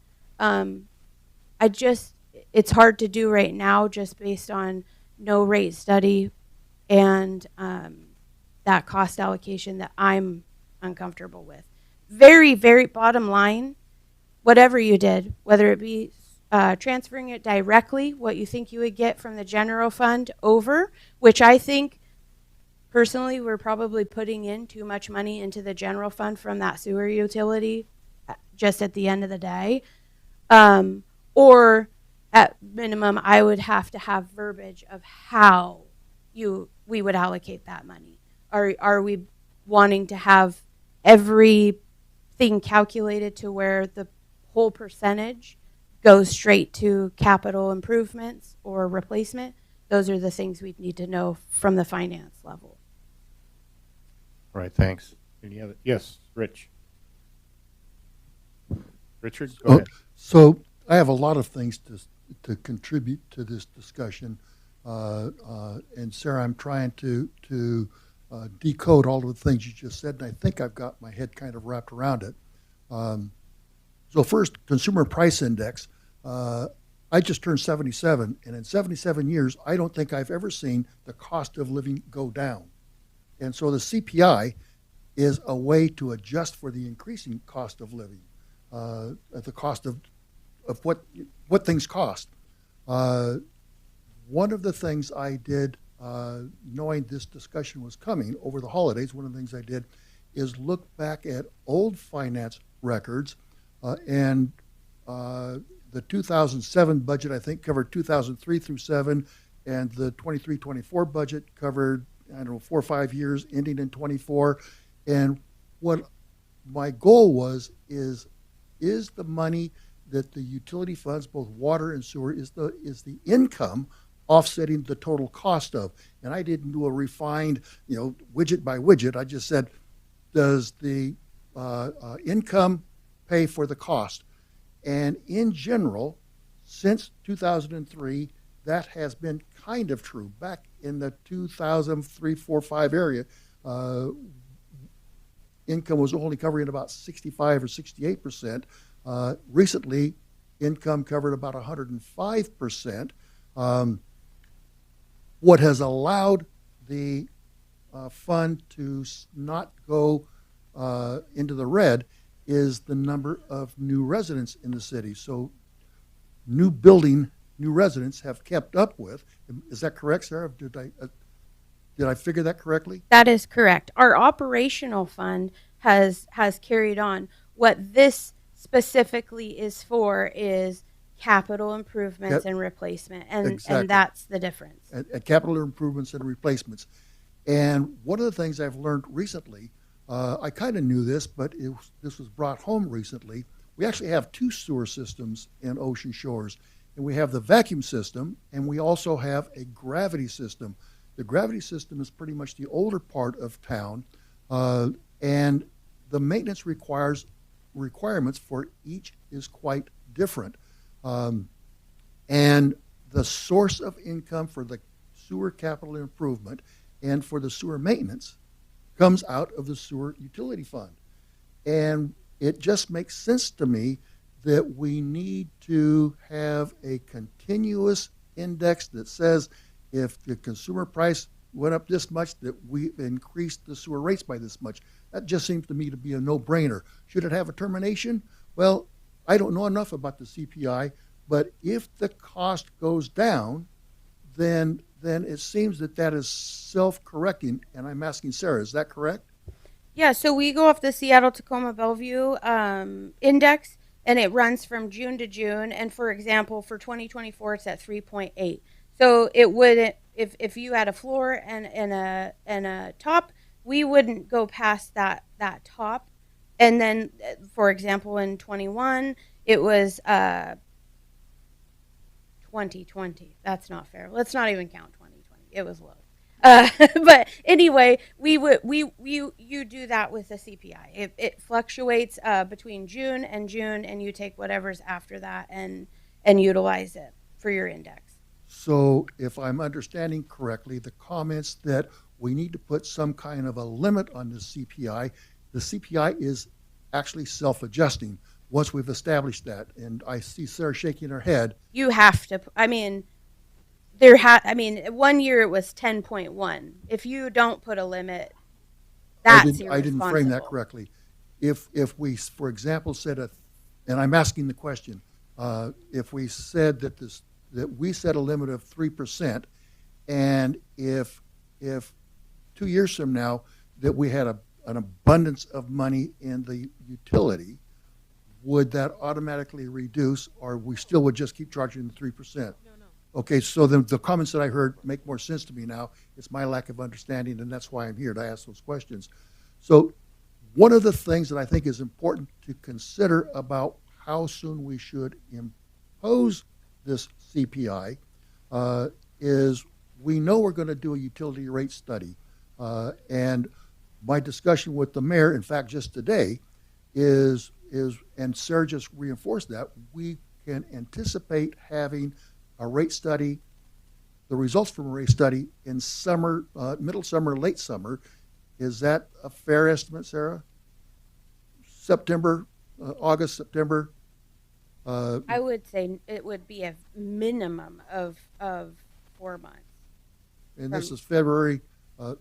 It's hard to do right now just based on no rate study and that cost allocation that I'm uncomfortable with. Very, very bottom line, whatever you did, whether it be transferring it directly, what you think you would get from the general fund over, which I think personally we're probably putting in too much money into the general fund from that sewer utility just at the end of the day. Or at minimum, I would have to have verbiage of how we would allocate that money. Are we wanting to have everything calculated to where the whole percentage goes straight to capital improvements or replacement? Those are the things we need to know from the finance level. All right, thanks. Any other? Yes, Rich. Richard, go ahead. So I have a lot of things to contribute to this discussion. And Sarah, I'm trying to decode all of the things you just said, and I think I've got my head kind of wrapped around it. So first, Consumer Price Index. I just turned 77, and in 77 years, I don't think I've ever seen the cost of living go down. And so the CPI is a way to adjust for the increasing cost of living, at the cost of what things cost. One of the things I did, knowing this discussion was coming over the holidays, one of the things I did is look back at old finance records, and the 2007 budget, I think, covered 2003 through 7, and the 23-24 budget covered, 4 or 5 years ending in 24. And what my goal was is the money that the utility funds, both water and sewer, is the income offsetting the total cost of. And I didn't do a refined, widget by widget. I just said, does the income pay for the cost? And in general, since 2003, that has been kind of true. Back in the 2003, 4, 5 area, income was only covering about 65 or 68%. Recently, income covered about 105%. What has allowed the fund to not go into the red is the number of new residents in the city. So new residents have kept up with. Is that correct, Sarah? Did I figure that correctly? That is correct. Our operational fund has carried on. What this specifically is for is capital improvements and replacement, and that's the difference. At capital improvements and replacements. And one of the things I've learned recently, I kind of knew this, but this was brought home recently. We actually have 2 sewer systems in Ocean Shores, and we have the vacuum system, and we also have a gravity system. The gravity system is pretty much the older part of town, and the maintenance requirements for each is quite different. And the source of income for the sewer capital improvement and for the sewer maintenance comes out of the sewer utility fund. And it just makes sense to me that we need to have a continuous index that says if the consumer price went up this much, that we increased the sewer rates by this much. That just seems to me to be a no-brainer. Should it have a termination? Well, I don't know enough about the CPI, but if the cost goes down, then it seems that is self-correcting. And I'm asking Sarah, is that correct? Yeah, so we go off the Seattle-Tacoma-Bellevue index, and it runs from June to June. And for example, for 2024, it's at 3.8. So it wouldn't, if you had a floor and a top, we wouldn't go past that top. And then, for example, in 21, it was 2020. That's not fair. Let's not even count 2020. It was low. But anyway, you do that with the CPI. It fluctuates between June, and you take whatever's after that and utilize it for your index. So if I'm understanding correctly, the comments that we need to put some kind of a limit on the CPI is actually self-adjusting once we've established that. And I see Sarah shaking her head. You have to. I mean, 1 year it was 10.1. If you don't put a limit, that's I didn't frame that irresponsible. correctly. If we, for example, said and I'm asking the question, if we said that we set a limit of 3%, and if 2 years from now that we had an abundance of money in the utility, would that automatically reduce, or we still would just keep charging the 3%? Okay, so the comments that I heard make more sense to me now. It's my lack of understanding, and that's why I'm here to ask those questions. So one of the things that I think is important to consider about how soon we should impose this CPI is we know we're going to do a utility rate study. And my discussion with the mayor, in fact, just today, is and Sarah just reinforced that, we can anticipate having a rate study, the results from a rate study in summer, middle summer, late summer. Is that a fair estimate, Sarah? September, August, September? I would say it would be a minimum of 4 months. And this is February, so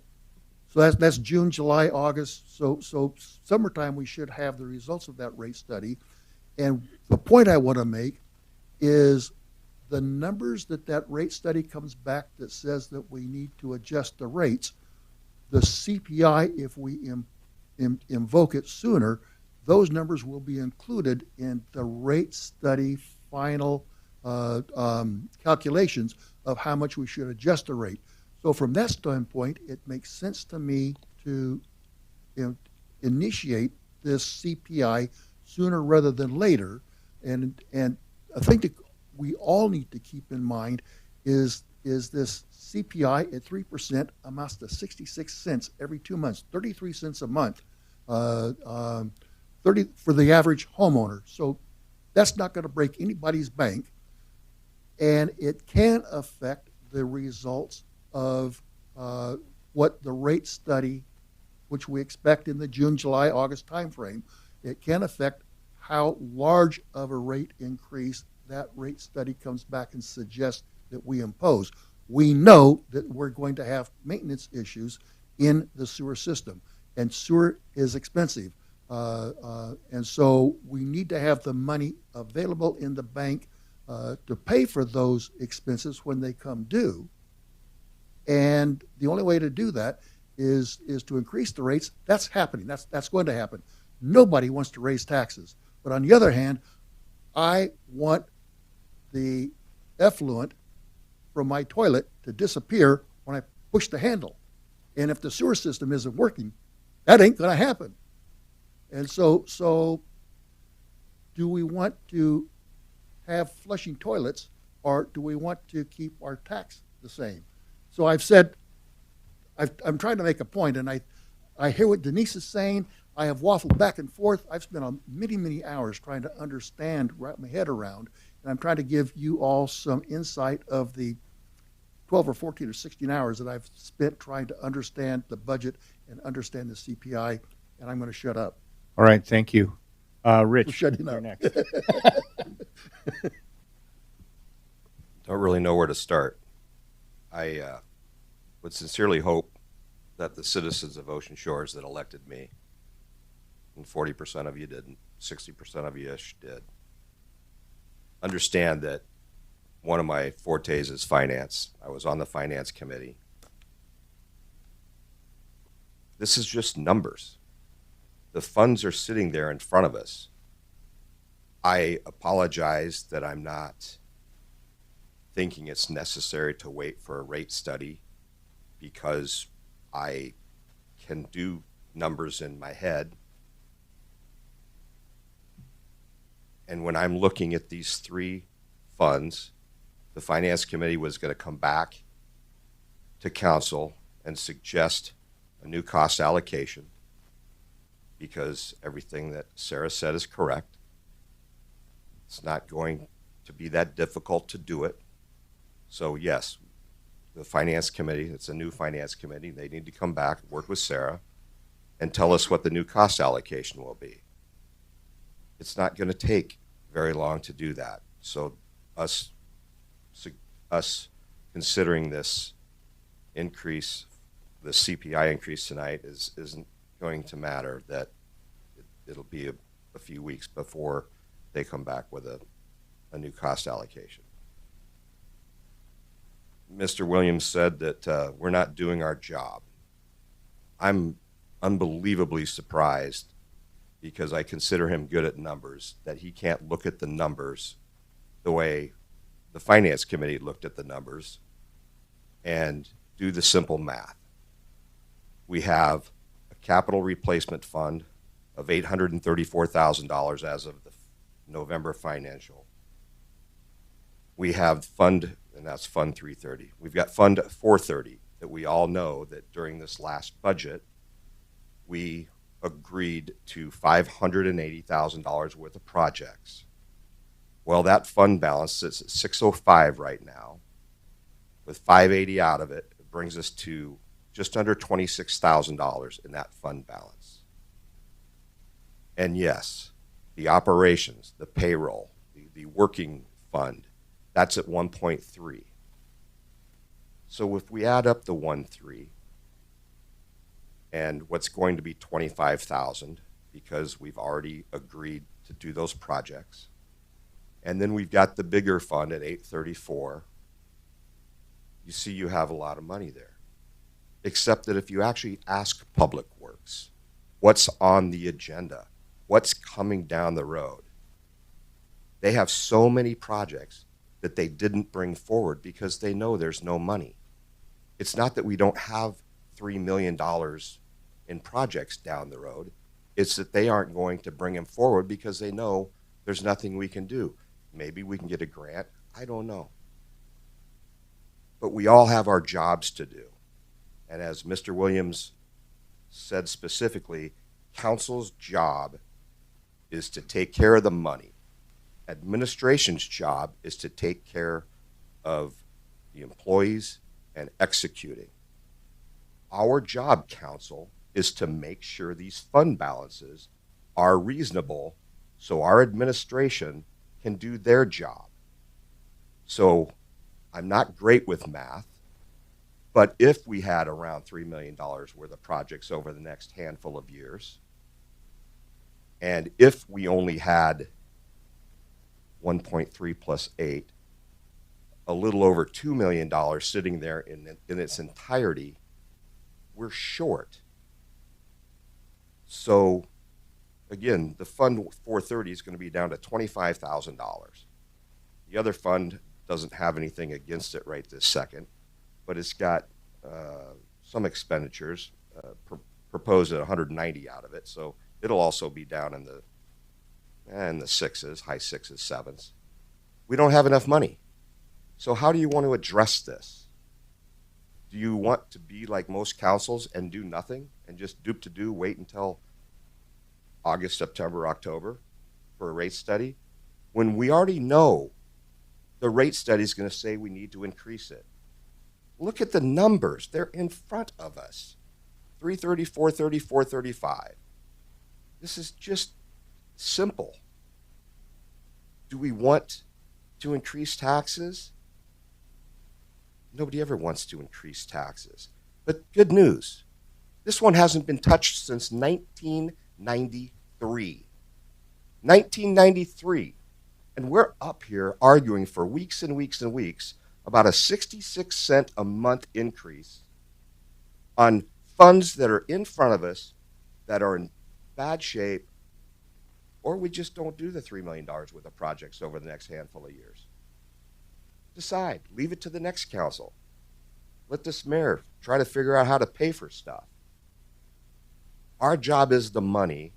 that's June, July, August. So summertime, we should have the results of that rate study. And the point I want to make is the numbers that rate study comes back that says that we need to adjust the rates, the CPI, if we invoke it sooner, those numbers will be included in the rate study final calculations of how much we should adjust the rate. So from that standpoint, it makes sense to me to initiate this CPI sooner rather than later. And I think that we all need to keep in mind is this CPI at 3% amounts to 66 cents every 2 months, 33 cents a month, 30 for the average homeowner. So that's not going to break anybody's bank, and it can affect the results of what the rate study, which we expect in the June, July, August timeframe, it can affect how large of a rate increase that rate study comes back and suggests that we impose. We know that we're going to have maintenance issues in the sewer system, and sewer is expensive. And so we need to have the money available in the bank to pay for those expenses when they come due. And the only way to do that is to increase the rates. That's happening. That's going to happen. Nobody wants to raise taxes. But on the other hand, I want the effluent from my toilet to disappear when I push the handle. And if the sewer system isn't working, that ain't going to happen. And so do we want to have flushing toilets, or do we want to keep our tax the same? So I've said, I'm trying to make a point, and I hear what Denise is saying. I have waffled back and forth. I've spent many, many hours trying to understand, wrap my head around, and I'm trying to give you all some insight of the 12 or 14 or 16 hours that I've spent trying to understand the budget and understand the CPI, and I'm going to shut up. All right, thank you. Rich, Shutting you're up. next. Don't really know where to start. I would sincerely hope that the citizens of Ocean Shores that elected me, and 40% of you didn't, 60% of you did, understand that one of my fortes is finance. I was on the finance committee. This is just numbers. The funds are sitting there in front of us. I apologize that I'm not thinking it's necessary to wait for a rate study, because I can do numbers in my head. And when I'm looking at these three funds, the finance committee was going to come back to council and suggest a new cost allocation because everything that Sarah said is correct. It's not going to be that difficult to do it. So yes, the finance committee, it's a new finance committee, they need to come back, work with Sarah, and tell us what the new cost allocation will be. It's not going to take very long to do that. So us considering this increase, the CPI increase tonight isn't going to matter. That it'll be a few weeks before they come back with a new cost allocation. Mr. Williams said that we're not doing our job. I'm unbelievably surprised because I consider him good at numbers, that he can't look at the numbers the way the finance committee looked at the numbers and do the simple math. We have a capital replacement fund of $834,000 as of the November financial. We have fund, and that's Fund 330. We've got Fund 430 that we all know that during this last budget, we agreed to $580,000 worth of projects. Well, that fund balance sits at 605 right now. With 580 out of it, it brings us to just under $26,000 in that fund balance. And yes, the operations, the payroll, the working fund, that's at 1.3. So if we add up the 1.3 and what's going to be 25,000 because we've already agreed to do those projects, and then we've got the bigger fund at 834, you see you have a lot of money there. Except that if you actually ask Public Works, what's on the agenda? What's coming down the road? They have so many projects that they didn't bring forward because they know there's no money. It's not that we don't have $3 million in projects down the road. It's that they aren't going to bring them forward because they know there's nothing we can do. Maybe we can get a grant. I don't know. But we all have our jobs to do. And as Mr. Williams said specifically, council's job is to take care of the money. Administration's job is to take care of the employees and executing. Our job, council, is to make sure these fund balances are reasonable so our administration can do their job. So I'm not great with math, but if we had around $3 million worth of projects over the next handful of years, and if we only had 1.3 plus 8, a little over $2 million sitting there in its entirety, we're short. So again, the Fund 430 is going to be down to $25,000. The other fund doesn't have anything against it right this second, but it's got some expenditures proposed at 190 out of it, so it'll also be down in the sixes, high sixes, sevens. We don't have enough money. So how do you want to address this? Do you want to be like most councils and do nothing and just wait until August, September, October for a rate study? When we already know the rate study is going to say we need to increase it. Look at the numbers. They're in front of us. 330, 430, 435. This is just simple. Do we want to increase taxes? Nobody ever wants to increase taxes. But good news. This one hasn't been touched since 1993. 1993. And we're up here arguing for weeks and weeks and weeks about a 66-cent a month increase on funds that are in front of us that are in bad shape, or we just don't do the $3 million worth of projects over the next handful of years. Decide. Leave it to the next council. Let this mayor try to figure out how to pay for stuff. Our job is the money.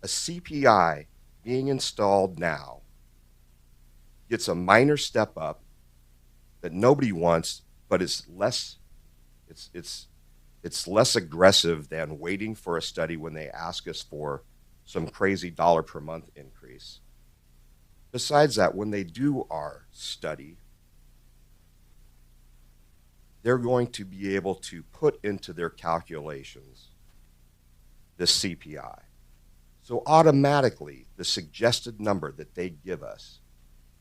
A CPI being installed now gets a minor step up that nobody wants, but is less It's less aggressive than waiting for a study when they ask us for some crazy dollar per month increase. Besides that, when they do our study, they're going to be able to put into their calculations the CPI. So automatically, the suggested number that they give us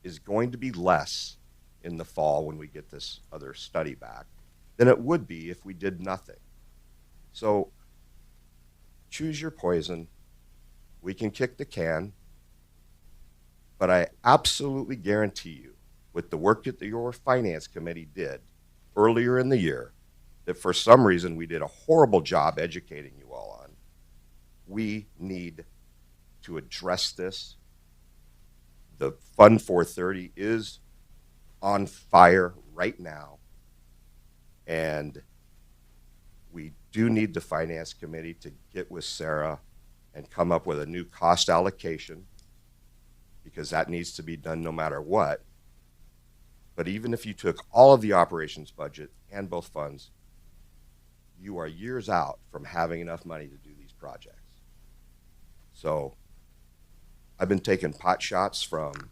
is going to be less in the fall when we get this other study back than it would be if we did nothing. So choose your poison. We can kick the can, but I absolutely guarantee you, with the work that your finance committee did earlier in the year, that for some reason we did a horrible job educating you all on, we need to address this. The Fund 430 is on fire right now, and we do need the finance committee to get with Sarah and come up with a new cost allocation, because that needs to be done no matter what. But even if you took all of the operations budget and both funds, you are years out from having enough money to do these projects. So I've been taking pot shots from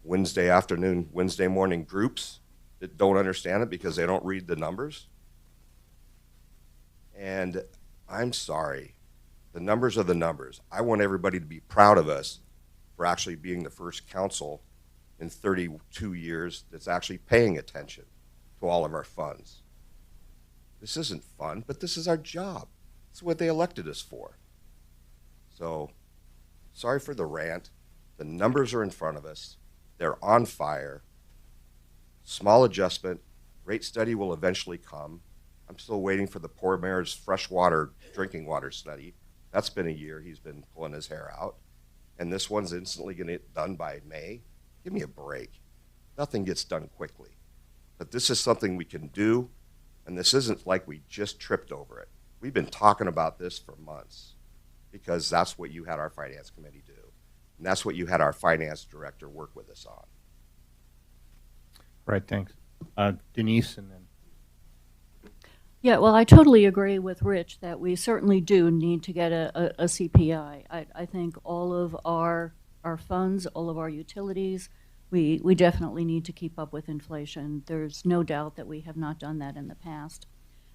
Wednesday afternoon, Wednesday morning groups that don't understand it because they don't read the numbers. And I'm sorry, the numbers are the numbers. I want everybody to be proud of us for actually being the first council in 32 years that's actually paying attention to all of our funds. This isn't fun, but this is our job. It's what they elected us for. So, sorry for the rant. The numbers are in front of us. They're on fire. Small adjustment. Rate study will eventually come. I'm still waiting for the poor mayor's freshwater drinking water study. That's been a year. He's been pulling his hair out. And this one's instantly going to get done by May. Give me a break. Nothing gets done quickly. But this is something we can do, and this isn't like we just tripped over it. We've been talking about this for months because that's what you had our finance committee do. And that's what you had our finance director work with us on. Right, thanks. Denise, and then. Yeah, well, I totally agree with Rich that we certainly do need to get a CPI. I think all of our funds, all of our utilities, we definitely need to keep up with inflation. There's no doubt that we have not done that in the past.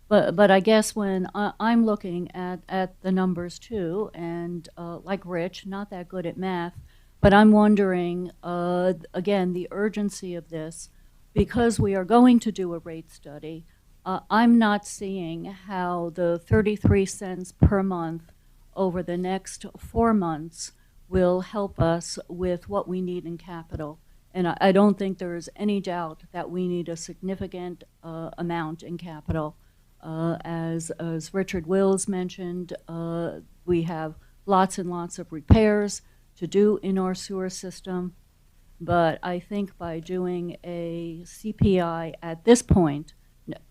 But I guess when I'm looking at the numbers too, and like Rich, not that good at math, but I'm wondering, again, the urgency of this, because we are going to do a rate study. I'm not seeing how the 33 cents per month over the next 4 months will help us with what we need in capital. And I don't think there's any doubt that we need a significant amount in capital. As Richard Wills mentioned, we have lots and lots of repairs to do in our sewer system. But I think by doing a CPI at this point,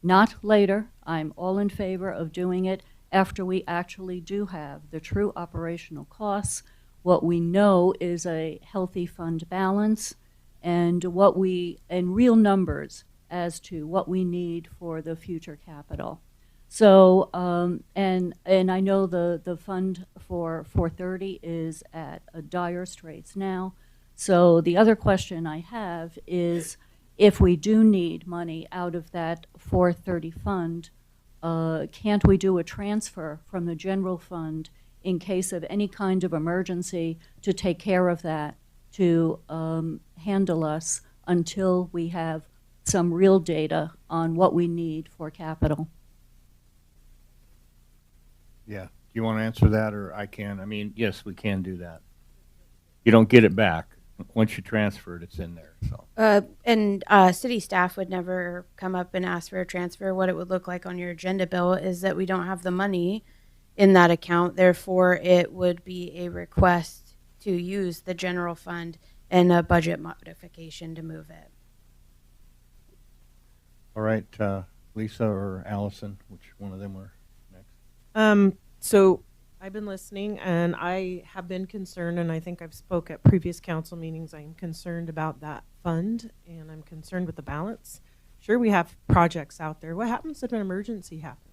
not later, I'm all in favor of doing it after we actually do have the true operational costs, what we know is a healthy fund balance, and real numbers as to what we need for the future capital. So, and I know the fund for 430 is at a dire straits now. So the other question I have is, if we do need money out of that 430 fund, can't we do a transfer from the general fund in case of any kind of emergency to take care of that, to handle us until we have some real data on what we need for capital? Yeah. Do you want to answer that, or I can? I mean, yes, we can do that. You don't get it back. Once you transfer it, it's in there. So. And city staff would never come up and ask for a transfer. What it would look like on your agenda bill is that we don't have the money in that account. Therefore, it would be a request to use the general fund and a budget modification to move it. All right, Lisa or Allison, which one of them were next? So I've been listening, and I have been concerned, and I think I've spoke at previous council meetings. I'm concerned about that fund, and I'm concerned with the balance. Sure, we have projects out there. What happens if an emergency happens?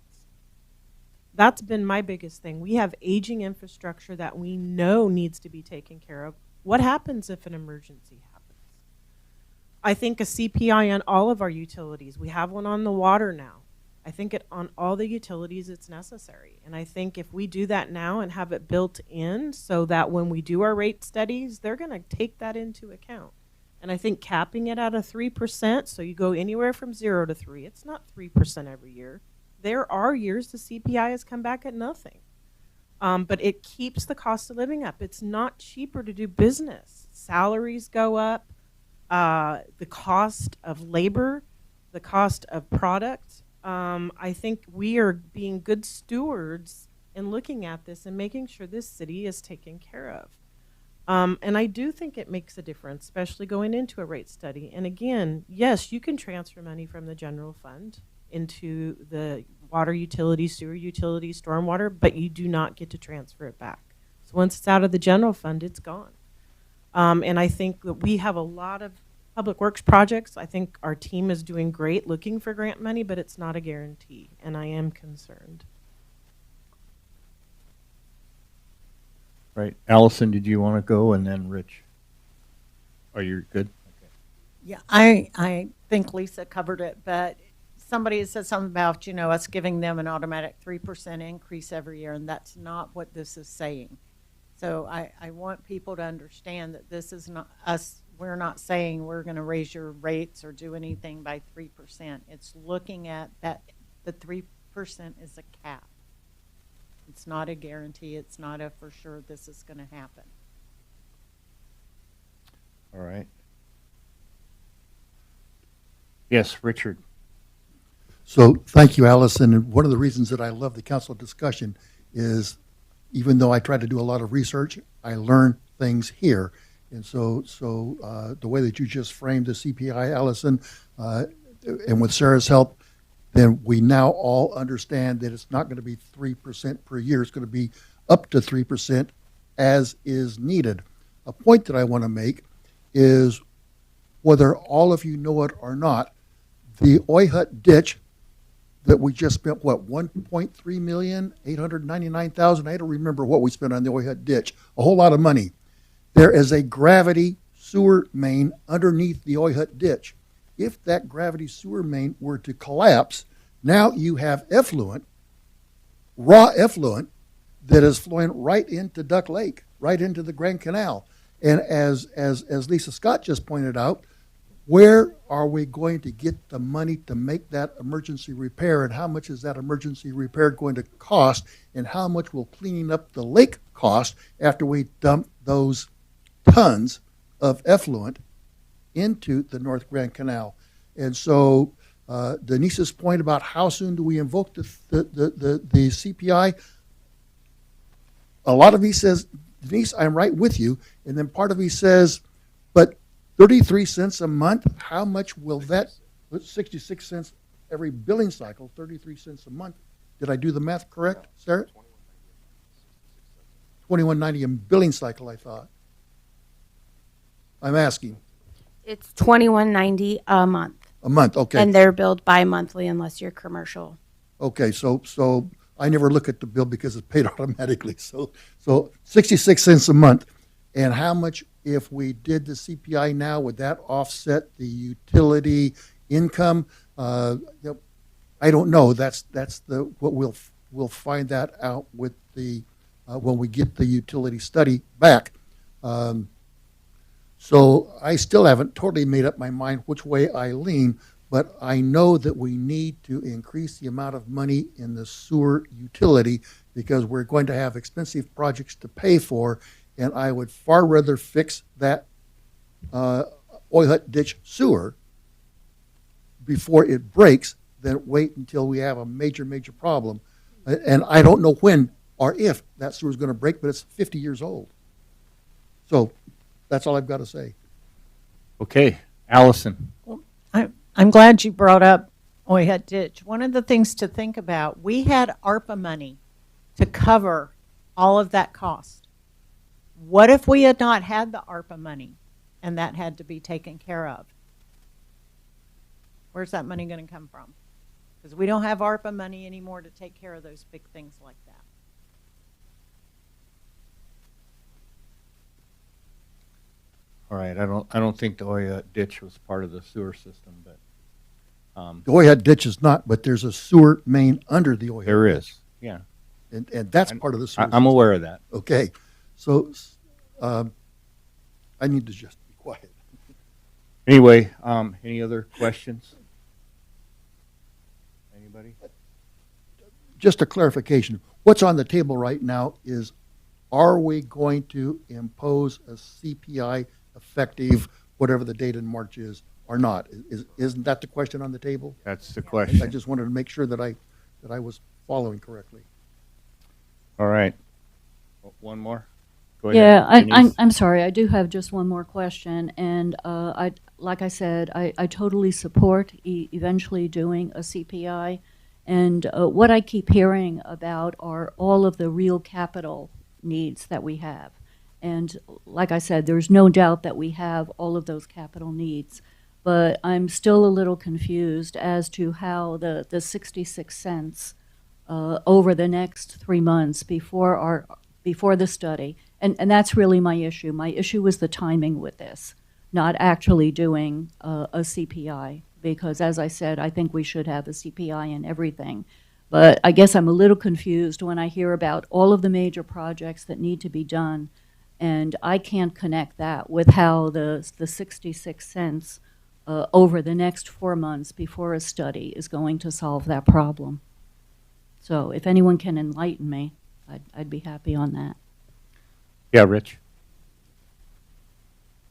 That's been my biggest thing. We have aging infrastructure that we know needs to be taken care of. What happens if an emergency happens? I think a CPI on all of our utilities. We have one on the water now. I think on all the utilities it's necessary. And I think if we do that now and have it built in so that when we do our rate studies, they're going to take that into account. And I think capping it at a 3%, so you go anywhere from 0 to 3, it's not 3% every year. There are years the CPI has come back at nothing. But it keeps the cost of living up. It's not cheaper to do business. Salaries go up, the cost of labor, the cost of product. I think we are being good stewards in looking at this and making sure this city is taken care of. And I do think it makes a difference, especially going into a rate study. And again, yes, you can transfer money from the general fund into the water utility, sewer utility, stormwater, but you do not get to transfer it back. So once it's out of the general fund, it's gone. And I think that we have a lot of public works projects. I think our team is doing great looking for grant money, but it's not a guarantee, and I am concerned. Right. Allison, did you want to go? And then Rich? Are you good? Yeah, I think Lisa covered it, but somebody had said something about, us giving them an automatic 3% increase every year, and that's not what this is saying. So I want people to understand that this is not us. We're not saying we're going to raise your rates or do anything by 3%. It's looking at that the 3% is a cap. It's not a guarantee. It's not a for sure this is going to happen. All right. Yes, Richard. So thank you, Allison. And one of the reasons that I love the council discussion is even though I try to do a lot of research, I learn things here. And so the way that you just framed the CPI, Allison, and with Sarah's help, then we now all understand that it's not going to be 3% per year. It's going to be up to 3% as is needed. A point that I want to make is whether all of you know it or not, the Oyhut ditch that we just spent, what, 1.3 million, 899,000? I don't remember what we spent on the Oyhut ditch. A whole lot of money. There is a gravity sewer main underneath the Oyhut ditch. If that gravity sewer main were to collapse, now you have effluent, raw effluent, that is flowing right into Duck Lake, right into the Grand Canal. And as Lisa Scott just pointed out, where are we going to get the money to make that emergency repair, and how much is that emergency repair going to cost, and how much will cleaning up the lake cost after we dump those tons of effluent into the North Grand Canal? And so Denise's point about how soon do we invoke the CPI, a lot of me says, Denise, I'm right with you, and then part of me says, but 33 cents a month, how much will that, 66 cents every billing cycle, 33 cents a month. Did I do the math correct, Sarah? $21.90 a billing cycle, I thought. I'm asking. It's $21.90 a month. A month, okay. And they're billed bi-monthly unless you're commercial. Okay, so I never look at the bill because it's paid automatically. So 66 cents a month. And how much, if we did the CPI now, would that offset the utility income? I don't know. That's what we'll find that out with the when we get the utility study back. So I still haven't totally made up my mind which way I lean, but I know that we need to increase the amount of money in the sewer utility because we're going to have expensive projects to pay for, and I would far rather fix that Oyhut ditch sewer before it breaks than wait until we have a major problem. And I don't know when or if that sewer is going to break, but it's 50 years old. So that's all I've got to say. Okay, Allison. I'm glad you brought up Oyhut Ditch. One of the things to think about, we had ARPA money to cover all of that cost. What if we had not had the ARPA money and that had to be taken care of? Where's that money going to come from? Because we don't have ARPA money anymore to take care of those big things like that. All right, I don't think the Oya ditch was part of the sewer system, but, The Oyat ditch is not, but there's a sewer main under the Oyat. there ditch. is, yeah. And that's part of the sewer. I'm system. aware of that. Okay, so, I need to just be quiet. Anyway, any other questions? Anybody? Just a clarification, what's on the table right now is, are we going to impose a CPI effective, whatever the date in March is, or not? Isn't that the question on the table? That's the I question. just wanted to make sure that I was following correctly. All right. One more? Go Yeah, ahead, Denise. I'm sorry. I do have just one more question, and like I said, I totally support eventually doing a CPI, and what I keep hearing about are all of the real capital needs that we have, and like I said, there's no doubt that we have all of those capital needs, but I'm still a little confused as to how the 66 cents over the next 3 months before the study. And that's really my issue. My issue was the timing with this, not actually doing a CPI, because as I said, I think we should have a CPI in everything. But I guess I'm a little confused when I hear about all of the major projects that need to be done, and I can't connect that with how the 66 cents over the next 4 months before a study is going to solve that problem. So if anyone can enlighten me, I'd be happy on that. Yeah, Rich?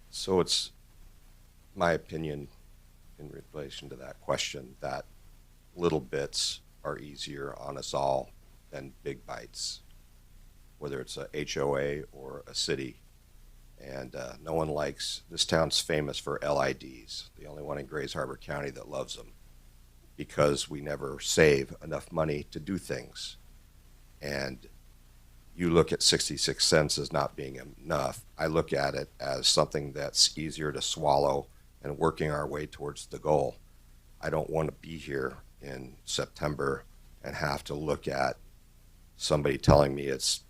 So it's my opinion in relation to that question that little bits are easier on us all than big bites, whether it's a HOA or a city. And no one likes, this town's famous for LIDs, the only one in Grays Harbor County that loves them, because we never save enough money to do things. And you look at 66 cents as not being enough. I look at it as something that's easier to swallow and working our way towards the goal. I don't want to be here in September and have to look at somebody telling me it's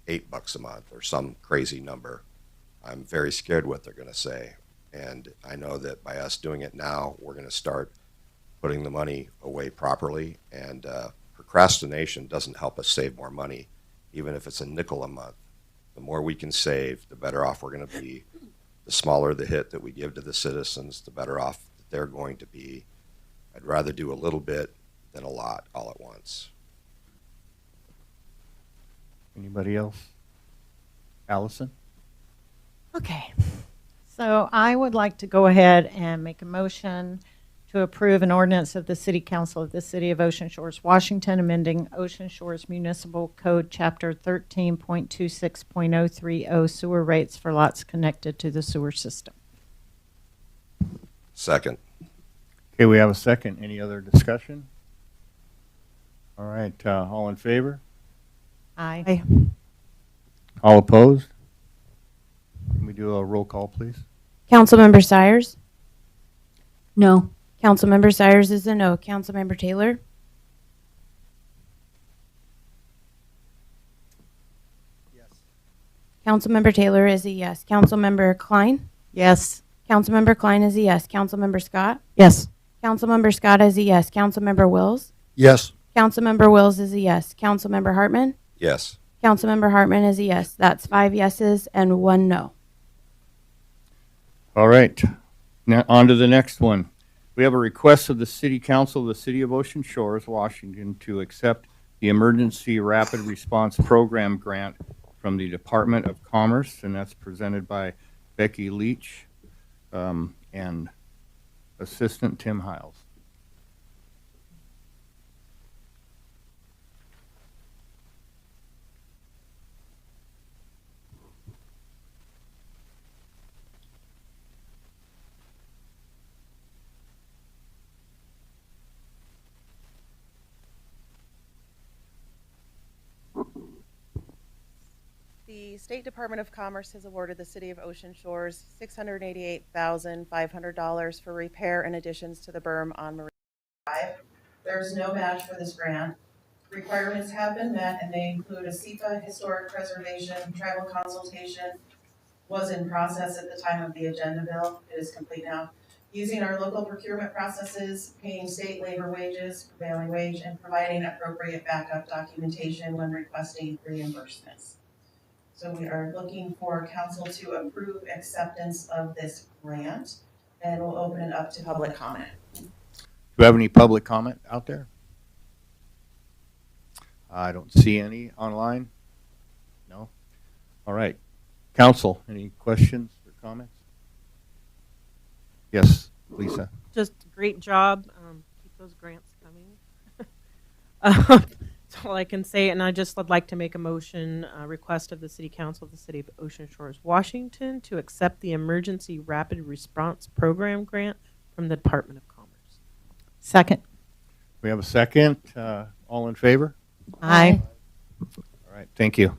$8 a month or some crazy number. I'm very scared what they're going to say. And I know that by us doing it now, we're going to start putting the money away properly. And procrastination doesn't help us save more money, even if it's a nickel a month. The more we can save, the better off we're going to be. The smaller the hit that we give to the citizens, the better off that they're going to be. I'd rather do a little bit than a lot all at once. Anybody else? Allison? Okay. So I would like to go ahead and make a motion to approve an ordinance of the City Council of the City of Ocean Shores, Washington, amending Ocean Shores Municipal Code Chapter 13.26.030 sewer rates for lots connected to the sewer system. Second. Okay, we have a second. Any other discussion? All right, all in favor? Aye. All opposed? Can we do a roll call, please? Councilmember Sires? No. Councilmember Sires is a no. Councilmember Taylor? Yes. Councilmember Taylor is a yes. Councilmember Klein? Yes. Councilmember Klein is a yes. Councilmember Scott? Yes. Councilmember Scott is a yes. Councilmember Wills? Yes. Councilmember Wills is a yes. Councilmember Hartman? Yes. Councilmember Hartman is a yes. That's 5 yeses and 1 no. All right, now on to the next one. We have a request of the City Council of the City of Ocean Shores, Washington, to accept the Emergency Rapid Response Program grant from the Department of Commerce, and that's presented by Becky Leach and Assistant Tim Hiles. The State Department of Commerce has awarded the City of Ocean Shores $688,500 for repair and additions to the berm on Marine Drive. There's no match for this grant. Requirements have been met, and they include a SEPA historic preservation, tribal consultation was in process at the time of the agenda bill. It is complete now. Using our local procurement processes, paying state labor wages, prevailing wage, and providing appropriate backup documentation when requesting reimbursements. So we are looking for council to approve acceptance of this grant, and we'll open it up to public comment. Do we have any public comment out there? I don't see any online. No? All right. Council, any questions or comments? Yes, Lisa. Just great job. Keep those grants coming. That's all I can say. And I just would like to make a motion, request of the City Council of the City of Ocean Shores, Washington, to accept the Emergency Rapid Response Program grant from the Department of Commerce. Second. We have a second. All in favor? Aye. All right, thank you.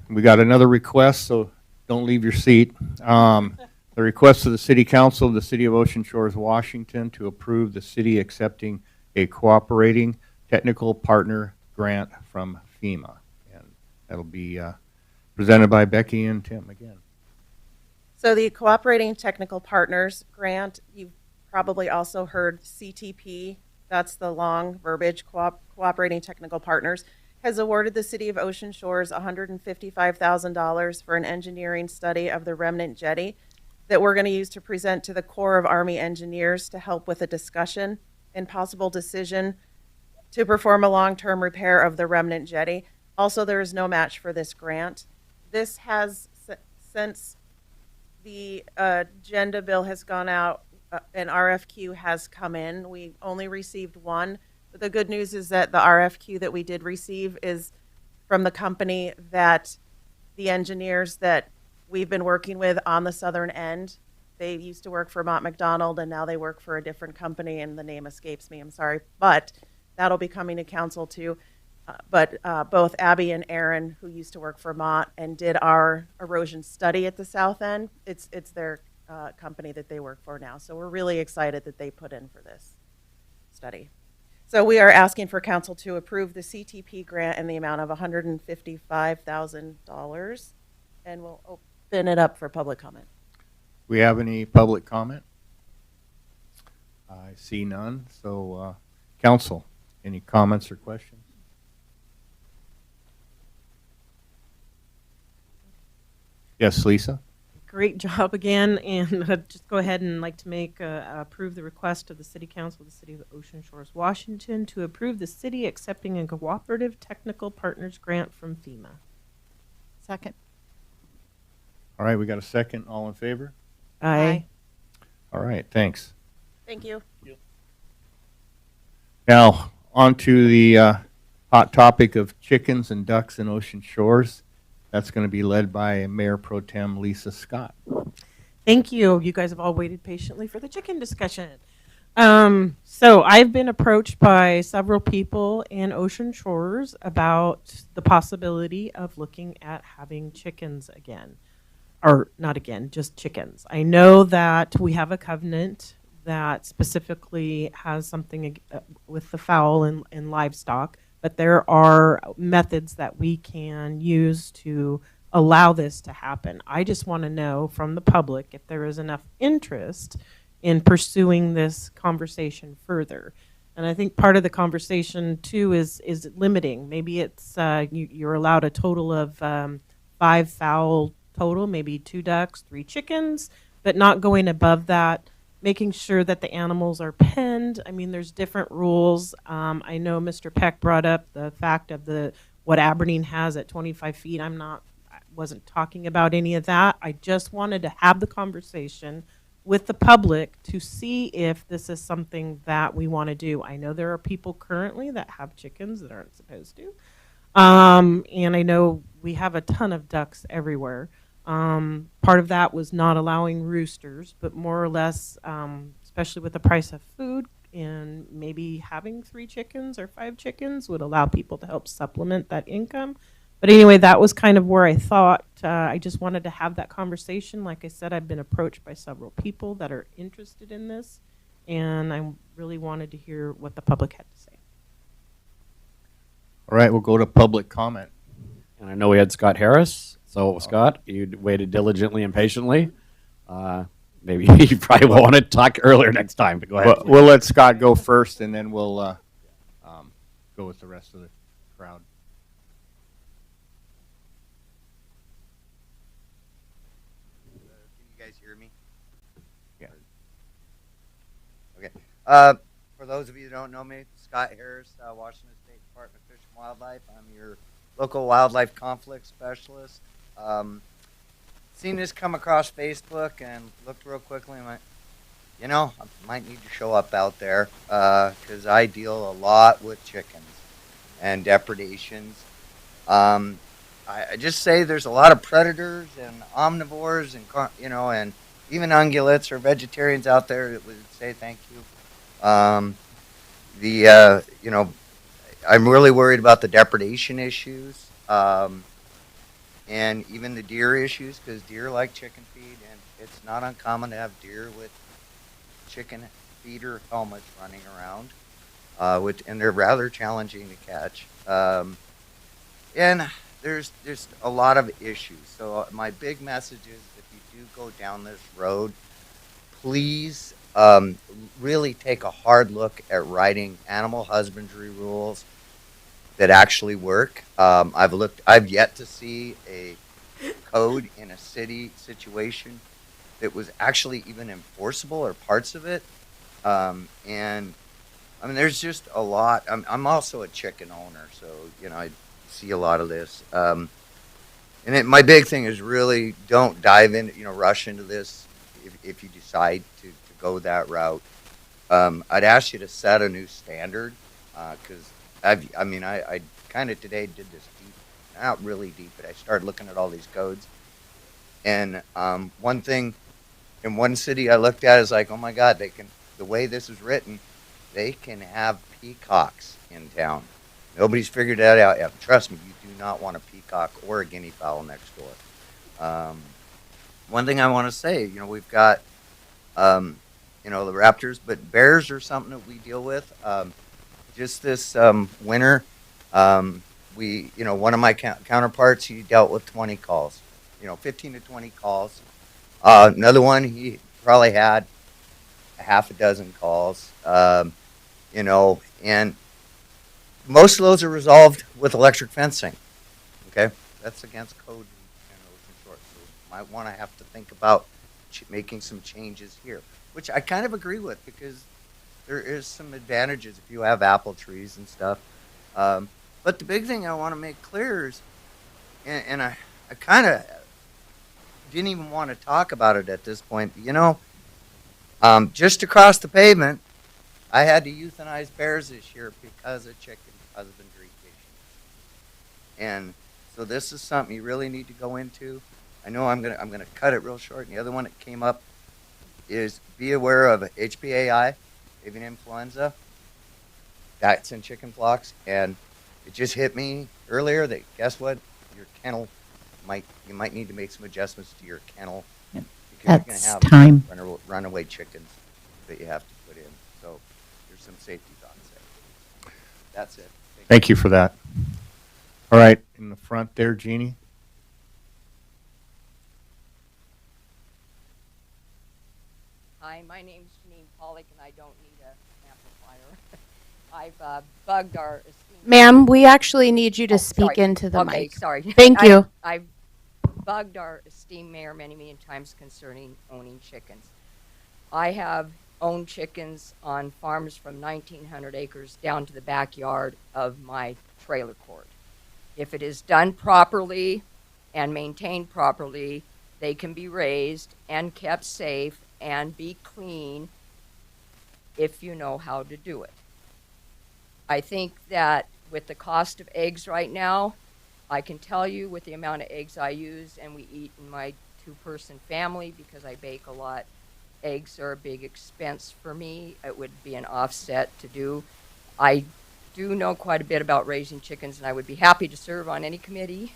We got another request, so don't leave your seat. The request of the City Council of the City of Ocean Shores, Washington, to approve the city accepting a cooperating technical partner grant from FEMA. And that'll be presented by Becky and Tim again. So the Cooperating Technical Partners Grant, you've probably also heard CTP, that's the long verbiage, Cooperating Technical Partners, has awarded the City of Ocean Shores $155,000 for an engineering study of the remnant jetty that we're going to use to present to the Corps of Army Engineers to help with a discussion and possible decision to perform a long-term repair of the remnant jetty. Also, there is no match for this grant. This has, since the agenda bill has gone out, an RFQ has come in. We only received one, but the good news is that the RFQ that we did receive is from the company that the engineers that we've been working with on the southern end. They used to work for Mott McDonald, and now they work for a different company, and the name escapes me, I'm sorry. But that'll be coming to council too. But both Abby and Aaron, who used to work for Mott and did our erosion study at the south end, it's their company that they work for now. So we're really excited that they put in for this study. So we are asking for council to approve the CTP grant in the amount of $155,000, and we'll open it up for public comment. We have any public comment? I see none. So, council, any comments or questions? Yes, Lisa? Great job again, and I'd just go ahead and like to make approve the request of the City Council of the City of Ocean Shores, Washington, to approve the city accepting a cooperative technical partners grant from FEMA. Second. All right, we got a second. All in favor? Aye. All right, thanks. Thank you. Now, on to the hot topic of chickens and ducks in Ocean Shores. That's going to be led by Mayor Pro Tem Lisa Scott. Thank you. You guys have all waited patiently for the chicken discussion. So I've been approached by several people in Ocean Shores about the possibility of looking at having chickens again. Or not again, just chickens. I know that we have a covenant that specifically has something with the fowl and livestock, but there are methods that we can use to allow this to happen. I just want to know from the public if there is enough interest in pursuing this conversation further. And I think part of the conversation too is limiting. Maybe it's you're allowed a total of 5 fowl total, maybe 2 ducks, 3 chickens, but not going above that. Making sure that the animals are penned. I mean, there's different rules. I know Mr. Peck brought up the fact of what Aberdeen has at 25 feet. I wasn't talking about any of that. I just wanted to have the conversation with the public to see if this is something that we want to do. I know there are people currently that have chickens that aren't supposed to. And I know we have a ton of ducks everywhere. Part of that was not allowing roosters, but more or less, especially with the price of food, and maybe having 3 chickens or 5 chickens would allow people to help supplement that income. But anyway, that was kind of where I thought I just wanted to have that conversation. Like I said, I've been approached by several people that are interested in this, and I really wanted to hear what the public had to say. All right, we'll go to public comment. And I know we had Scott Harris. So, Scott, you waited diligently and patiently. Maybe you probably want to talk earlier next time, but go ahead. We'll let Scott go first, and then we'll go with the rest of the crowd. Can you guys hear me? Yeah. Okay. For those of you who don't know me, Scott Harris, Washington State Department of Fish and Wildlife. I'm your local wildlife conflict specialist. Seen this come across Facebook and looked real quickly and went, you know, I might need to show up out there because I deal a lot with chickens and depredations. I just say there's a lot of predators and omnivores and, you know, and even ungulates or vegetarians out there that would say thank you. You know, I'm really worried about the depredation issues. And even the deer issues, because deer like chicken feed, and it's not uncommon to have deer with chicken feeder helmets running around, and they're rather challenging to catch. And there's a lot of issues. So my big message is, if you do go down this road, please really take a hard look at writing animal husbandry rules that actually work. I've yet to see a code in a city situation that was actually even enforceable, or parts of it. And I mean, there's just a lot. I'm also a chicken owner, so you know, I see a lot of this. My big thing is really don't dive in, you know, rush into this if you decide to go that route. I'd ask you to set a new standard, because I kind of today did this deep, not really deep, but I started looking at all these codes. And one thing in one city I looked at is like, oh my God, the way this is written, they can have peacocks in town. Nobody's figured that out yet. Trust me, you do not want a peacock or a guinea fowl next door. One thing I want to say, you know, we've got, you know, the raptors, but bears are something that we deal with. Just this winter, you know, one of my counterparts, he dealt with 20 calls, you know, 15 to 20 calls. Another one, he probably had a half a dozen calls, you know, and most of those are resolved with electric fencing. Okay, that's against code in Ocean Shores, so you might want to have to think about making some changes here, which I kind of agree with, because there is some advantages if you have apple trees and stuff. But the big thing I want to make clear is, and I kind of didn't even want to talk about it at this point, but, you know, just across the pavement, I had to euthanize bears this year because of chicken husbandry issues. And so this is something you really need to go into. I know I'm gonna cut it real short. And the other one that came up is, be aware of HPAI, avian influenza. That's in chicken flocks, and it just hit me earlier that, guess what, your kennel you might need to make some adjustments to your kennel, because you're going to have time. runaway chickens that you have to put in. So there's some safety thoughts there. That's it. Thank you for that. All right, in the front there, Jeannie. Hi, my name's Janine Pollock, and I don't need an amplifier. I've bugged our esteemed... Ma'am, we actually need you to speak sorry. into the Okay, mic. sorry. Thank you. I've bugged our esteemed mayor many, many times concerning owning chickens. I have owned chickens on farms from 1,900 acres down to the backyard of my trailer court. If it is done properly and maintained properly, they can be raised and kept safe and be clean if you know how to do it. I think that with the cost of eggs right now, I can tell you with the amount of eggs I use and we eat in my two-person family, because I bake a lot, eggs are a big expense for me. It would be an offset to do. I do know quite a bit about raising chickens, and I would be happy to serve on any committee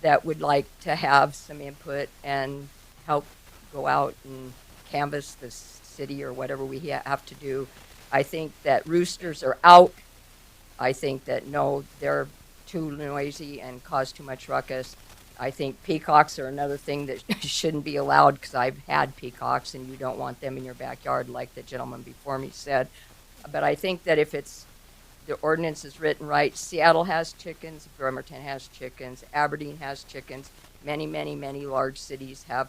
that would like to have some input and help go out and canvass the city or whatever we have to do. I think that roosters are out. I think that no, they're too noisy and cause too much ruckus. I think peacocks are another thing that shouldn't be allowed, because I've had peacocks and you don't want them in your backyard, like the gentleman before me said. But I think that if the ordinance is written right, Seattle has chickens, Bremerton has chickens, Aberdeen has chickens, many, many, many large cities have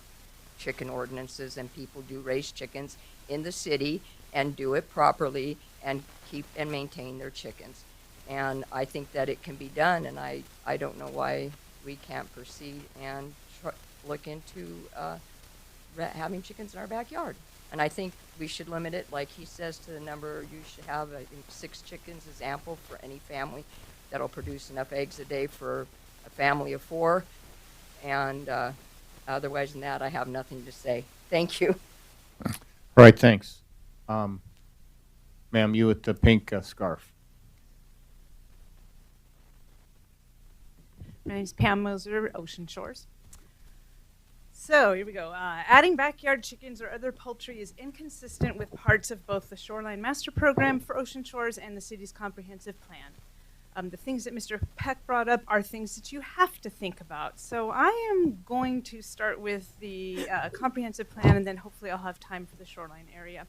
chicken ordinances, and people do raise chickens in the city and do it properly and keep and maintain their chickens. And I think that it can be done, and I don't know why we can't proceed and look into having chickens in our backyard. And I think we should limit it, like he says, to the number you should have. I think 6 chickens is ample for any family that'll produce enough eggs a day for a family of 4. And otherwise than that, I have nothing to say. Thank you. All right, thanks. Ma'am, you with the pink scarf. My name is Pam Moser, Ocean Shores. So here we go. Adding backyard chickens or other poultry is inconsistent with parts of both the Shoreline Master Program for Ocean Shores and the city's comprehensive plan. The things that Mr. Peck brought up are things that you have to think about. So I am going to start with the comprehensive plan, and then hopefully I'll have time for the shoreline area.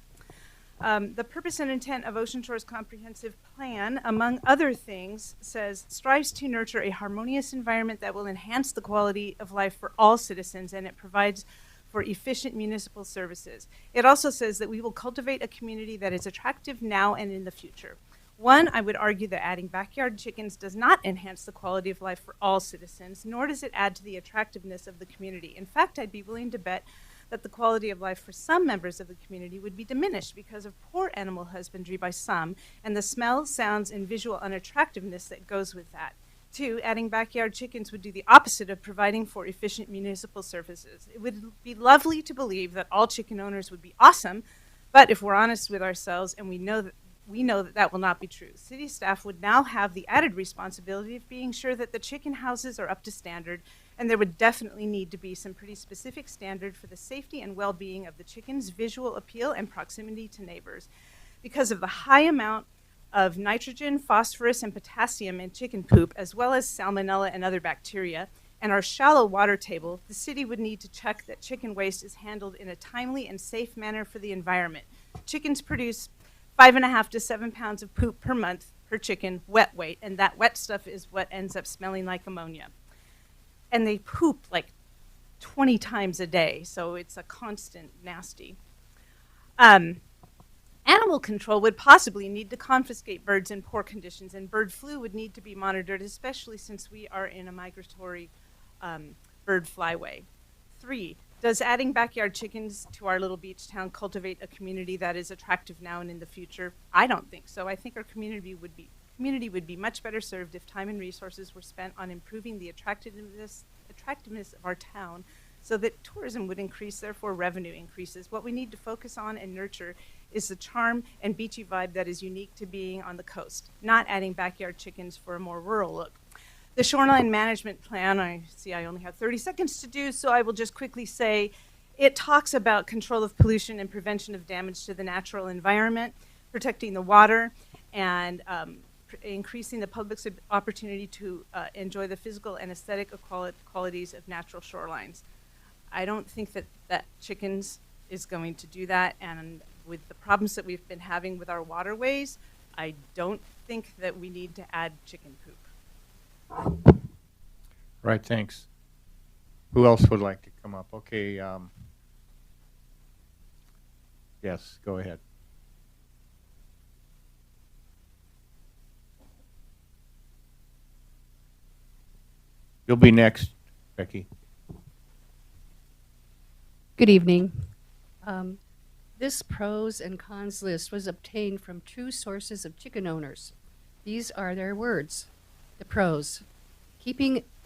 The purpose and intent of Ocean Shores Comprehensive Plan, among other things, strives to nurture a harmonious environment that will enhance the quality of life for all citizens, and it provides for efficient municipal services. It also says that we will cultivate a community that is attractive now and in the future. One, I would argue that adding backyard chickens does not enhance the quality of life for all citizens, nor does it add to the attractiveness of the community. In fact, I'd be willing to bet that the quality of life for some members of the community would be diminished because of poor animal husbandry by some, and the smell, sounds, and visual unattractiveness that goes with that. 2, adding backyard chickens would do the opposite of providing for efficient municipal services. It would be lovely to believe that all chicken owners would be awesome, but if we're honest with ourselves, and we know that that will not be true. City staff would now have the added responsibility of being sure that the chicken houses are up to standard, and there would definitely need to be some pretty specific standard for the safety and well-being of the chickens, visual appeal, and proximity to neighbors. Because of the high amount of nitrogen, phosphorus, and potassium in chicken poop, as well as salmonella and other bacteria, and our shallow water table, the city would need to check that chicken waste is handled in a timely and safe manner for the environment. Chickens produce 5.5 to 7 pounds of poop per month per chicken, wet weight, and that wet stuff is what ends up smelling like ammonia. And they poop like 20 times a day, so it's a constant nasty. Animal control would possibly need to confiscate birds in poor conditions, and bird flu would need to be monitored, especially since we are in a migratory bird flyway. 3, does adding backyard chickens to our little beach town cultivate a community that is attractive now and in the future? I don't think so. I think our community would be much better served if time and resources were spent on improving the attractiveness of our town, so that tourism would increase, therefore revenue increases. What we need to focus on and nurture is the charm and beachy vibe that is unique to being on the coast, not adding backyard chickens for a more rural look. The Shoreline Management Plan, I see I only have 30 seconds to do, so I will just quickly say it talks about control of pollution and prevention of damage to the natural environment, protecting the water, and increasing the public's opportunity to enjoy the physical and aesthetic qualities of natural shorelines. I don't think that chickens is going to do that, and with the problems that we've been having with our waterways, I don't think that we need to add chicken poop. Right, thanks. Who else would like to come up? Okay, yes, go ahead. You'll be next, Becky. Good evening. This pros and cons list was obtained from 2 sources of chicken owners. These are their words. The pros.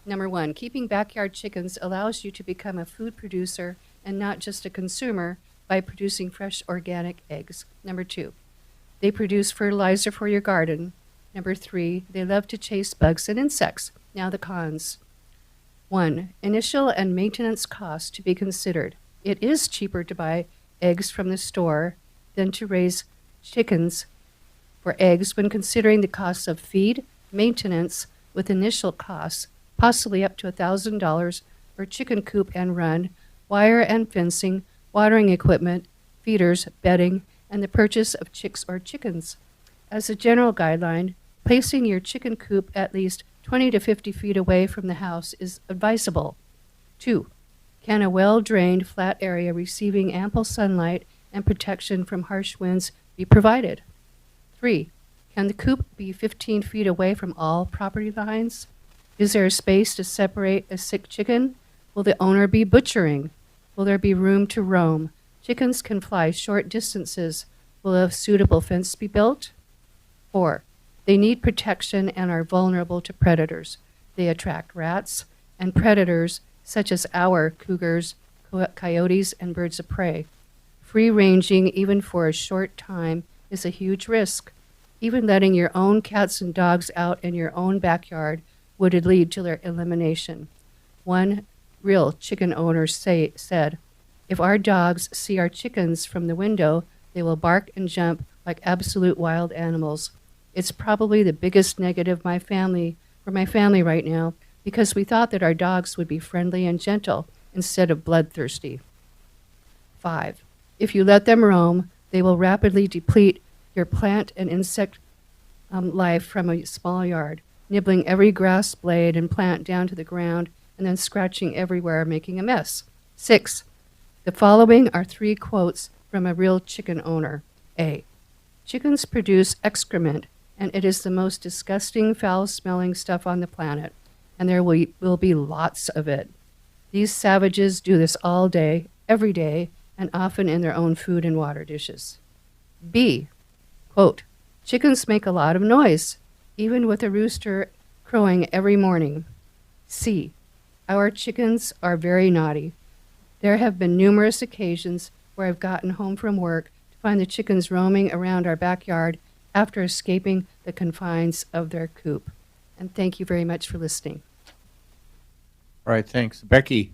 Number 1, keeping backyard chickens allows you to become a food producer and not just a consumer by producing fresh organic eggs. Number 2, they produce fertilizer for your garden. Number 3, they love to chase bugs and insects. Now the cons. 1. Initial and maintenance costs to be considered. It is cheaper to buy eggs from the store than to raise chickens for eggs when considering the costs of feed, maintenance, with initial costs, possibly up to $1,000 for chicken coop and run, wire and fencing, watering equipment, feeders, bedding, and the purchase of chicks or chickens. As a general guideline, placing your chicken coop at least 20 to 50 feet away from the house is advisable. 2. Can a well-drained, flat area receiving ample sunlight and protection from harsh winds be provided? 3. Can the coop be 15 feet away from all property lines? Is there a space to separate a sick chicken? Will the owner be butchering? Will there be room to roam? Chickens can fly short distances. Will a suitable fence be built? 4. They need protection and are vulnerable to predators. They attract rats and predators such as our cougars, coyotes, and birds of prey. Free-ranging, even for a short time, is a huge risk. Even letting your own cats and dogs out in your own backyard would lead to their elimination. One real chicken owner said, "If our dogs see our chickens from the window, they will bark and jump like absolute wild animals. It's probably the biggest negative for my family right now, because we thought that our dogs would be friendly and gentle instead of bloodthirsty." 5. If you let them roam, they will rapidly deplete your plant and insect life from a small yard, nibbling every grass blade and plant down to the ground and then scratching everywhere, making a mess. 6. The following are 3 quotes from a real chicken owner. A. Chickens produce excrement, and it is the most disgusting, foul-smelling stuff on the planet, and there will be lots of it. These savages do this all day, every day, and often in their own food and water dishes. B. Quote, chickens make a lot of noise, even with a rooster crowing every morning. C. Our chickens are very naughty. There have been numerous occasions where I've gotten home from work to find the chickens roaming around our backyard after escaping the confines of their coop. And thank you very much for listening. All right, thanks. Becky?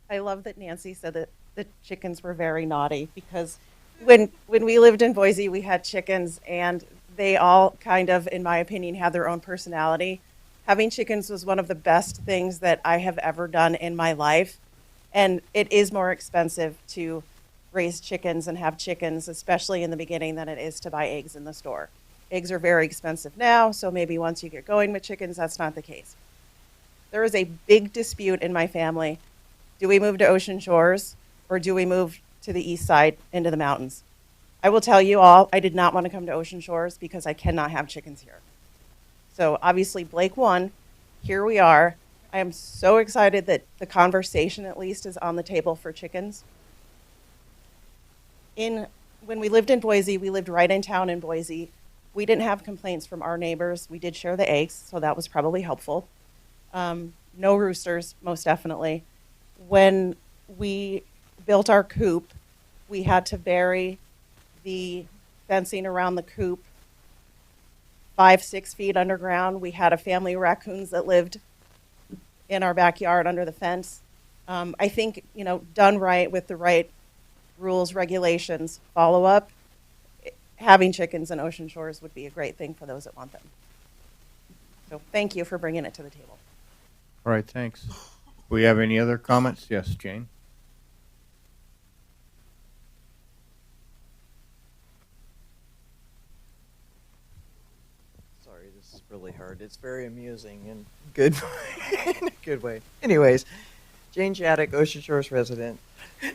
I love that Nancy said that the chickens were very naughty, because when we lived in Boise, we had chickens, and they all kind of, in my opinion, had their own personality. Having chickens was one of the best things that I have ever done in my life. And it is more expensive to raise chickens and have chickens, especially in the beginning, than it is to buy eggs in the store. Eggs are very expensive now, so maybe once you get going with chickens, that's not the case. There is a big dispute in my family. Do we move to Ocean Shores, or do we move to the east side into the mountains? I will tell you all, I did not want to come to Ocean Shores because I cannot have chickens here. So obviously Blake won. Here we are. I am so excited that the conversation at least is on the table for chickens. When we lived in Boise, we lived right in town in Boise. We didn't have complaints from our neighbors. We did share the eggs, so that was probably helpful. No roosters, most definitely. When we built our coop, we had to bury the fencing around the coop 5-6 feet underground. We had a family of raccoons that lived in our backyard under the fence. I think, done right with the right rules, regulations, follow up, having chickens in Ocean Shores would be a great thing for those that want them. So thank you for bringing it to the table. All right, thanks. We have any other comments? Yes, Jane? Sorry, this is really hard. It's very amusing and good in a good way. Anyways, Jane Shattuck, Ocean Shores resident.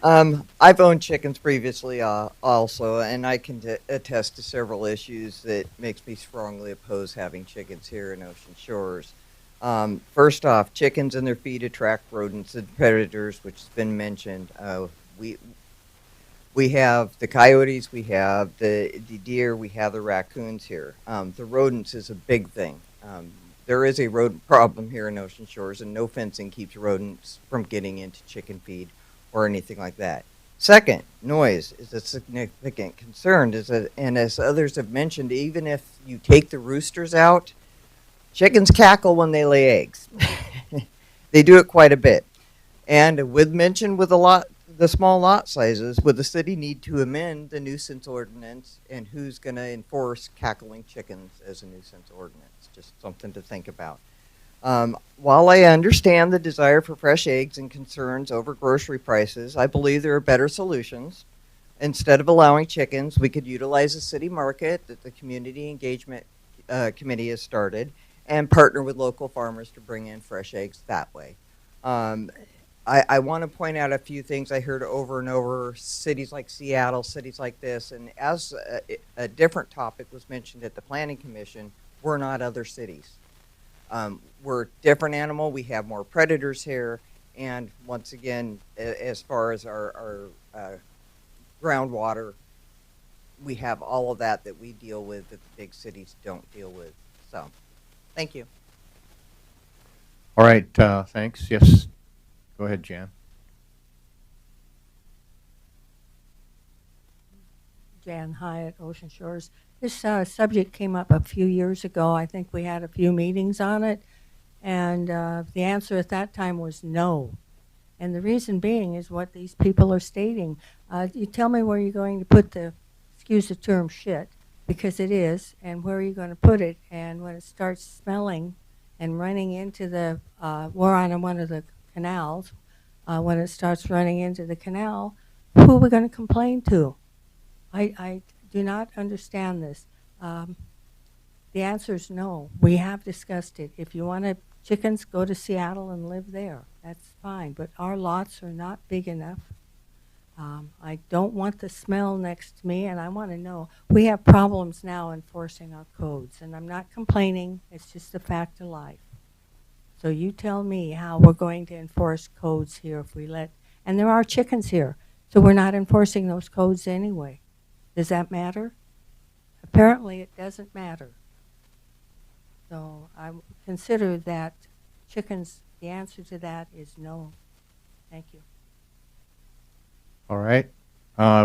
I've owned chickens previously also, and I can attest to several issues that makes me strongly oppose having chickens here in Ocean Shores. First off, chickens and their feed attract rodents and predators, which has been mentioned. We have the coyotes, we have the deer, we have the raccoons here. The rodents is a big thing. There is a rodent problem here in Ocean Shores, and no fencing keeps rodents from getting into chicken feed or anything like that. Second, noise is a significant concern. And as others have mentioned, even if you take the roosters out, chickens cackle when they lay eggs. They do it quite a bit. And with mention with the small lot sizes, would the city need to amend the nuisance ordinance, and who's going to enforce cackling chickens as a nuisance ordinance? Just something to think about. While I understand the desire for fresh eggs and concerns over grocery prices, I believe there are better solutions. Instead of allowing chickens, we could utilize the city market that the community engagement committee has started and partner with local farmers to bring in fresh eggs that way. I want to point out a few things I heard over and over, cities like Seattle, cities like this, and as a different topic was mentioned at the Planning Commission, we're not other cities. We're a different animal, we have more predators here, and once again, as far as our groundwater, we have all of that we deal with that the big cities don't deal with. So, thank you. All right, thanks. Yes, go ahead, Jan. Jan Hyatt, Ocean Shores. This subject came up a few years ago. I think we had a few meetings on it, and the answer at that time was no. And the reason being is what these people are stating. You tell me where you're going to put the, excuse the term, shit, because it is, and where are you going to put it? And when it starts smelling and running into the, we're on one of the canals, when it starts running into the canal, who are we going to complain to? I do not understand this. The answer is no. We have discussed it. If you want to chickens, go to Seattle and live there. That's fine. But our lots are not big enough. I don't want the smell next to me, and I want to know. We have problems now enforcing our codes, and I'm not complaining. It's just a fact of life. So you tell me how we're going to enforce codes here if we let, and there are chickens here, so we're not enforcing those codes anyway. Does that matter? Apparently it doesn't matter. So I consider that chickens, the answer to that is no. Thank you. All right.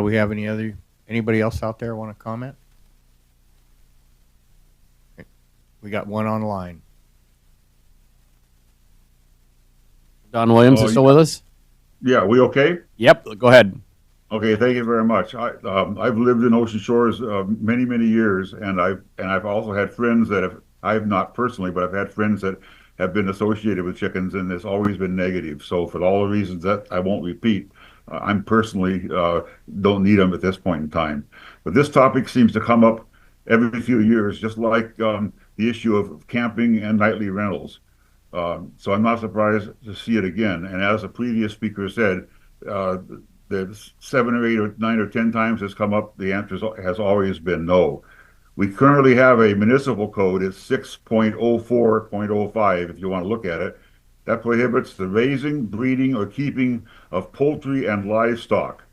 We have anybody else out there want to comment? Okay. We got one online. Don Williams is still with us? Yeah, we okay? Yep, go ahead. Okay, thank you very much. I've lived in Ocean Shores many, many years, and I've also had friends that I've not personally, but I've had friends that have been associated with chickens, and it's always been negative. So for all the reasons that I won't repeat, I'm personally don't need them at this point in time. But this topic seems to come up every few years, just like the issue of camping and nightly rentals. So I'm not surprised to see it again. And as a previous speaker said, the 7 or 8 or 9 or 10 times it's come up, the answer has always been no. We currently have a municipal code. It's 6.04.05, if you want to look at it, that prohibits the raising, breeding, or keeping of poultry and livestock.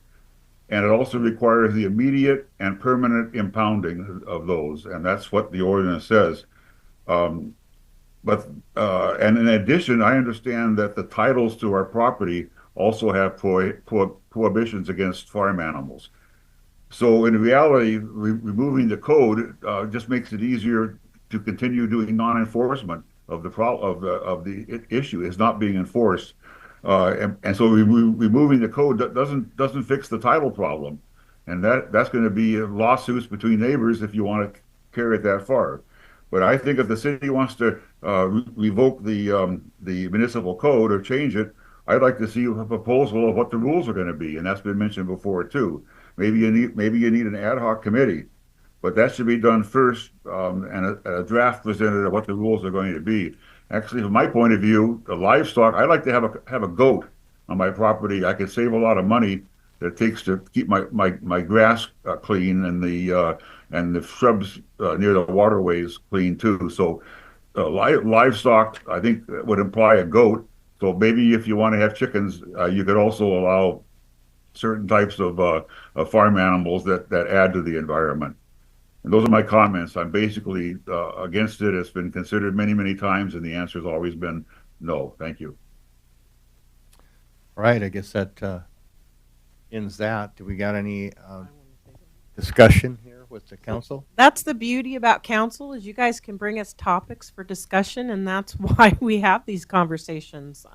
And it also requires the immediate and permanent impounding of those. And that's what the ordinance says. And in addition, I understand that the titles to our property also have prohibitions against farm animals. So in reality, removing the code just makes it easier to continue doing non-enforcement of the issue. Is not being enforced, and so removing the code doesn't fix the title problem, and that's going to be lawsuits between neighbors if you want to carry it that far. But I think if the city wants to revoke the municipal code or change it, I'd like to see a proposal of what the rules are going to be, and that's been mentioned before too. Maybe you need an ad hoc committee, but that should be done first, and a draft presented of what the rules are going to be. Actually, from my point of view, the livestock, I'd like to have a goat on my property. I could save a lot of money that it takes to keep my grass clean and the shrubs near the waterways clean too. So livestock, I think, would imply a goat. So maybe if you want to have chickens, you could also allow certain types of farm animals that add to the environment. And those are my comments. I'm basically against it. It's been considered many, many times, and the answer has always been no. Thank you. All right, I guess that ends that. Do we got any discussion here with the council? That's the beauty about council is you guys can bring us topics for discussion, and that's why we have these conversations.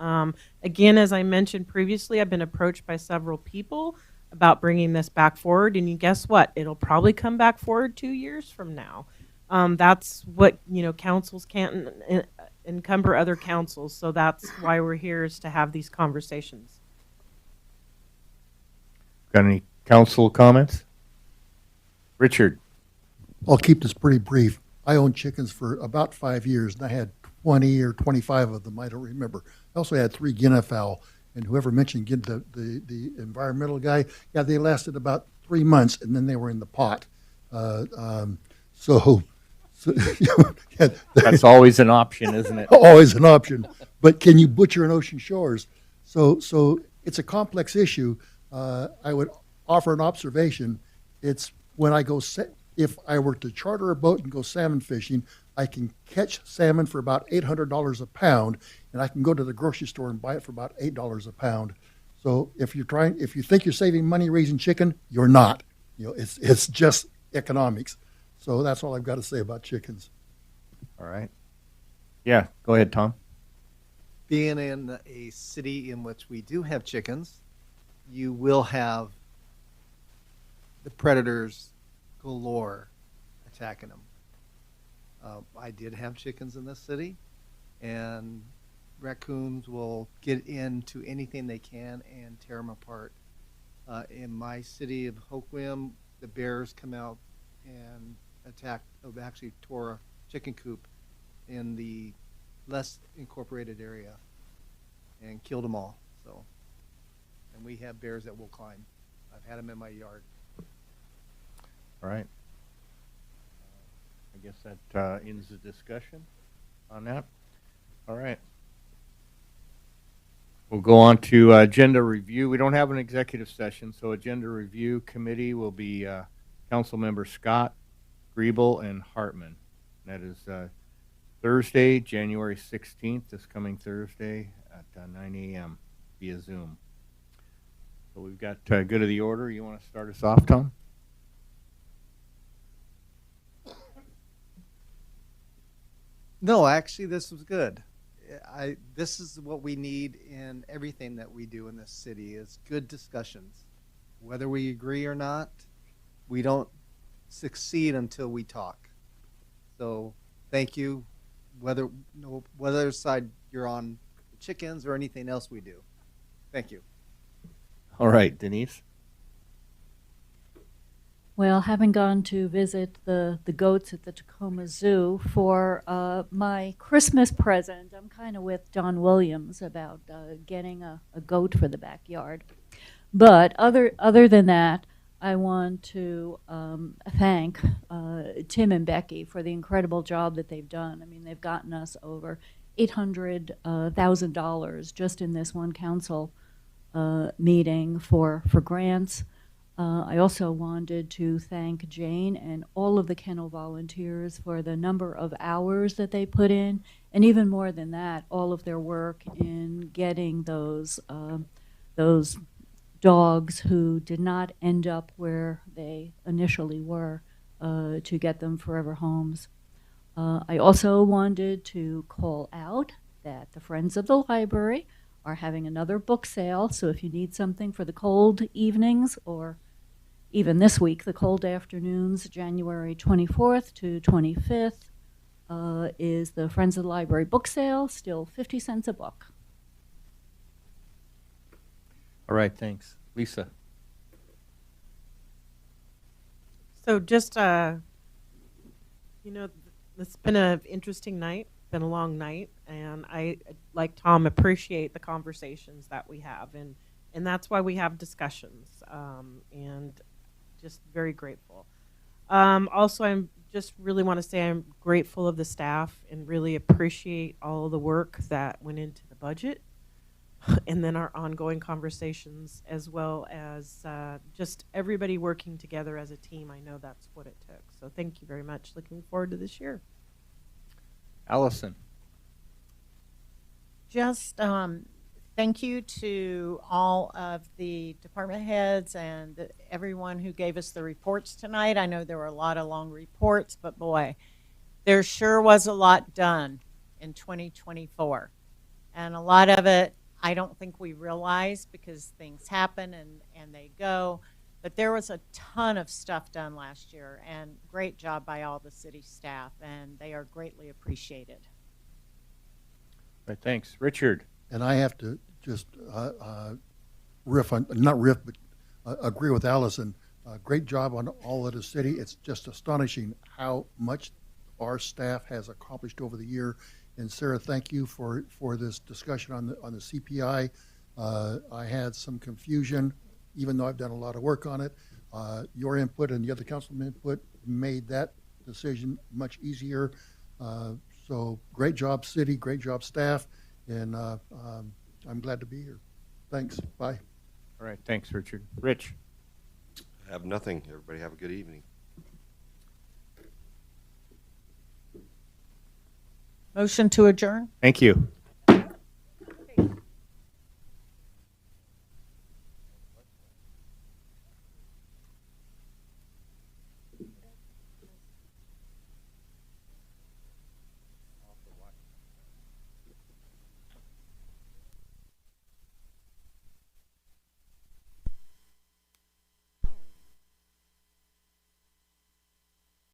Again, as I mentioned previously, I've been approached by several people about bringing this back forward, and you guess what? It'll probably come back forward 2 years from now. That's what, councils can't encumber other councils, so that's why we're here, is to have these conversations. Got any council comments? Richard? I'll keep this pretty brief. I owned chickens for about 5 years, and I had 20 or 25 of them. I don't remember. I also had 3 Guinea fowl, and whoever mentioned the environmental guy, yeah, they lasted about 3 months, and then they were in the pot. Yeah, That's always an option, isn't it? Always an option. But can you butcher an Ocean Shores? So it's a complex issue. I would offer an observation. It's when I go, if I were to charter a boat and go salmon fishing, I can catch salmon for about $800 a pound, and I can go to the grocery store and buy it for about $8 a pound. So if you think you're saving money raising chicken, you're not. It's just economics. So that's all I've got to say about chickens. All right. Yeah, go ahead, Tom. Being in a city in which we do have chickens, you will have the predators galore attacking them. I did have chickens in this city, and raccoons will get into anything they can and tear them apart. In my city of Hoquiam, the bears come out and actually tore a chicken coop in the less incorporated area and killed them all. And we have bears that will climb. I've had them in my yard. All right. I guess that ends the discussion on that. All right. We'll go on to agenda review. We don't have an executive session, so agenda review committee will be council member Scott, Griebel, and Hartman. That is Thursday, January 16th, this coming Thursday at 9 a.m. via Zoom. So we've got good of the order. You want to start us off, Tom? No, actually, this was good. This is what we need in everything that we do in this city is good discussions. Whether we agree or not, we don't succeed until we talk. So thank you, whether side you're on the chickens or anything else we do. Thank you. All right, Denise. Well, having gone to visit the goats at the Tacoma Zoo for my Christmas present, I'm kind of with Don Williams about getting a goat for the backyard. But other than that, I want to thank Tim and Becky for the incredible job that they've done. I mean, they've gotten us over $800,000 just in this one council meeting for grants. I also wanted to thank Jane and all of the kennel volunteers for the number of hours that they put in, and even more than that, all of their work in getting those dogs who did not end up where they initially were to get them forever homes. I also wanted to call out that the Friends of the Library are having another book sale, so if you need something for the cold evenings or even this week, the cold afternoons, January 24th to 25th, is the Friends of the Library book sale, still 50 cents a book. All right, thanks. Lisa. So just, it's been an interesting night, been a long night, and I, like Tom, appreciate the conversations that we have, and that's why we have discussions, and just very grateful. Also, I'm just really want to say I'm grateful of the staff and really appreciate all the work that went into the budget and then our ongoing conversations, as well as just everybody working together as a team. I know that's what it took. So thank you very much. Looking forward to this year. Allison. Just Thank you to all of the department heads and everyone who gave us the reports tonight. I know there were a lot of long reports, but boy, there sure was a lot done in 2024. And a lot of it, I don't think we realize because things happen and they go. But there was a ton of stuff done last year, and great job by all the city staff, and they are greatly appreciated. Right, thanks. Richard? And I have to just riff on, not riff, but agree with Allison. Great job on all of the city. It's just astonishing how much our staff has accomplished over the year. And Sarah, thank you for this discussion on the CPI. I had some confusion, even though I've done a lot of work on it. Your input and the other councilman input made that decision much easier. So great job, city, great job, staff, and I'm glad to be here. Thanks. Bye. All right, thanks, Richard. Rich? I have nothing. Everybody have a good evening. Motion to adjourn? Thank you.